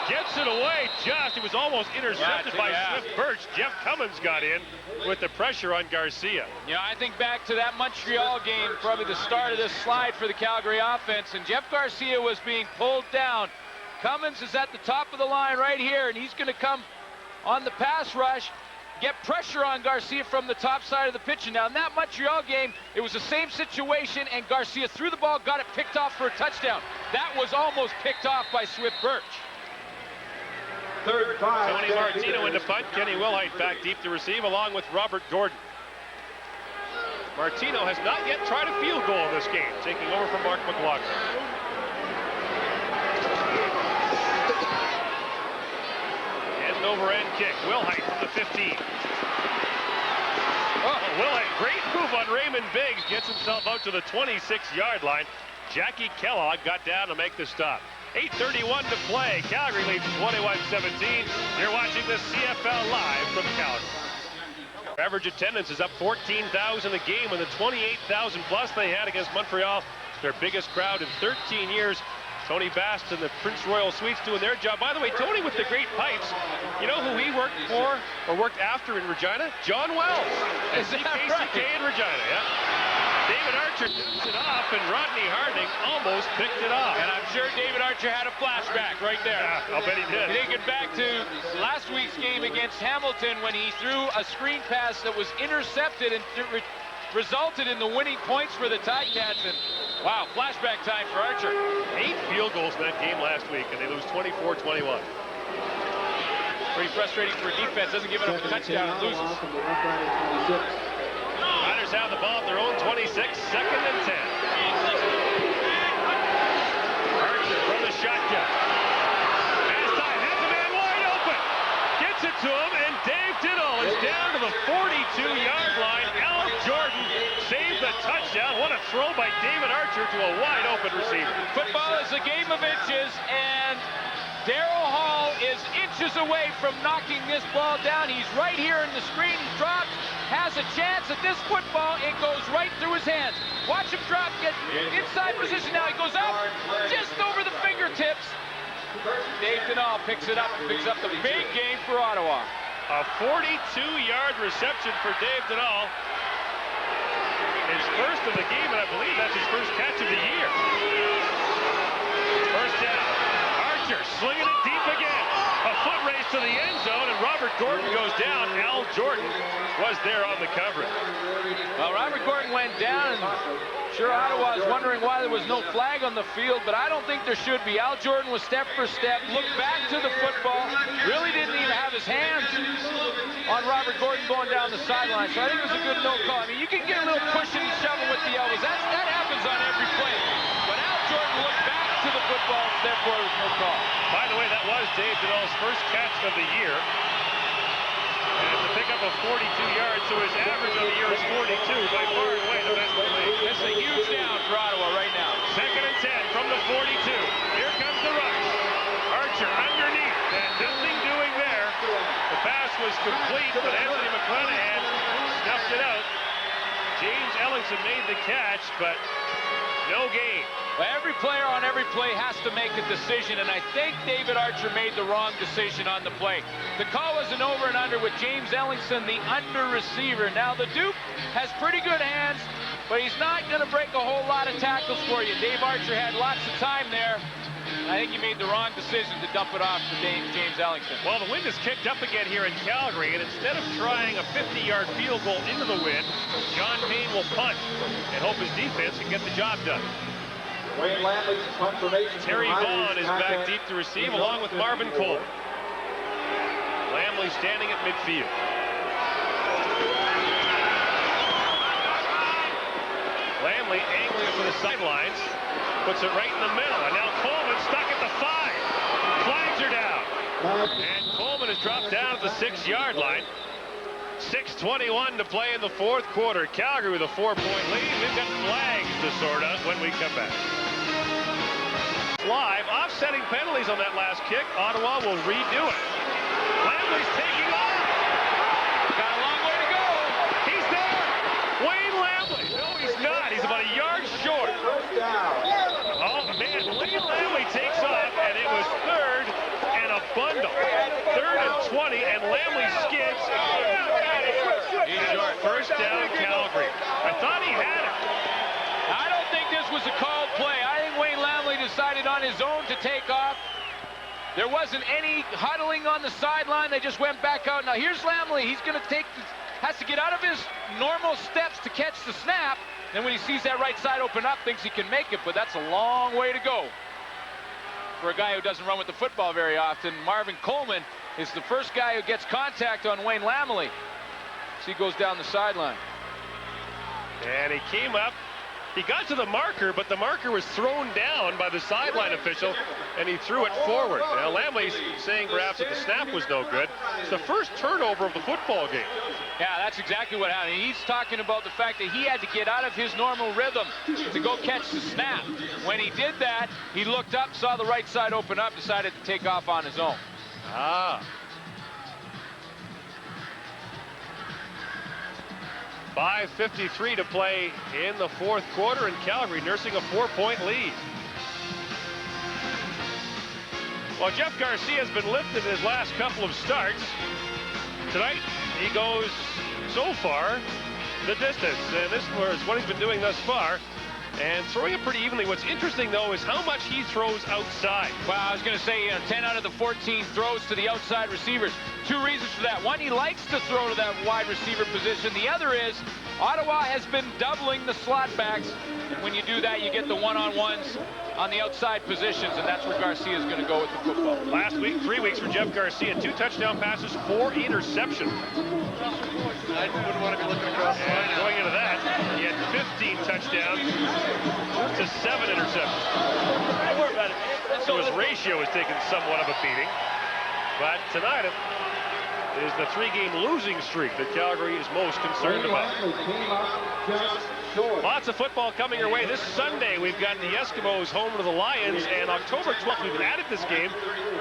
Gets it away just. It was almost intercepted by Swift Birch. Jeff Cummins got in with the pressure on Garcia. Yeah, I think back to that Montreal game, probably the start of this slide for the Calgary offense, and Jeff Garcia was being pulled down. Cummins is at the top of the line right here, and he's going to come on the pass rush, get pressure on Garcia from the top side of the pitch. And now in that Montreal game, it was the same situation, and Garcia threw the ball, got it picked off for a touchdown. That was almost picked off by Swift Birch. Tony Martino in the punt. Kenny Wilhite back deep to receive, along with Robert Gordon. Martino has not yet tried a field goal in this game, taking over from Mark McLaughlin. End-over-end kick. Wilhite from the 15. Oh, Wilhite, great move on Raymond Biggs. Gets himself out to the 26-yard line. Jackie Kellogg got down to make the stop. 8:31 to play. Calgary leads 21-17. You're watching the CFL live from Calgary. Average attendance is up 14,000 a game, and the 28,000 plus they had against Montreal, their biggest crowd in 13 years. Tony Bass and the Prince Royal Suites doing their job. By the way, Tony with the great pipes. You know who he worked for or worked after in Regina? John Wells. At CKCK in Regina, yeah. David Archer dumps it off, and Rodney Harding almost picked it off. And I'm sure David Archer had a flashback right there. Yeah, I'll bet he did. Thinking back to last week's game against Hamilton when he threw a screen pass that was intercepted and resulted in the winning points for the Ticats. And wow, flashback time for Archer. 8 field goals in that game last week, and they lose 24-21. Pretty frustrating for a defense. Doesn't give it up a touchdown and loses. Riders have the ball at their own 26, 2nd and 10. Archer from the shotgun. Pass time, has a man wide open. Gets it to him, and Dave Diddle is down to the 42-yard line. Al Jordan saved the touchdown. What a throw by David Archer to a wide open receiver. Football is a game of inches, and Darryl Hall is inches away from knocking this ball down. He's right here in the screen. He drops, has a chance at this football. It goes right through his hands. Watch him drop, get inside position now. He goes up just over the fingertips. Dave Diddle picks it up and picks up the big game for Ottawa. A 42-yard reception for Dave Diddle. His first of the game, and I believe that's his first catch of the year. First down. Archer slinging it deep again. A foot race to the end zone, and Robert Gordon goes down. Al Jordan was there on the coverage. Well, Robert Gordon went down, and sure Ottawa is wondering why there was no flag on the field, but I don't think there should be. Al Jordan was step for step, looked back to the football, really didn't even have his hands on Robert Gordon going down the sideline, so I think it was a good no call. I mean, you can get a little pushing and shoving with the elbows. That happens on every play. But Al Jordan looked back to the football, therefore there was no call. By the way, that was Dave Diddle's first catch of the year. And to pick up a 42 yards, so his average of the year is 42, by far and away the best in the league. This is a huge down for Ottawa right now. 2nd and 10 from the 42. Here comes the rush. Archer underneath, and nothing doing there. The pass was complete, but Anthony McClanahan snuffed it out. James Ellingson made the catch, but no gain. Well, every player on every play has to make a decision, and I think David Archer made the wrong decision on the play. The call was an over and under with James Ellingson, the under receiver. Now, the Duke has pretty good hands, but he's not going to break a whole lot of tackles for you. Dave Archer had lots of time there. I think he made the wrong decision to dump it off to James Ellingson. Well, the wind is kicked up again here in Calgary, and instead of trying a 50-yard field goal into the wind, John Payne will punt and hope his defense can get the job done. Wayne Lamley's punt formation. Terry Vaughn is back deep to receive, along with Marvin Cole. Lamley standing at midfield. Lamley angling it for the sidelines, puts it right in the middle, and now Coleman stuck at the 5. Flags are down. And Coleman has dropped down at the 6-yard line. 6:21 to play in the 4th quarter. Calgary with a 4-point lead. We've got flags to sort out when we come back. Live, offsetting penalties on that last kick. Ottawa will redo it. Lamley's taking off. Got a long way to go. He's there. Wayne Lamley. No, he's not. He's about a yard short. Oh, man. Wayne Lamley takes off, and it was 3rd and a bundle. 3rd and 20, and Lamley skids. He's short. First down, Calgary. I thought he had it. I don't think this was a called play. I think Wayne Lamley decided on his own to take off. There wasn't any huddling on the sideline. They just went back out. Now here's Lamley. He's going to has to get out of his normal steps to catch the snap. Then when he sees that right side open up, thinks he can make it, but that's a long way to go for a guy who doesn't run with the football very often. Marvin Coleman is the first guy who gets contact on Wayne Lamley as he goes down the sideline. And he came up. He got to the marker, but the marker was thrown down by the sideline official, and he threw it forward. Now, Lamley's saying perhaps that the snap was no good. It's the first turnover of the football game. Yeah, that's exactly what happened. He's talking about the fact that he had to get out of his normal rhythm to go catch the snap. When he did that, he looked up, saw the right side open up, decided to take off on his own. Ah. 5:53 to play in the 4th quarter, and Calgary nursing a 4-point lead. Well, Jeff Garcia has been lifted in his last couple of starts. Tonight, he goes so far the distance. And this is what he's been doing thus far. And throwing it pretty evenly. What's interesting, though, is how much he throws outside. Well, I was going to say 10 out of the 14 throws to the outside receivers. Two reasons for that. One, he likes to throw to that wide receiver position. The other is Ottawa has been doubling the slot backs. And when you do that, you get the one-on-ones on the outside positions, and that's where Garcia is going to go with the football. Last week, 3 weeks for Jeff Garcia. 2 touchdown passes, 4 interceptions. I wouldn't want to be looking across the line. Going into that, he had 15 touchdowns to 7 interceptions. So his ratio is taking somewhat of a beating. But tonight it is the 3-game losing streak that Calgary is most concerned about. Lots of football coming your way. This Sunday, we've got the Eskimos home to the Lions, and October 12th, we've added this game,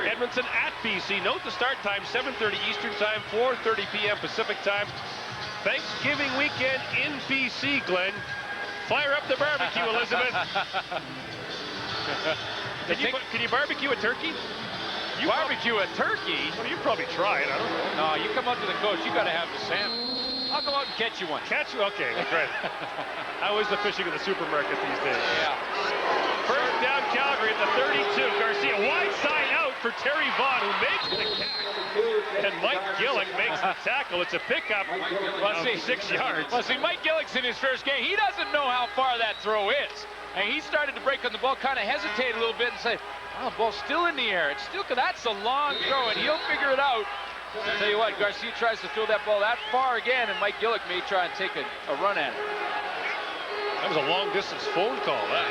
Edmonton at BC. Note the start time, 7:30 Eastern Time, 4:30 p.m. Pacific Time. Thanksgiving weekend in BC, Glenn. Fire up the barbecue, Elizabeth. Can you barbecue a turkey? You barbecue a turkey? Well, you probably try it. I don't know. No, you come up to the coach. You got to have the salmon. I'll go out and catch you one. Catch you? Okay, great. How is the fishing in the supermarket these days? Yeah. First down, Calgary at the 32. Garcia wide side out for Terry Vaughn, who makes the catch. And Mike Gillick makes the tackle. It's a pickup of 6 yards. Well, see, Mike Gillick's in his first game. He doesn't know how far that throw is. And he started to break on the ball, kind of hesitate a little bit and say, oh, the ball's still in the air. It's still, that's a long throw, and he'll figure it out. I'll tell you what, Garcia tries to throw that ball that far again, and Mike Gillick may try and take a run at it. That was a long-distance phone call, that.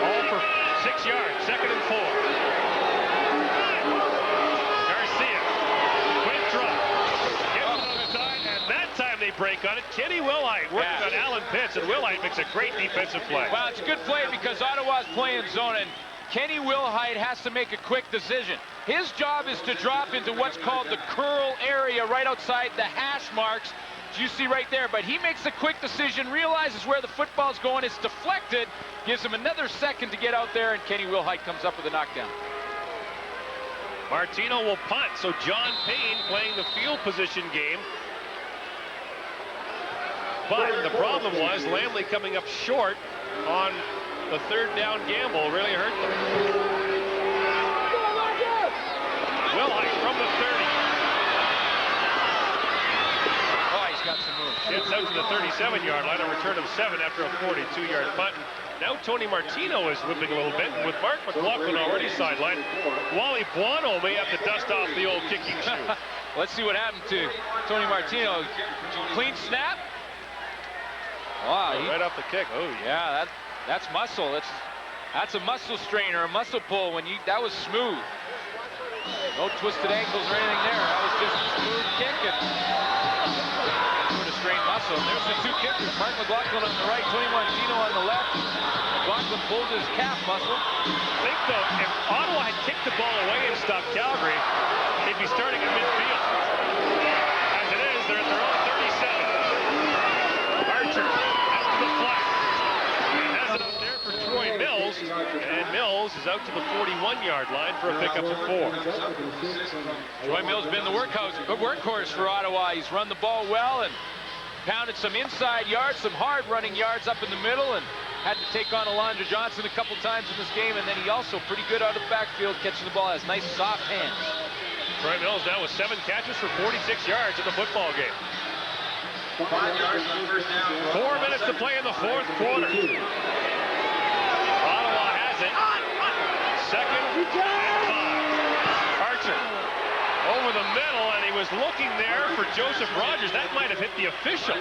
All for 6 yards, 2nd and 4. Garcia, quick drop. Gives it another time, and that time they break on it. Kenny Wilhite working on Alan Pitts, and Wilhite makes a great defensive play. Well, it's a good play because Ottawa's playing zone, and Kenny Wilhite has to make a quick decision. His job is to drop into what's called the curl area right outside the hash marks, as you see right there. But he makes a quick decision, realizes where the football's going, it's deflected, gives him another second to get out there, and Kenny Wilhite comes up with a knockdown. Martino will punt, so John Payne playing the field position game. But the problem was Lamley coming up short on the 3rd down gamble really hurt them. Wilhite from the 30. Oh, he's got some moves. Gets out to the 37-yard line, a return of 7 after a 42-yard punt. Now Tony Martino is whipping a little bit, and with Mark McLaughlin already sidelined, Wally Buono may have to dust off the old kicking shoe. Let's see what happened to Tony Martino. Clean snap. Wow, right off the kick. Oh, yeah, that's muscle. That's a muscle strain or a muscle pull. That was smooth. No twisted ankles or anything there. That was just a smooth kick and sort of strained muscle. And there's the 2 kickers. Mark McLaughlin on the right, Tony Martino on the left. McLaughlin pulled his calf muscle. I think, though, if Ottawa had kicked the ball away and stopped Calgary, they'd be starting at midfield. As it is, they're at their own 37. Archer out to the flat. He has it up there for Troy Mills, and Mills is out to the 41-yard line for a pickup of 4. Troy Mills been the workhorse for Ottawa. He's run the ball well and pounded some inside yards, some hard running yards up in the middle, and had to take on Alondra Johnson a couple times in this game, and then he also pretty good out of the backfield catching the ball, has nice soft hands. Troy Mills now with 7 catches for 46 yards in the football game. 5 yards on the first down. 4 minutes to play in the 4th quarter. Ottawa has it. 2nd and 5. Archer over the middle, and he was looking there for Joseph Rogers. That might have hit the official.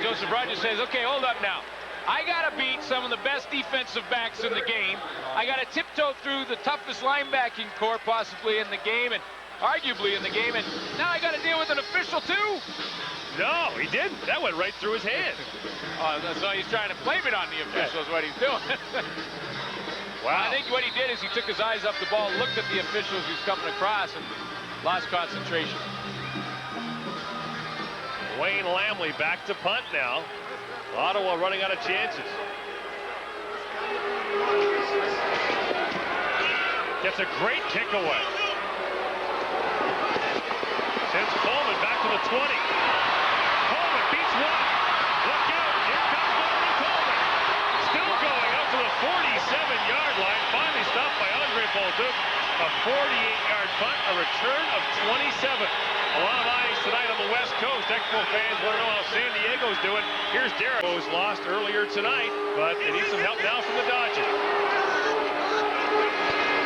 Joseph Rogers says, okay, hold up now. I got to beat some of the best defensive backs in the game. I got to tiptoe through the toughest linebacking core possibly in the game, and arguably in the game, and now I got to deal with an official too? No, he didn't. That went right through his hand. So he's trying to blame it on the official is what he's doing. Wow. I think what he did is he took his eyes off the ball, looked at the officials who's coming across, and lost concentration. Wayne Lamley back to punt now. Ottawa running out of chances. Gets a great kick away. Sends Coleman back to the 20. Coleman beats Bolduc. A 48-yard punt, a return of 27. A lot of eyes tonight on the West Coast. Expo fans want to know how San Diego's doing. Here's Derek. Was lost earlier tonight, but they need some help now from the Dodgers.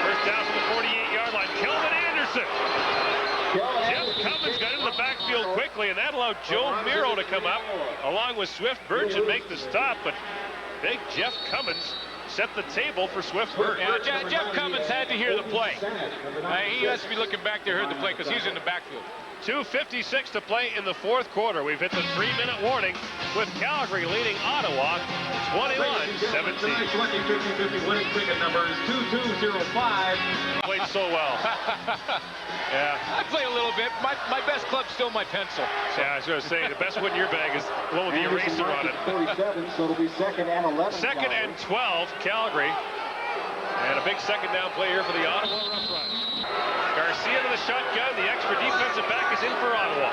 First down from the 48-yard line. Kelvin Anderson. Jeff Cummins got in the backfield quickly, and that allowed Joe Miro to come up, along with Swift Birch, and make the stop. But big Jeff Cummins set the table for Swift Birch. Yeah, Jeff Cummins had to hear the play. He has to be looking back to hear the play because he's in the backfield. 2:56 to play in the fourth quarter. We've hit the 3-minute warning with Calgary leading Ottawa 21-17. 20-50-50 winning ticket number is 2205. Played so well. Yeah. I play a little bit. My best club's still my pencil. So. Yeah, I was going to say, the best one in your bag is the one with the eraser on it. 47, so it'll be 2nd and 11. 2nd and 12, Calgary. And a big second down play here for the Ottawa Roughriders. Garcia to the shotgun. The extra defensive back is in for Ottawa.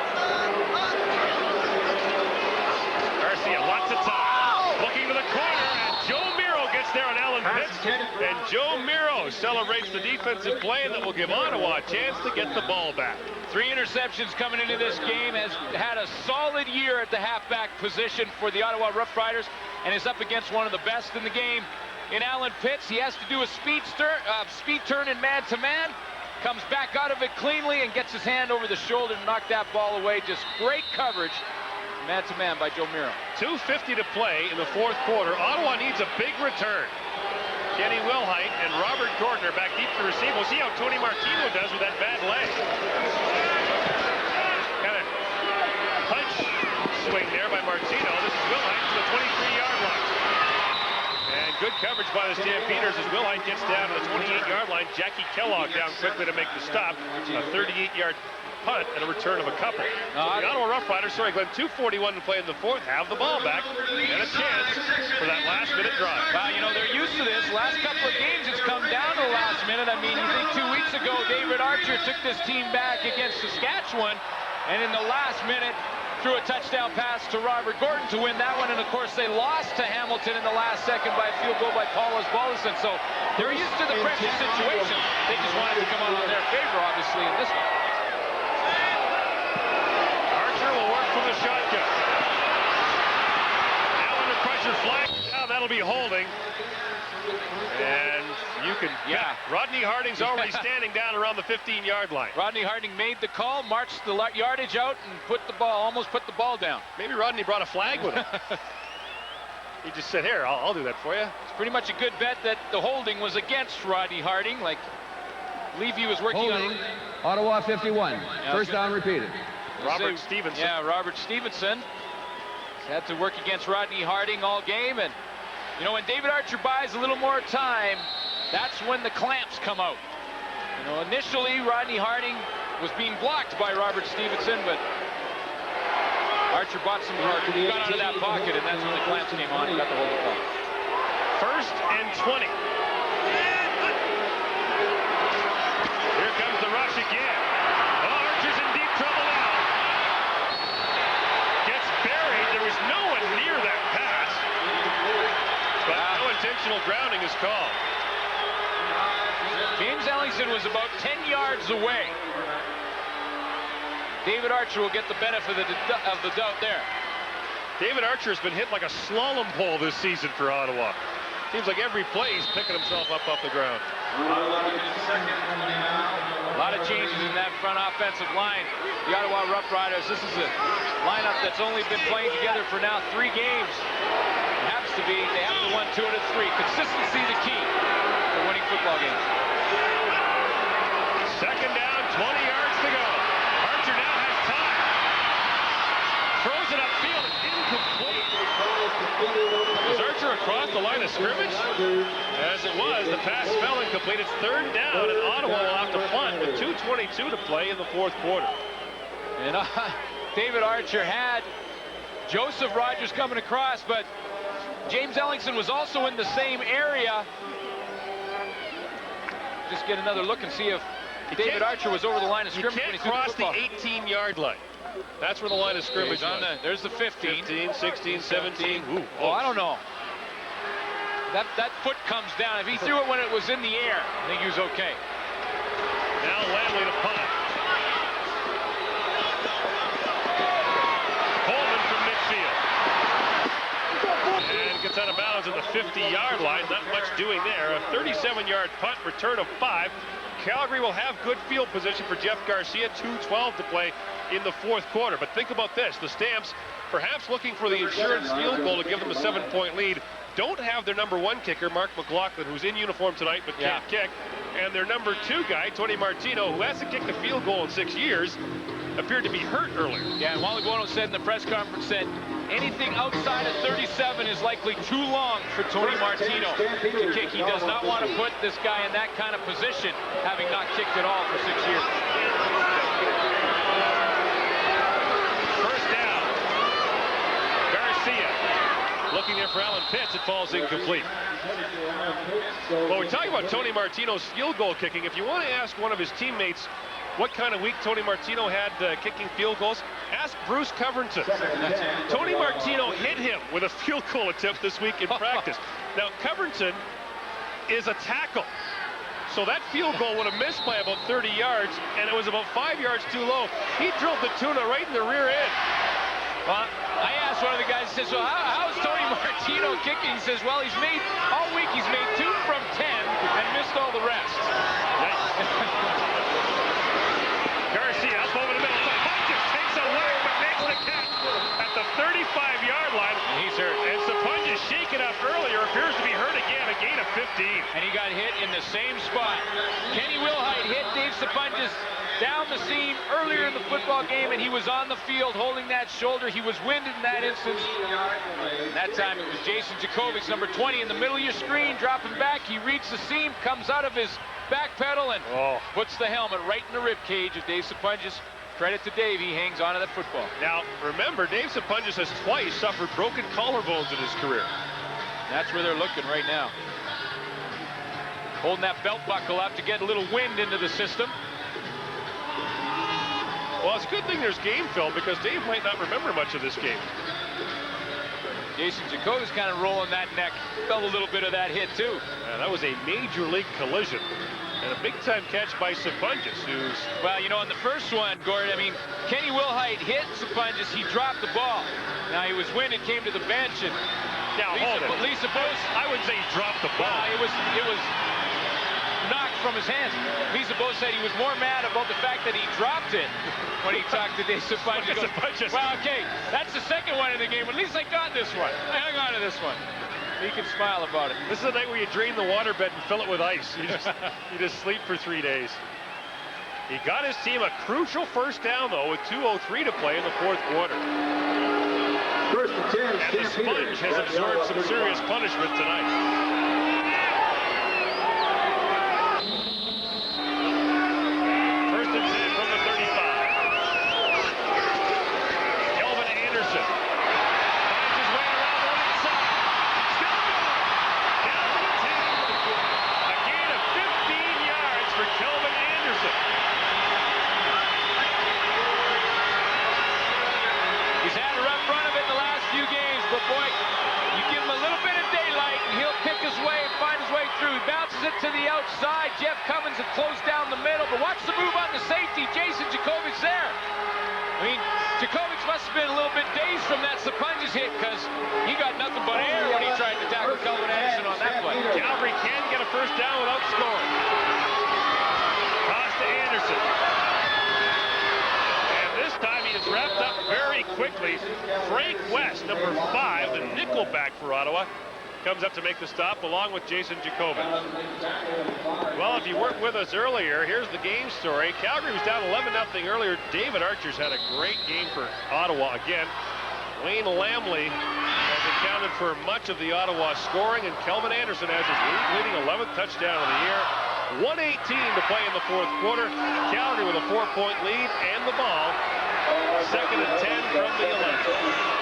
Garcia, lots of time. Looking to the corner, and Joe Miro gets there on Alan Pitts. And Joe Miro celebrates the defensive play that will give Ottawa a chance to get the ball back. 3 interceptions coming into this game. Has had a solid year at the halfback position for the Ottawa Roughriders, and is up against one of the best in the game in Alan Pitts. He has to do a speed turn in man-to-man. Comes back out of it cleanly and gets his hand over the shoulder to knock that ball away. Just great coverage, man-to-man by Joe Miro. 2:50 to play in the fourth quarter. Ottawa needs a big return. Kenny Wilhite and Robert Gordon are back deep to receive. We'll see how Tony Martino does with that bad leg. Kind of punch swing there by Martino. This is Wilhite to the 23-yard line. And good coverage by the Stampeders as Wilhite gets down to the 28-yard line. Jackie Kellogg down quickly to make the stop. A 38-yard punt and a return of a couple. The Ottawa Roughriders, sorry Glenn, 2:41 to play in the fourth, have the ball back and a chance for that last-minute drive. Well, you know, they're used to this. Last couple of games, it's come down to the last minute. I mean, you think 2 weeks ago, David Archer took this team back against Saskatchewan, and in the last minute, threw a touchdown pass to Robert Gordon to win that one, and of course they lost to Hamilton in the last second by a field goal by Paul Osbaldiston. So they're used to the pressure situation. They just wanted to come out on their favor, obviously, in this one. Archer will work from the shotgun. Now under pressure, flag. Now that'll be holding. And you can, Rodney Harding's already standing down around the 15-yard line. Rodney Harding made the call, marched the yardage out, and almost put the ball down. Maybe Rodney brought a flag with him. He just said, here, I'll do that for you. It's pretty much a good bet that the holding was against Rodney Harding. Like, Levy was working holding, on Ottawa 51. First down repeated. Robert Stevenson. Yeah, Robert Stevenson had to work against Rodney Harding all game, and you know, when David Archer buys a little more time, that's when the clamps come out. You know, initially Rodney Harding was being blocked by Robert Stevenson, but Archer got out of that pocket, and that's when the clamps came on and got the holding call. 1st and 20. Here comes the rush again. Oh, Archer's in deep trouble now. Gets buried. There was no one near that pass. But no intentional grounding is called. James Ellingson was about 10 yards away. David Archer will get the benefit of the doubt there. David Archer has been hit like a slalom pole this season for Ottawa. Seems like every play he's picking himself up off the ground. A lot of changes in that front offensive line. The Ottawa Roughriders, this is a lineup that's only been playing together for now 3 games. It happens to be, they have to win 2 out of 3. Consistency the key for winning football games. Second down, 20 yards to go. Archer now has time. Throws it upfield, incomplete. Was Archer across the line of scrimmage? As it was, the pass fell incomplete. It's 3rd down, and Ottawa will have to punt with 2:22 to play in the fourth quarter. And David Archer had Joseph Rogers coming across, but James Ellingson was also in the same area. Just get another look and see if David Archer was over the line of scrimmage when he threw the football. He can't cross the 18-yard line. That's where the line of scrimmage is. There's the 15. 15, 16, 17. Ooh, oh, I don't know. that foot comes down. If he threw it when it was in the air, I think he was okay. Now Lamley to punt. Coleman from midfield. And gets out of bounds at the 50-yard line. Not much doing there. A 37-yard punt, return of 5. Calgary will have good field position for Jeff Garcia. 2:12 to play in the fourth quarter. But think about this. The Stamps, perhaps looking for the insurance field goal to give them a 7-point lead, don't have their number 1 kicker, Mark McLaughlin, who's in uniform tonight but can't kick. And their number 2 guy, Tony Martino, who hasn't kicked a field goal in 6 years, appeared to be hurt earlier. Yeah, and Wally Buono said in the press conference that anything outside of 37 is likely too long for Tony Martino to kick. He does not want to put this guy in that kind of position, having not kicked at all for 6 years. First down. Garcia looking there for Alan Pitts. It falls incomplete. Well, we're talking about Tony Martino's field goal kicking. If you want to ask one of his teammates what kind of week Tony Martino had kicking field goals, ask Bruce Covington. Tony Martino hit him with a field goal attempt this week in practice. Now, Covington is a tackle. So that field goal would have missed by about 30 yards, and it was about 5 yards too low. He drilled the tuna right in the rear end. Well, I asked one of the guys, he says, so how's Tony Martino kicking? He says, well, he's made, all week he's made 2 from 10 and missed all the rest. Garcia up over the middle. Sapunjas takes a whack but makes the catch at the 35-yard line. And he's hurt. And Sapunjas shaken up earlier, appears to be hurt again, a gain of 15. And he got hit in the same spot. Kenny Wilhite hit Dave Sapunjas down the seam earlier in the football game, and he was on the field holding that shoulder. He was winded in that instance. And that time it was Jason Jakovic, number 20, in the middle of your screen, dropping back. He reads the seam, comes out of his back pedal, and puts the helmet right in the rib cage of Dave Sapunjas. Credit to Dave, he hangs on to that football. Now, remember, Dave Sapunjas has twice suffered broken collarbones in his career. That's where they're looking right now. Holding that belt buckle up to get a little wind into the system. Well, it's a good thing there's game film, because Dave might not remember much of this game. Jason Jakovic kind of rolling that neck. Felt a little bit of that hit, too. That was a major league collision. And a big-time catch by Sapunjas, who's... Well, you know, on the first one, Gordon, I mean, Kenny Wilhite hit Sapunjas. He dropped the ball. Now, he was winded, came to the bench, and... Now, hold it. Lisa Bose... I would say he dropped the ball. It was knocked from his hands. Lisa Bose said he was more mad about the fact that he dropped it when he talked to Dave Sapunjas. Well, okay, that's the second one in the game. At least I got this one. I hung on to this one. He can smile about it. This is the night where you drain the waterbed and fill it with ice. You just sleep for 3 days. He got his team a crucial first down, though, with 2:03 to play in the fourth quarter. First and 10, and the Sponge has absorbed some serious punishment tonight. First and 10 from the 35. Kelvin Anderson finds his way around the right side. Still going. Down to the 10. A gain of 15 yards for Kelvin Anderson. He's had a rough run of it in the last few games, but boy, you give him a little bit of daylight and he'll pick his way and find his way through. He bounces it to the outside. Jeff Cummins had closed down the middle, but watch the move on the safety. Jason Jakovic there. I mean, Jakovic must have been a little bit dazed from that Sapunjas hit, because he got nothing but air when he tried to tackle Kelvin Anderson on that play. Calgary can get a first down without scoring. Toss to Anderson. And this time he is wrapped up very quickly. Frank West, number 5, the nickelback for Ottawa, comes up to make the stop along with Jason Jakovic. Well, if you weren't with us earlier, here's the game story. Calgary was down 11-0 earlier. David Archer's had a great game for Ottawa again. Wayne Lamley has accounted for much of the Ottawa scoring, and Kelvin Anderson has his leading 11th touchdown of the year. 1:18 to play in the fourth quarter. Calgary with a 4-point lead and the ball. Second and 10 from the 11.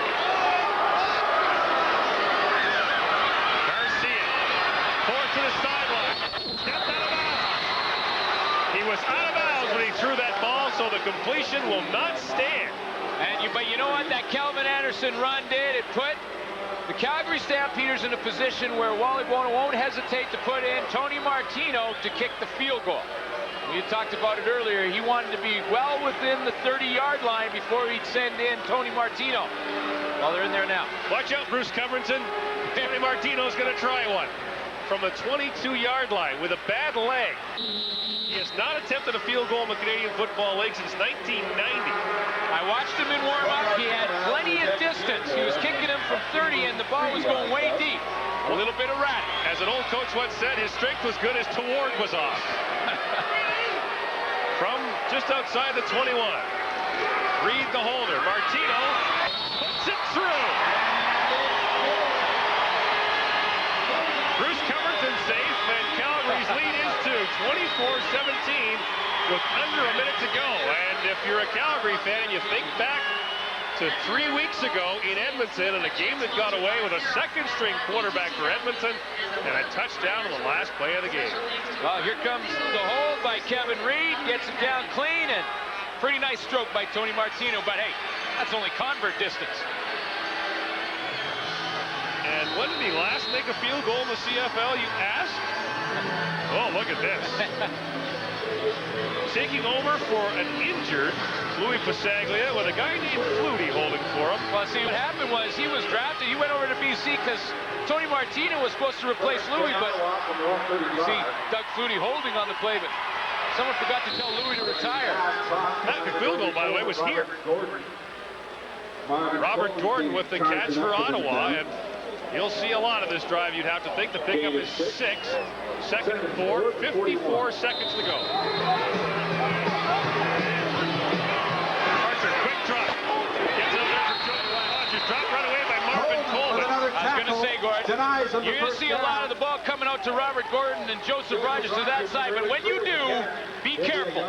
To the sideline. Stepped out of bounds. He was out of bounds when he threw that ball, so the completion will not stand. But you know what that Kelvin Anderson run did? It put The Calgary Stampeders in a position where Wally Bono won't hesitate to put in Tony Martino to kick the field goal. We had talked about it earlier. He wanted to be well within the 30-yard line before he'd send in Tony Martino. Well, they're in there now. Watch out, Bruce Covington. Tony Martino's going to try one from the 22-yard line with a bad leg. He has not attempted a field goal in the Canadian Football League since 1990. I watched him in warm-up. He had plenty of distance. He was kicking him from 30, and the ball was going way deep. A little bit erratic. As an old coach once said, his strength was good, his toward was off. From just outside the 21. Reed the holder. Martino puts it through. Bruce Covington safe, and Calgary's lead is to 24-17 with under a minute to go. And if you're a Calgary fan, you think back to 3 weeks ago in Edmonton in a game that got away with a second-string quarterback for Edmonton and a touchdown on the last play of the game. Well, here comes the hold by Kevin Reed. Gets it down clean, and pretty nice stroke by Tony Martino. But hey, that's only convert distance. And when did he last make a field goal in the CFL, you ask? Oh, look at this. Taking over for an injured Louis Pasaglia with a guy named Flutie holding for him. Well, see, what happened was he was drafted. He went over to BC because Tony Martino was supposed to replace Louis, but you see Doug Flutie holding on the play, but someone forgot to tell Louis to retire. That field goal, by the way, was here. Robert Gordon with the catch for Ottawa, and you'll see a lot of this drive, you'd have to think. The pickup is 6. Second and 4, 54 seconds to go. Archer, quick drop. Gets it there for Rogers. Drop right away by Marvin Coleman. I was going to say, Gordon, you're going to see a lot of the ball coming out to Robert Gordon and Joseph Rogers to that side, but when you do, be careful,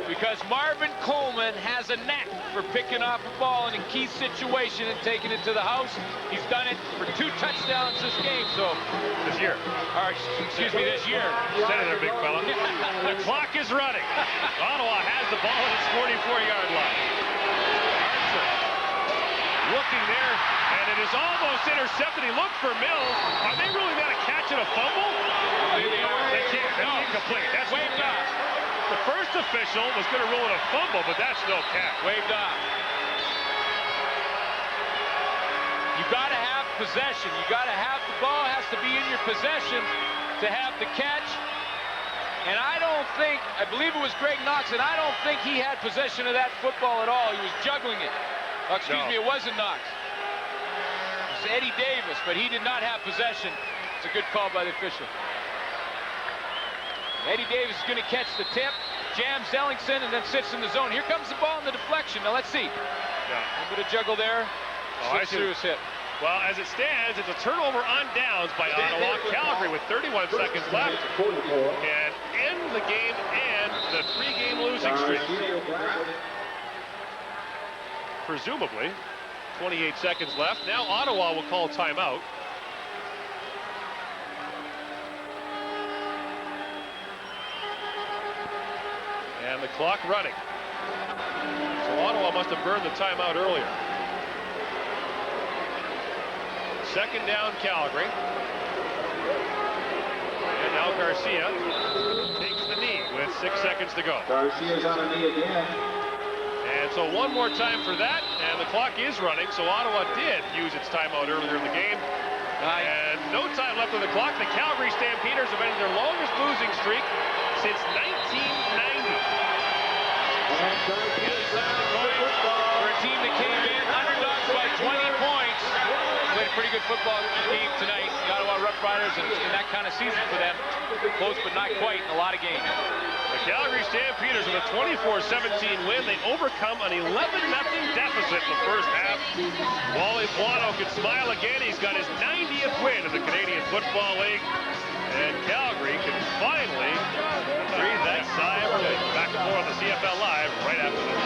because Marvin Coleman has a knack for picking off a ball in a key situation and taking it to the house. He's done it for 2 touchdowns this game, so... This year. Or, excuse me, this year. Steady there, big fella. The clock is running. Ottawa has the ball at its 44-yard line. Archer looking there, and it is almost intercepted. He looked for Mills. Are they really going to catch it a fumble? They can't. That's incomplete. That's waved off. The first official was going to rule it a fumble, but that's no catch. Waved off. You got to have possession. You got to have the ball has to be in your possession to have the catch. And I don't think, I believe it was Greg Knox, and I don't think he had possession of that football at all. He was juggling it. Oh, excuse me, it wasn't Knox. It was Eddie Davis, but he did not have possession. It's a good call by the official. Eddie Davis is going to catch the tip, jams Ellingson, and then sits in the zone. Here comes the ball in the deflection. Now let's see. A little bit of juggle there. Slips through his hip. Well, as it stands, it's a turnover on downs by Ottawa. Calgary with 31 seconds left can end the game and the 3-game losing streak. Presumably, 28 seconds left. Now Ottawa will call timeout. And the clock running. So Ottawa must have burned the timeout earlier. Second down, Calgary. And now Garcia takes the knee with 6 seconds to go. Garcia's on a knee again. And so one more time for that, and the clock is running. So Ottawa did use its timeout earlier in the game. And no time left on the clock. The Calgary Stampeders have ended their longest losing streak since 1990. For a team that came in underdogs by 20 points, played a pretty good football game tonight. The Ottawa Rough Riders, and that kind of season for them. Close, but not quite in a lot of games. The Calgary Stampeders with a 24-17 win. They overcome an 11-0 deficit in the first half. Wally Bono can smile again. He's got his 90th win in the Canadian Football League. And Calgary can finally breathe that sigh of relief. Back and forth on the CFL Live right after this.